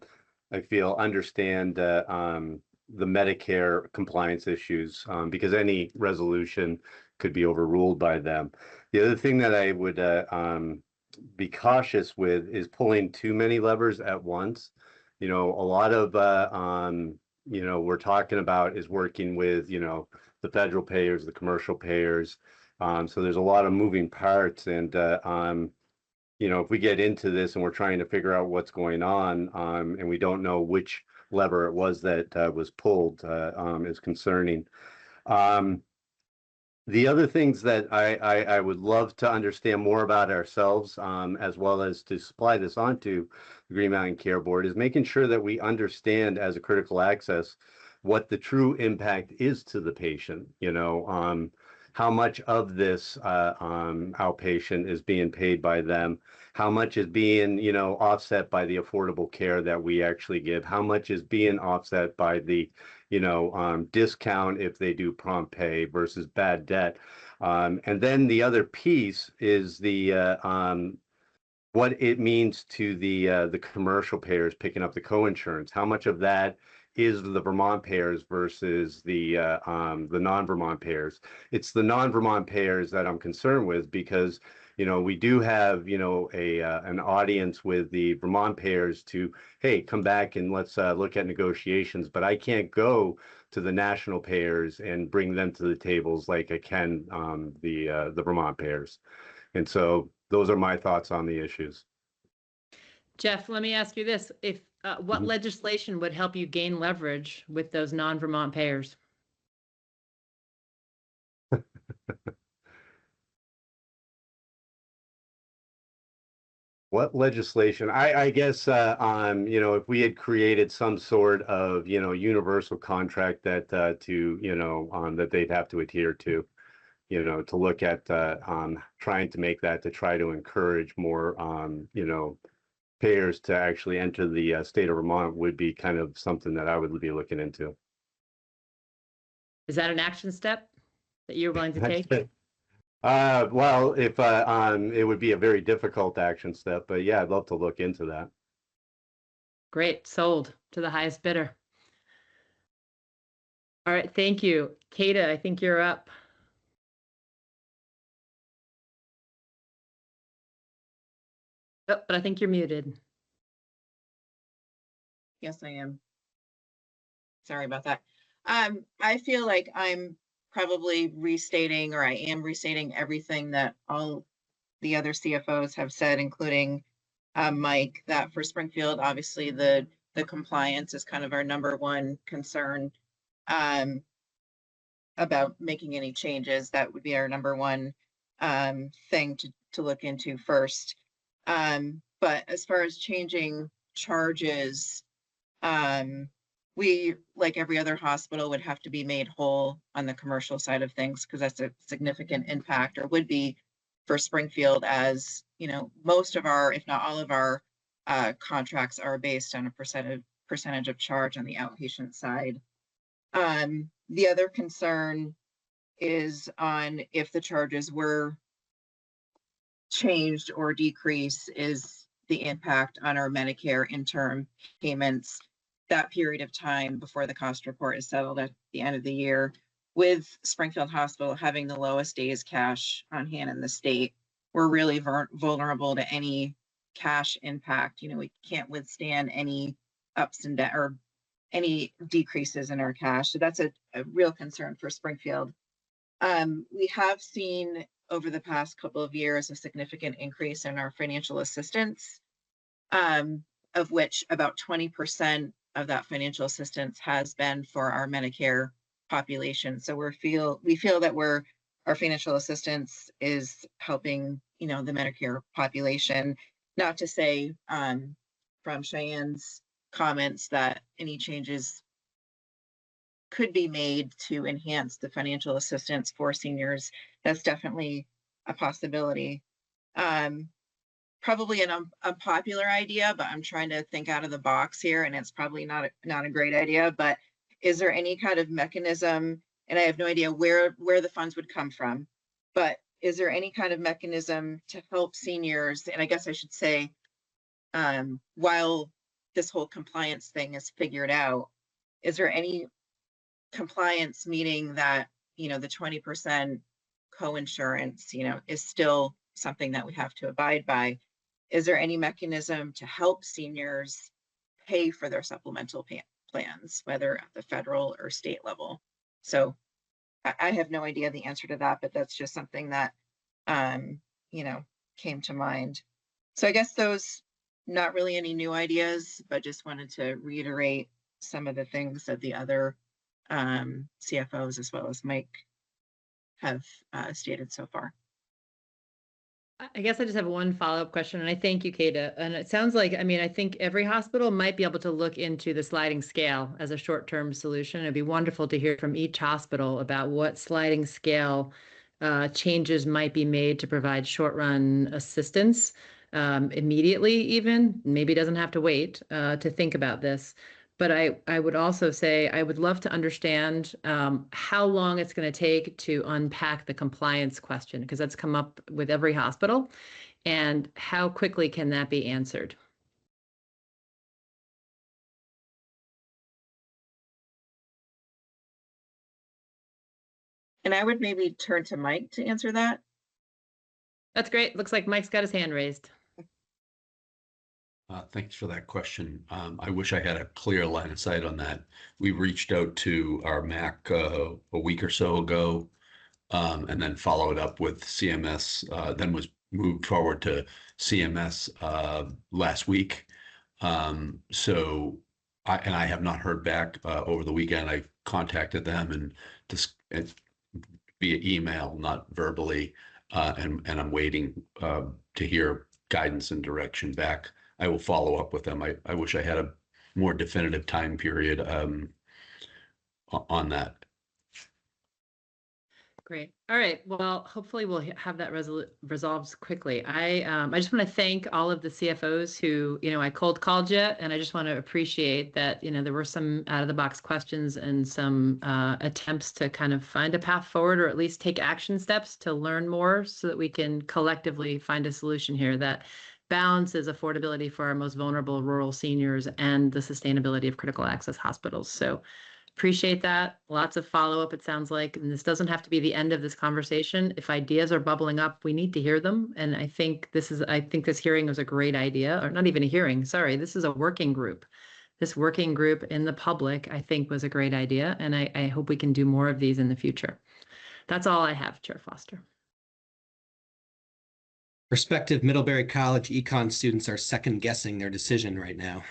I feel, understand the Medicare compliance issues because any resolution could be overruled by them. The other thing that I would be cautious with is pulling too many levers at once. A lot of we're talking about is working with the federal payers, the commercial payers. So there's a lot of moving parts, and if we get into this and we're trying to figure out what's going on, and we don't know which lever it was that was pulled, is concerning. The other things that I would love to understand more about ourselves, as well as to supply this onto the Green Mountain Care Board, is making sure that we understand as a critical access what the true impact is to the patient. How much of this outpatient is being paid by them, how much is being offset by the affordable care that we actually give, how much is being offset by the discount if they do prompt pay versus bad debt. And then the other piece is the what it means to the commercial payers picking up the co-insurance. How much of that is the Vermont payers versus the non-Vermont payers? It's the non-Vermont payers that I'm concerned with, because we do have an audience with the Vermont payers to, hey, come back and let's look at negotiations, but I can't go to the national payers and bring them to the tables like I can the Vermont payers. And so those are my thoughts on the issues. Jeff, let me ask you this. What legislation would help you gain leverage with those non-Vermont payers? What legislation? I guess if we had created some sort of universal contract that that they'd have to adhere to, to look at trying to make that, to try to encourage more payers to actually enter the state of Vermont, would be kind of something that I would be looking into. Is that an action step that you're willing to take? Well, if it would be a very difficult action step, but yeah, I'd love to look into that. Great, sold to the highest bidder. All right, thank you. Kata, I think you're up. Oh, but I think you're muted. Yes, I am. Sorry about that. I feel like I'm probably restating, or I am restating everything that all the other CFOs have said, including Mike, that for Springfield, obviously the compliance is kind of our number one concern about making any changes. That would be our number one thing to look into first. But as far as changing charges, we, like every other hospital, would have to be made whole on the commercial side of things, because that's a significant impact, or would be for Springfield, as most of our, if not all of our contracts are based on a percentage of charge on the outpatient side. The other concern is on if the charges were changed or decreased, is the impact on our Medicare interim payments, that period of time before the cost report is settled at the end of the year. With Springfield Hospital having the lowest days cash on hand in the state, we're really vulnerable to any cash impact. We can't withstand any ups and downs or any decreases in our cash. So that's a real concern for Springfield. We have seen over the past couple of years a significant increase in our financial assistance, of which about 20% of that financial assistance has been for our Medicare population. So we feel that our financial assistance is helping, the Medicare population. Not to say from Cheyenne's comments that any changes could be made to enhance the financial assistance for seniors. That's definitely a possibility. Probably an unpopular idea, but I'm trying to think out of the box here, and it's probably not a great idea. But is there any kind of mechanism? And I have no idea where the funds would come from, but is there any kind of mechanism to help seniors? And I guess I should say, while this whole compliance thing is figured out, is there any compliance, meaning that, the 20% co-insurance, is still something that we have to abide by? Is there any mechanism to help seniors pay for their supplemental plans, whether at the federal or state level? So I have no idea the answer to that, but that's just something that, came to mind. So I guess those, not really any new ideas, but just wanted to reiterate some of the things that the other CFOs as well as Mike have stated so far. I guess I just have one follow-up question, and I thank you, Kata. And it sounds like, I think every hospital might be able to look into the sliding scale as a short-term solution. It'd be wonderful to hear from each hospital about what sliding scale changes might be made to provide short-run assistance immediately even. Maybe it doesn't have to wait to think about this. But I would also say I would love to understand how long it's going to take to unpack the compliance question, because that's come up with every hospital, and how quickly can that be answered? And I would maybe turn to Mike to answer that. That's great. Looks like Mike's got his hand raised. Thanks for that question. I wish I had a clear line of sight on that. We reached out to our MAC a week or so ago, and then followed up with CMS, then was moved forward to CMS last week. So I have not heard back over the weekend. I contacted them and just via email, not verbally, and I'm waiting to hear guidance and direction back. I will follow up with them. I wish I had a more definitive time period on that. Great. All right. Well, hopefully we'll have that resolved quickly. I just want to thank all of the CFOs who, I cold called you, and I just want to appreciate that, there were some out of the box questions and some attempts to kind of find a path forward, or at least take action steps to learn more so that we can collectively find a solution here that balances affordability for our most vulnerable rural seniors and the sustainability of critical access hospitals. So appreciate that. Lots of follow-up, it sounds like, and this doesn't have to be the end of this conversation. If ideas are bubbling up, we need to hear them. And I think this hearing was a great idea, or not even a hearing, sorry, this is a working group. This working group in the public, I think, was a great idea. And I hope we can do more of these in the future. That's all I have, Chair Foster. Prospective Middlebury College econ students are second guessing their decision right now.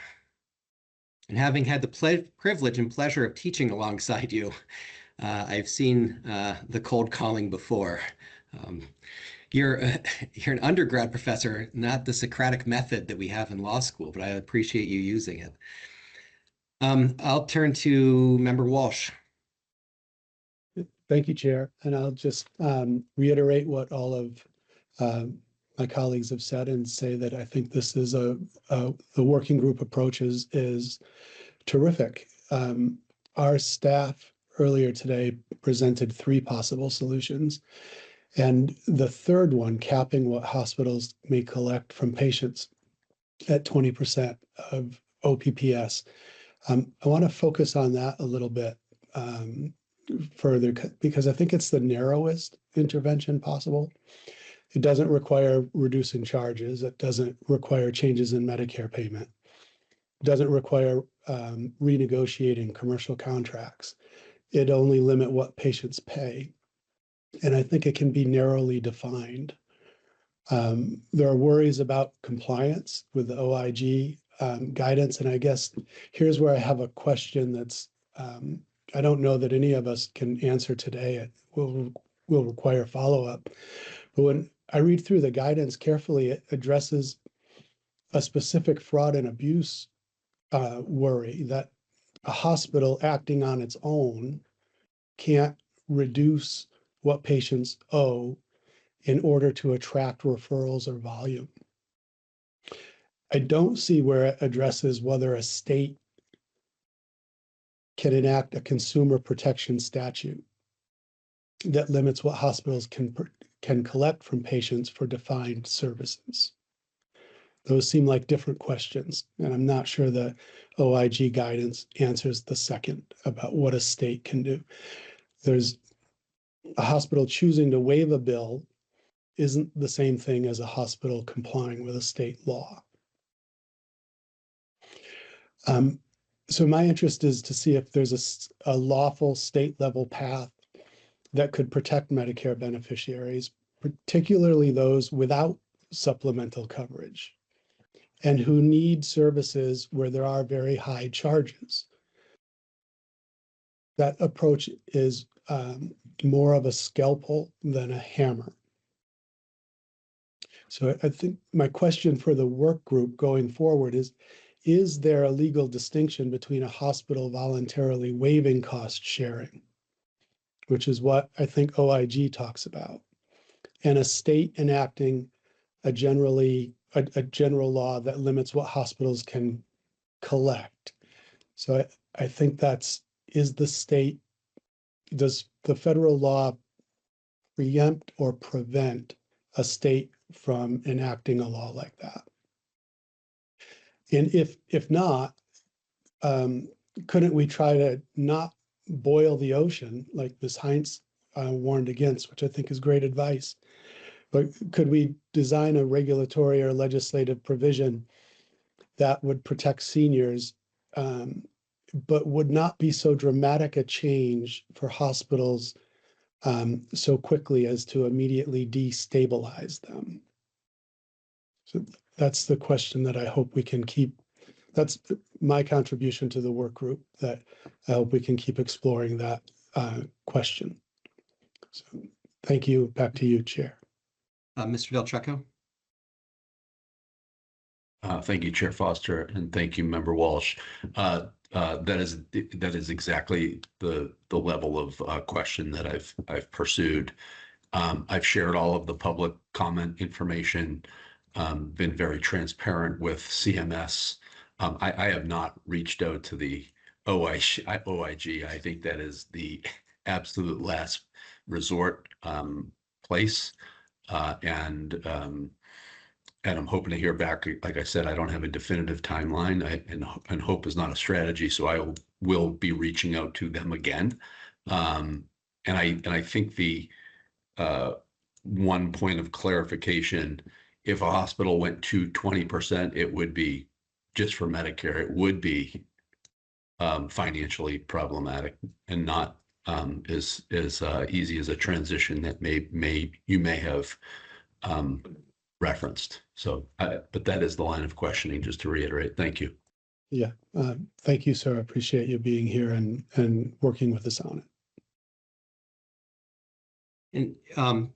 And having had the privilege and pleasure of teaching alongside you, I've seen the cold calling before. You're an undergrad professor, not the Socratic method that we have in law school, but I appreciate you using it. I'll turn to Member Walsh. Thank you, Chair. And I'll just reiterate what all of my colleagues have said and say that I think this is the working group approach is terrific. Our staff earlier today presented 3 possible solutions. And the third one, capping what hospitals may collect from patients at 20% of OPPS. I want to focus on that a little bit further, because I think it's the narrowest intervention possible. It doesn't require reducing charges. It doesn't require changes in Medicare payment. It doesn't require renegotiating commercial contracts. It only limits what patients pay. And I think it can be narrowly defined. There are worries about compliance with the OIG guidance. And I guess here's where I have a question that's, I don't know that any of us can answer today. It will require follow-up. But when I read through the guidance carefully, it addresses a specific fraud and abuse worry that a hospital acting on its own can't reduce what patients owe in order to attract referrals or volume. I don't see where it addresses whether a state can enact a consumer protection statute that limits what hospitals can collect from patients for defined services. Those seem like different questions, and I'm not sure the OIG guidance answers the second about what a state can do. There's a hospital choosing to waive a bill isn't the same thing as a hospital complying with a state law. So my interest is to see if there's a lawful state level path that could protect Medicare beneficiaries, particularly those without supplemental coverage and who need services where there are very high charges. That approach is more of a scalpel than a hammer. So I think my question for the work group going forward is there a legal distinction between a hospital voluntarily waiving cost sharing, which is what I think OIG talks about, and a state enacting a general law that limits what hospitals can collect? So I think does the federal law preempt or prevent a state from enacting a law like that? And if not, couldn't we try to not boil the ocean like Ms. Heinz warned against, which I think is great advice? But could we design a regulatory or legislative provision that would protect seniors, but would not be so dramatic a change for hospitals so quickly as to immediately destabilize them? So that's the question that I hope we can keep. That's my contribution to the work group, that I hope we can keep exploring that question. So thank you. Back to you, Chair. Mr. Del Trecco. Thank you, Chair Foster, and thank you, Member Walsh. That is exactly the level of question that I've pursued. I've shared all of the public comment information, been very transparent with CMS. I have not reached out to the OIG. I think that is the absolute last resort place, and I'm hoping to hear back. Like I said, I don't have a definitive timeline, and hope is not a strategy, so I will be reaching out to them again. And I think the one point of clarification: if a hospital went to 20%, it would be just for Medicare. It would be financially problematic and not as easy as a transition that you may have referenced. So, but that is the line of questioning, just to reiterate. Thank you. Yeah, thank you, sir. I appreciate you being here and working with us on it. And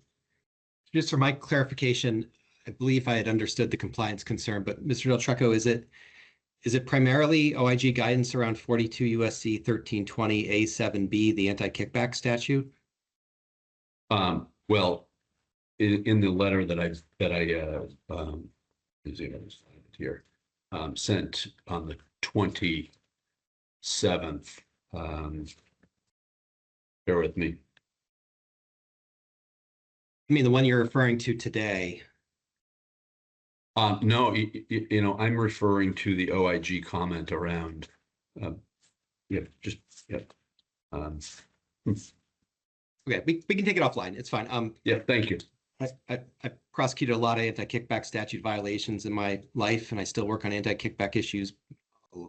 just for my clarification, I believe I had understood the compliance concern, but Mr. Del Trecco, is it primarily OIG guidance around 42 USC 1320 A7B, the anti-kickback statute? Well, in the letter that I sent on the 27th, bear with me. I mean, the one you're referring to today. No, I'm referring to the OIG comment around, Okay, we can take it offline. It's fine. Yeah, thank you. I prosecuted a lot of anti-kickback statute violations in my life, and I still work on anti-kickback issues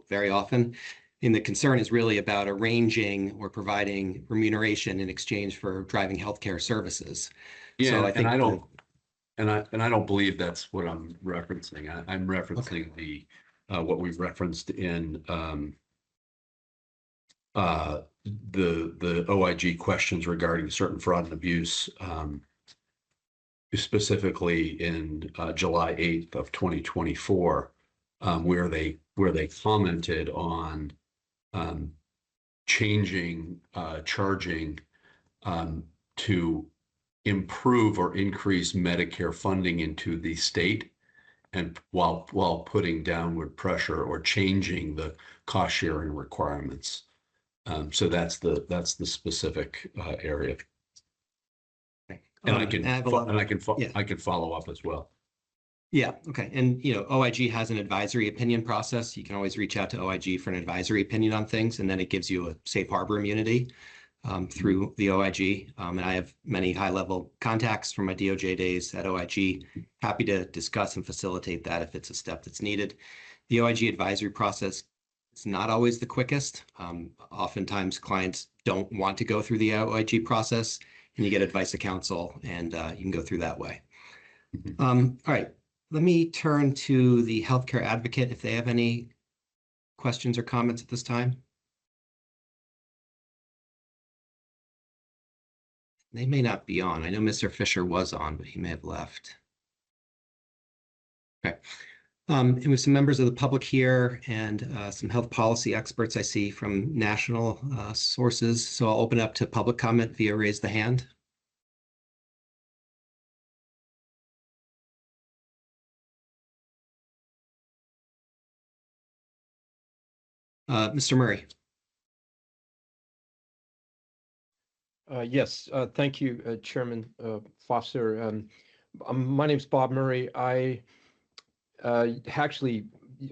very often. And the concern is really about arranging or providing remuneration in exchange for driving healthcare services. Yeah, so I think I don't believe that's what I'm referencing. I'm referencing the what we've referenced in the OIG questions regarding certain fraud and abuse, specifically in July 8th of 2024, where they commented on changing charging to improve or increase Medicare funding into the state, and while putting downward pressure or changing the cost sharing requirements. So that's the specific area. And I can follow up as well. Yeah, okay. And, OIG has an advisory opinion process. You can always reach out to OIG for an advisory opinion on things, and then it gives you a safe harbor immunity through the OIG. And I have many high-level contacts from my DOJ days at OIG. Happy to discuss and facilitate that if it's a step that's needed. The OIG advisory process is not always the quickest. Oftentimes, clients don't want to go through the OIG process, and you get advice of counsel, and you can go through that way. All right. Let me turn to the healthcare advocate if they have any questions or comments at this time. They may not be on. I know Mr. Fisher was on, but he may have left. Okay. And with some members of the public here and some health policy experts I see from national sources. So I'll open up to public comment via raise the hand. Mr. Murray. Yes, thank you, Chairman Foster. My name is Bob Murray. I actually,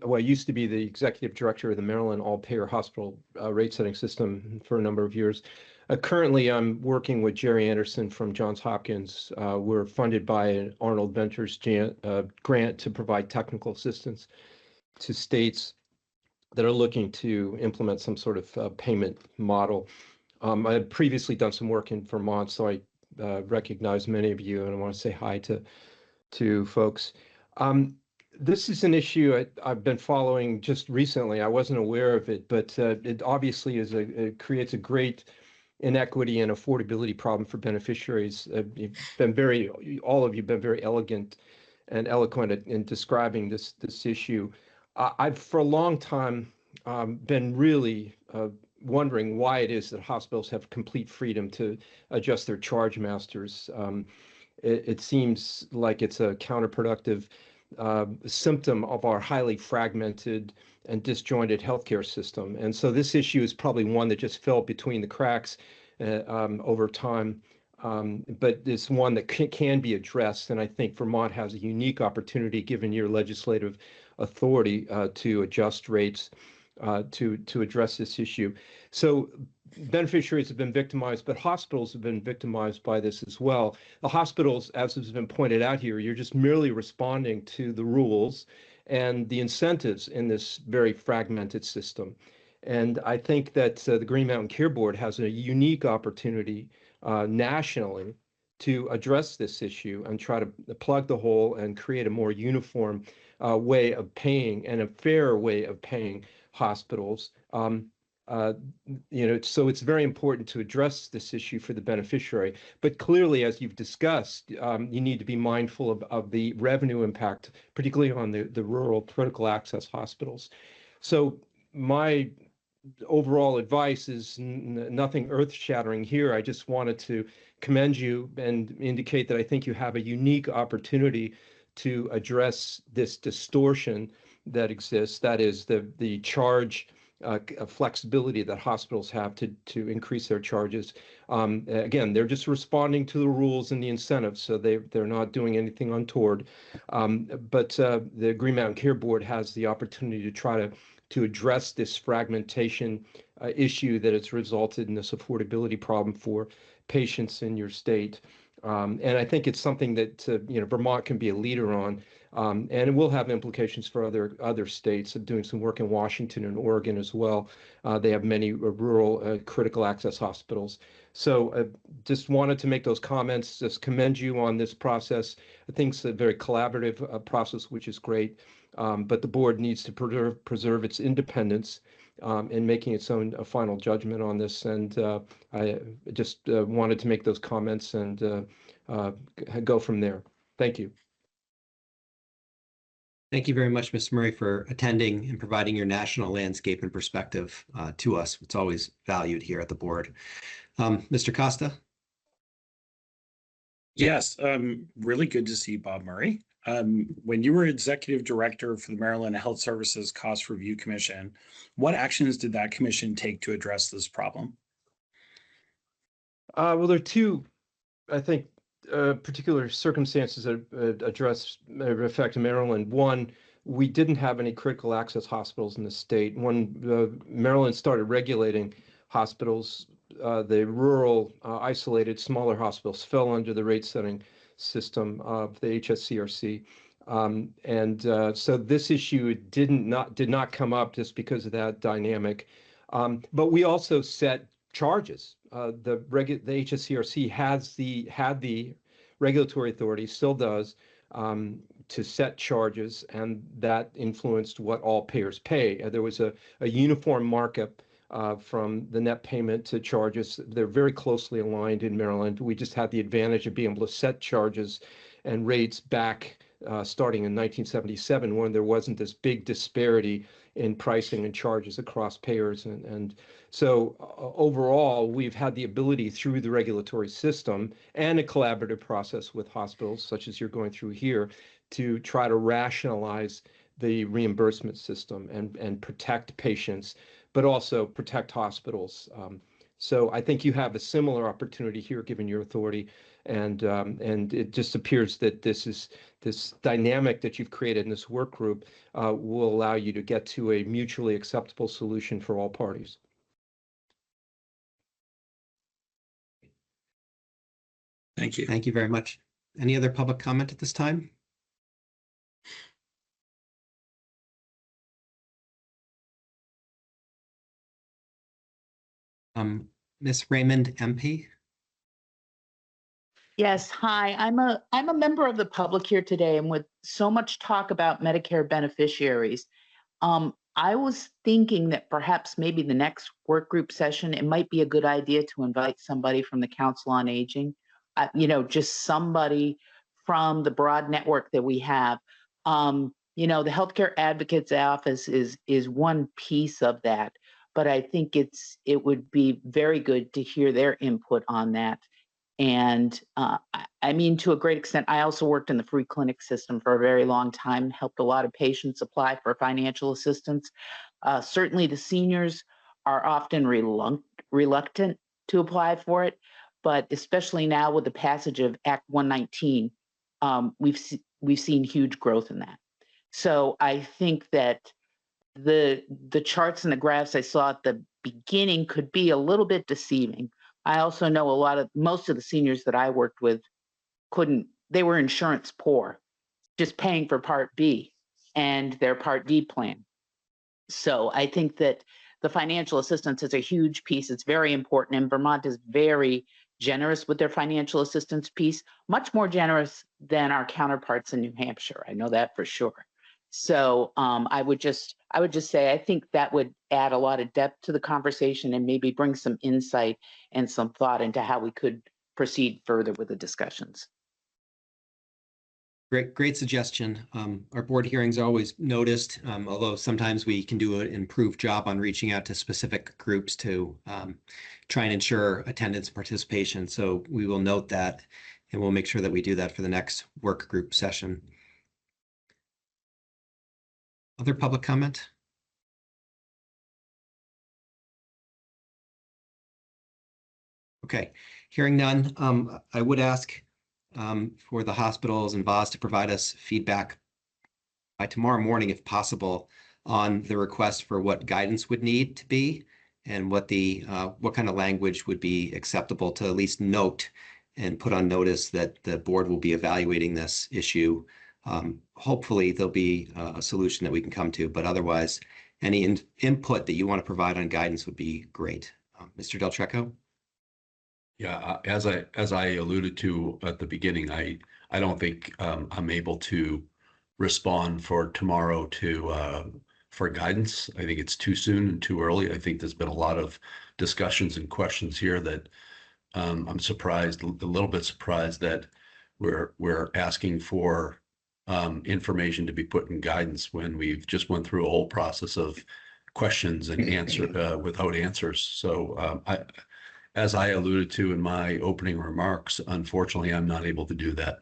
I used to be the executive director of the Maryland All-Payer Hospital Rate Setting System for a number of years. Currently, I'm working with Jerry Anderson from Johns Hopkins. We're funded by an Arnold Ventures grant to provide technical assistance to states that are looking to implement some sort of payment model. I had previously done some work in Vermont, so I recognize many of you, and I want to say hi to folks. This is an issue I've been following just recently. I wasn't aware of it, but it obviously it creates a great inequity and affordability problem for beneficiaries. You've been all of you have been very elegant and eloquent in describing this issue. I've for a long time been really wondering why it is that hospitals have complete freedom to adjust their charge masters. It seems like it's a counterproductive symptom of our highly fragmented and disjointed healthcare system. And so this issue is probably one that just fell between the cracks over time. But it's one that can be addressed. And I think Vermont has a unique opportunity, given your legislative authority, to adjust rates to address this issue. So beneficiaries have been victimized, but hospitals have been victimized by this as well. The hospitals, as has been pointed out here, you're just merely responding to the rules and the incentives in this very fragmented system. And I think that the Green Mountain Care Board has a unique opportunity nationally to address this issue and try to plug the hole and create a more uniform way of paying and a fair way of paying hospitals. So it's very important to address this issue for the beneficiary. But clearly, as you've discussed, you need to be mindful of the revenue impact, particularly on the rural critical access hospitals. So my overall advice is nothing earth-shattering here. I just wanted to commend you and indicate that I think you have a unique opportunity to address this distortion that exists. That is the charge flexibility that hospitals have to increase their charges. Again, they're just responding to the rules and the incentives, so they're not doing anything untoward. But the Green Mountain Care Board has the opportunity to try to address this fragmentation issue that has resulted in this affordability problem for patients in your state. And I think it's something that Vermont can be a leader on, and it will have implications for other states. I'm doing some work in Washington and Oregon as well. They have many rural critical access hospitals. So just wanted to make those comments, just commend you on this process. I think it's a very collaborative process, which is great. But the board needs to preserve its independence in making its own final judgment on this. And I just wanted to make those comments and go from there. Thank you. Thank you very much, Ms. Murray, for attending and providing your national landscape and perspective to us. It's always valued here at the board. Mr. Costa? Yes, really good to see Bob Murray. When you were executive director for the Maryland Health Services Cost Review Commission, what actions did that commission take to address this problem? Well, there are two, I think, particular circumstances that affect Maryland. One, we didn't have any critical access hospitals in the state. When Maryland started regulating hospitals, the rural, isolated, smaller hospitals fell under the rate setting system of the HSCRC. So this issue did not come up just because of that dynamic. But we also set charges. The HSCRC had the regulatory authority, still does, to set charges, and that influenced what all payers pay. There was a uniform markup from the net payment to charges. They're very closely aligned in Maryland. We just had the advantage of being able to set charges and rates back starting in 1977, when there wasn't this big disparity in pricing and charges across payers. And so overall, we've had the ability through the regulatory system and a collaborative process with hospitals, such as you're going through here, to try to rationalize the reimbursement system and protect patients, but also protect hospitals. So I think you have a similar opportunity here, given your authority, and it just appears that this dynamic that you've created in this work group will allow you to get to a mutually acceptable solution for all parties. Thank you. Thank you very much. Any other public comment at this time? Ms. Raymond, MP? Yes, hi. I'm a member of the public here today, and with so much talk about Medicare beneficiaries, I was thinking that perhaps maybe the next work group session, it might be a good idea to invite somebody from the Council on Aging, just somebody from the broad network that we have. The Healthcare Advocates Office is one piece of that, but I think it would be very good to hear their input on that. And to a great extent, I also worked in the free clinic system for a very long time, helped a lot of patients apply for financial assistance. Certainly the seniors are often reluctant to apply for it, but especially now with the passage of Act 119, we've seen huge growth in that. So I think that the charts and the graphs I saw at the beginning could be a little bit deceiving. I also know most of the seniors that I worked with they were insurance poor, just paying for Part B and their Part D plan. So I think that the financial assistance is a huge piece. It's very important, and Vermont is very generous with their financial assistance piece, much more generous than our counterparts in New Hampshire. I know that for sure. So I would just say I think that would add a lot of depth to the conversation and maybe bring some insight and some thought into how we could proceed further with the discussions. Great suggestion. Our board hearings are always noticed, although sometimes we can do an improved job on reaching out to specific groups to try and ensure attendance and participation. So we will note that, and we'll make sure that we do that for the next work group session. Other public comment? Okay, hearing none, I would ask for the hospitals and VAHS to provide us feedback by tomorrow morning, if possible, on the request for what guidance would need to be and what kind of language would be acceptable to at least note and put on notice that the board will be evaluating this issue. Hopefully there'll be a solution that we can come to, but otherwise any input that you want to provide on guidance would be great. Mr. Del Trecco? Yeah, as I alluded to at the beginning, I don't think I'm able to respond for tomorrow for guidance. I think it's too soon and too early. I think there's been a lot of discussions and questions here that I'm surprised, a little bit surprised that we're asking for information to be put in guidance when we've just went through a whole process of questions and without answers. So as I alluded to in my opening remarks, unfortunately, I'm not able to do that.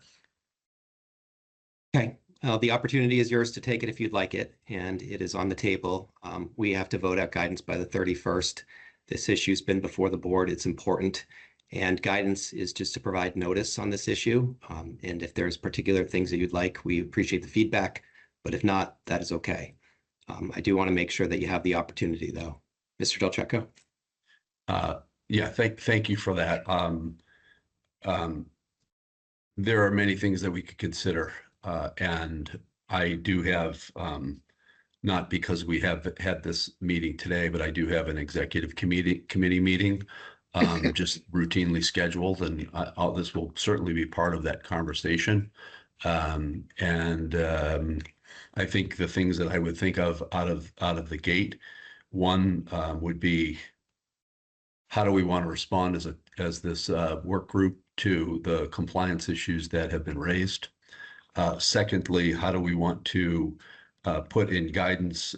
Okay, the opportunity is yours to take it if you'd like it, and it is on the table. We have to vote out guidance by the 31st. This issue's been before the board. It's important. And guidance is just to provide notice on this issue. And if there's particular things that you'd like, we appreciate the feedback. But if not, that is okay. I do want to make sure that you have the opportunity, though. Mr. Del Cecco? Yeah, thank you for that. There are many things that we could consider. And I do have, not because we have had this meeting today, but I do have an executive committee meeting just routinely scheduled, and this will certainly be part of that conversation. I think the things that I would think of out of the gate, one would be, how do we want to respond as this work group to the compliance issues that have been raised? Secondly, how do we want to put in guidance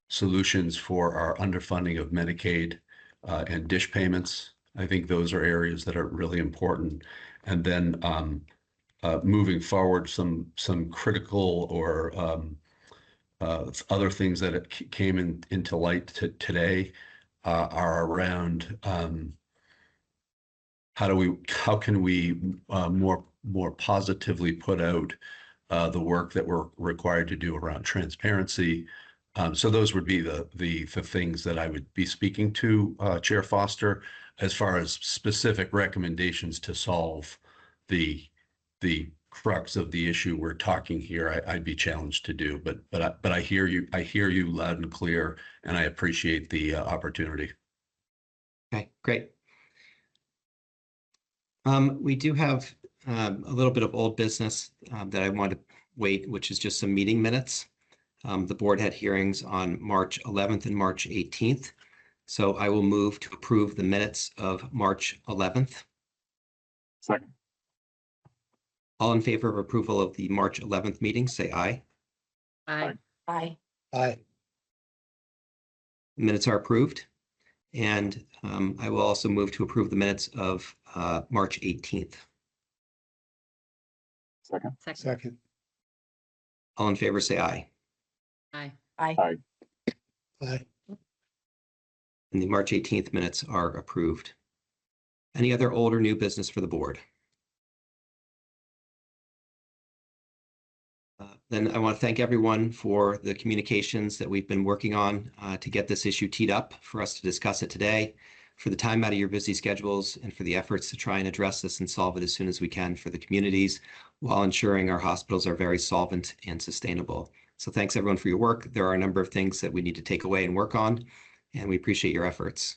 solutions for our underfunding of Medicaid and DSH payments? I think those are areas that are really important. And then moving forward, some critical or other things that came into light today are around how can we more positively put out the work that we're required to do around transparency. So those would be the things that I would be speaking to Chair Foster. As far as specific recommendations to solve the crux of the issue we're talking here, I'd be challenged to do. But I hear you loud and clear, and I appreciate the opportunity. Okay, great. We do have a little bit of old business that I want to wait, which is just some meeting minutes. The board had hearings on March 11th and March 18th. So I will move to approve the minutes of March 11th. Second. All in favor of approval of the March 11th meeting, say aye. Aye. Aye. Aye. Minutes are approved. And I will also move to approve the minutes of March 18th. Second. Second. All in favor, say aye. Aye. Aye. Aye. And the March 18th minutes are approved. Any other old or new business for the board? Then I want to thank everyone for the communications that we've been working on to get this issue teed up for us to discuss it today, for the time out of your busy schedules, and for the efforts to try and address this and solve it as soon as we can for the communities, while ensuring our hospitals are very solvent and sustainable. So thanks everyone for your work. There are a number of things that we need to take away and work on, and we appreciate your efforts.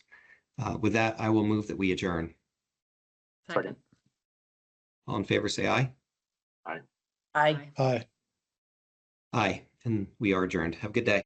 With that, I will move that we adjourn. Second. All in favor, say aye. Aye. Aye. Aye. Aye, and we are adjourned. Have a good day.